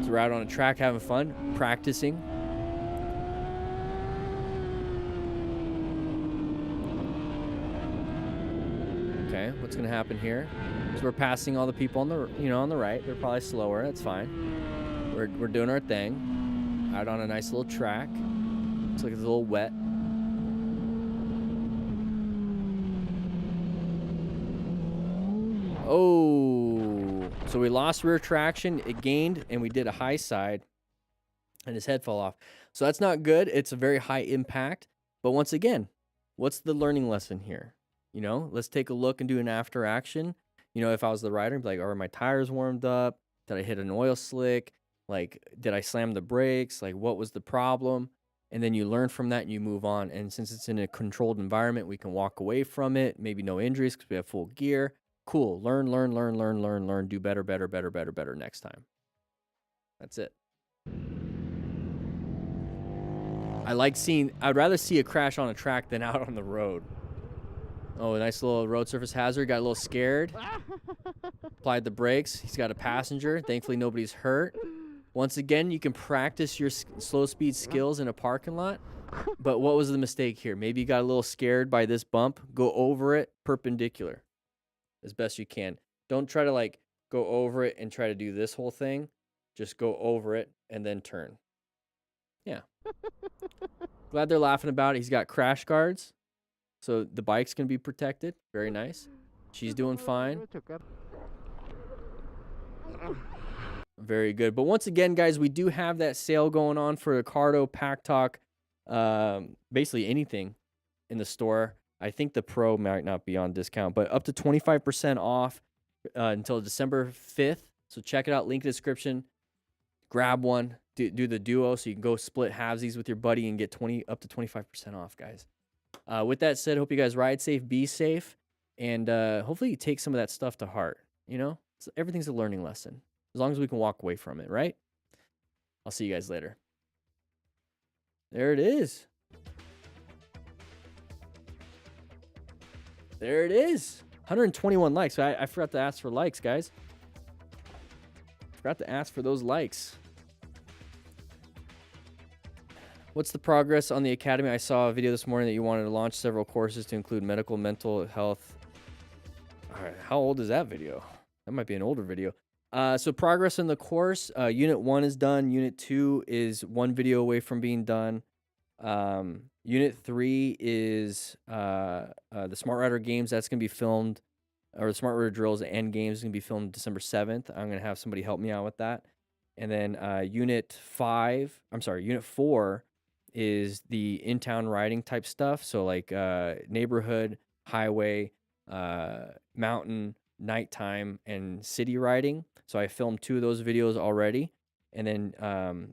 So we're out on a track having fun, practicing. Okay, what's gonna happen here? So we're passing all the people on the on the right. They're probably slower. That's fine. We're doing our thing. Out on a nice little track. Looks like it's a little wet. Oh, so we lost rear traction. It gained, and we did a high side, and his head fell off. So that's not good. It's a very high impact. But once again, what's the learning lesson here? Let's take a look and do an after action. If I was the rider, I'd be like, are my tires warmed up? Did I hit an oil slick? Like, did I slam the brakes? Like, what was the problem? And then you learn from that and you move on. And since it's in a controlled environment, we can walk away from it. Maybe no injuries because we have full gear. Cool. Learn. Do better next time. That's it. I'd rather see a crash on a track than out on the road. Oh, a nice little road surface hazard. Got a little scared. Applied the brakes. He's got a passenger. Thankfully, nobody's hurt. Once again, you can practice your slow speed skills in a parking lot. But what was the mistake here? Maybe you got a little scared by this bump. Go over it perpendicular as best you can. Don't try to go over it and try to do this whole thing. Just go over it and then turn. Yeah. Glad they're laughing about it. He's got crash guards. So the bike's going to be protected. Very nice. She's doing fine. Very good. But once again, guys, we do have that sale going on for the Cardo, Pack Talk, basically anything in the store. I think the Pro might not be on discount, but up to 25% off until December 5th. So check it out. Link in the description. Grab one. Do the duo so you can go split halvesies with your buddy and get up to 25% off, guys. With that said, hope you guys ride safe, be safe, and hopefully you take some of that stuff to heart. Everything's a learning lesson, as long as we can walk away from it, right? I'll see you guys later. There it is. There it is. 121 likes. I forgot to ask for likes, guys. Forgot to ask for those likes. What's the progress on the Academy? I saw a video this morning that you wanted to launch several courses to include medical, mental health. All right, how old is that video? That might be an older video. So progress in the course. Unit 1 is done. Unit 2 is one video away from being done. Unit 3 is the Smart Rider games. That's going to be filmed, or the Smart Rider drills and games is going to be filmed December 7th. I'm going to have somebody help me out with that. And then Unit 4 is the in-town riding type stuff. So like neighborhood, highway, mountain, nighttime, and city riding. So I filmed 2 of those videos already. And then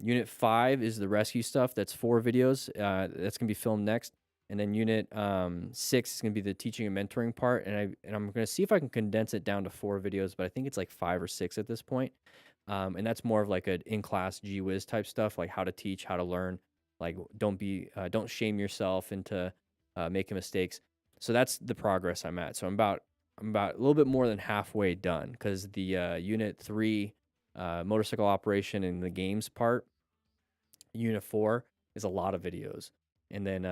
Unit 5 is the rescue stuff. That's 4 videos. That's going to be filmed next. And then Unit 6 is going to be the teaching and mentoring part. And I'm going to see if I can condense it down to 4 videos, but I think it's like 5 or 6 at this point. And that's more of like an in-class gee-whiz type stuff, like how to teach, how to learn. Like, don't shame yourself into making mistakes. So that's the progress I'm at. So I'm I'm about a little bit more than halfway done because the Unit 3 motorcycle operation and the games part, Unit 4 is a lot of videos. And then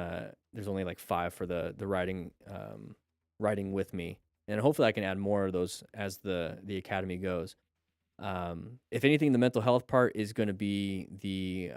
there's only like 5 for the riding with me. And hopefully I can add more of those as the academy goes. If anything, the mental health part is going to be the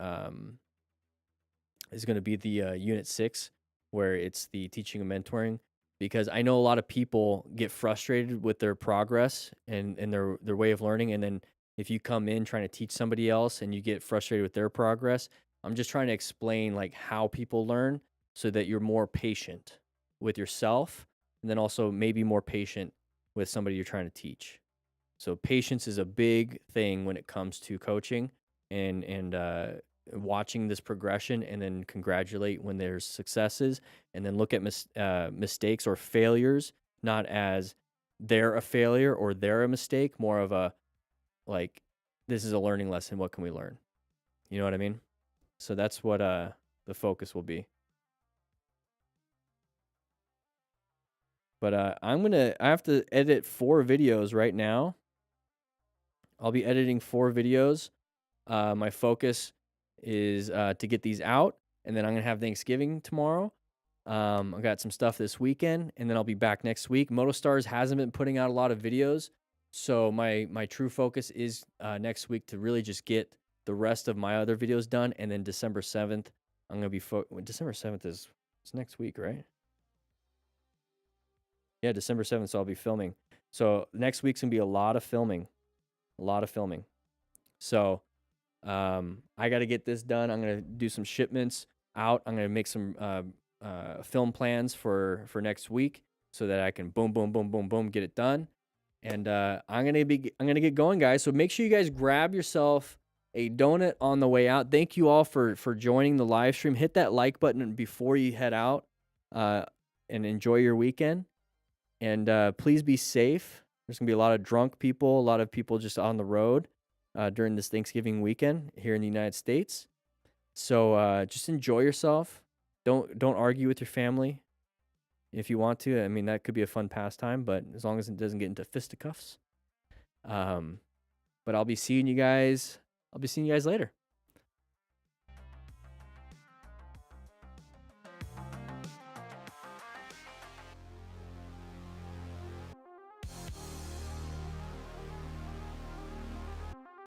Unit 6, where it's the teaching and mentoring, because I know a lot of people get frustrated with their progress and their way of learning. And then if you come in trying to teach somebody else and you get frustrated with their progress, I'm just trying to explain like how people learn so that you're more patient with yourself, and then also maybe more patient with somebody you're trying to teach. So patience is a big thing when it comes to coaching, and watching this progression, and then congratulate when there's successes, and then look at mistakes or failures not as they're a failure or they're a mistake, more of a like, this is a learning lesson. What can we learn? You know what I mean? So that's what the focus will be. But I have to edit 4 videos right now. I'll be editing 4 videos. My focus is to get these out, and then I'm gonna have Thanksgiving tomorrow. I got some stuff this weekend, and then I'll be back next week. MotoStars hasn't been putting out a lot of videos, so my true focus is next week to really just get the rest of my other videos done, and then December 7th, I'm gonna be December 7th is it's next week, right? Yeah, December 7th, so I'll be filming. So next week's gonna be a lot of filming. So I got to get this done. I'm going to do some shipments out. I'm going to make some film plans for next week so that I can boom, boom, boom, boom, boom, get it done. And I'm going to get going, guys. So make sure you guys grab yourself a donut on the way out. Thank you all for joining the live stream. Hit that like button before you head out, and enjoy your weekend. And please be safe. There's going to be a lot of drunk people, a lot of people just on the road during this Thanksgiving weekend here in the United States. So just enjoy yourself. Don't argue with your family if you want to. I mean, that could be a fun pastime, but as long as it doesn't get into fisticuffs. But I'll be seeing you guys later.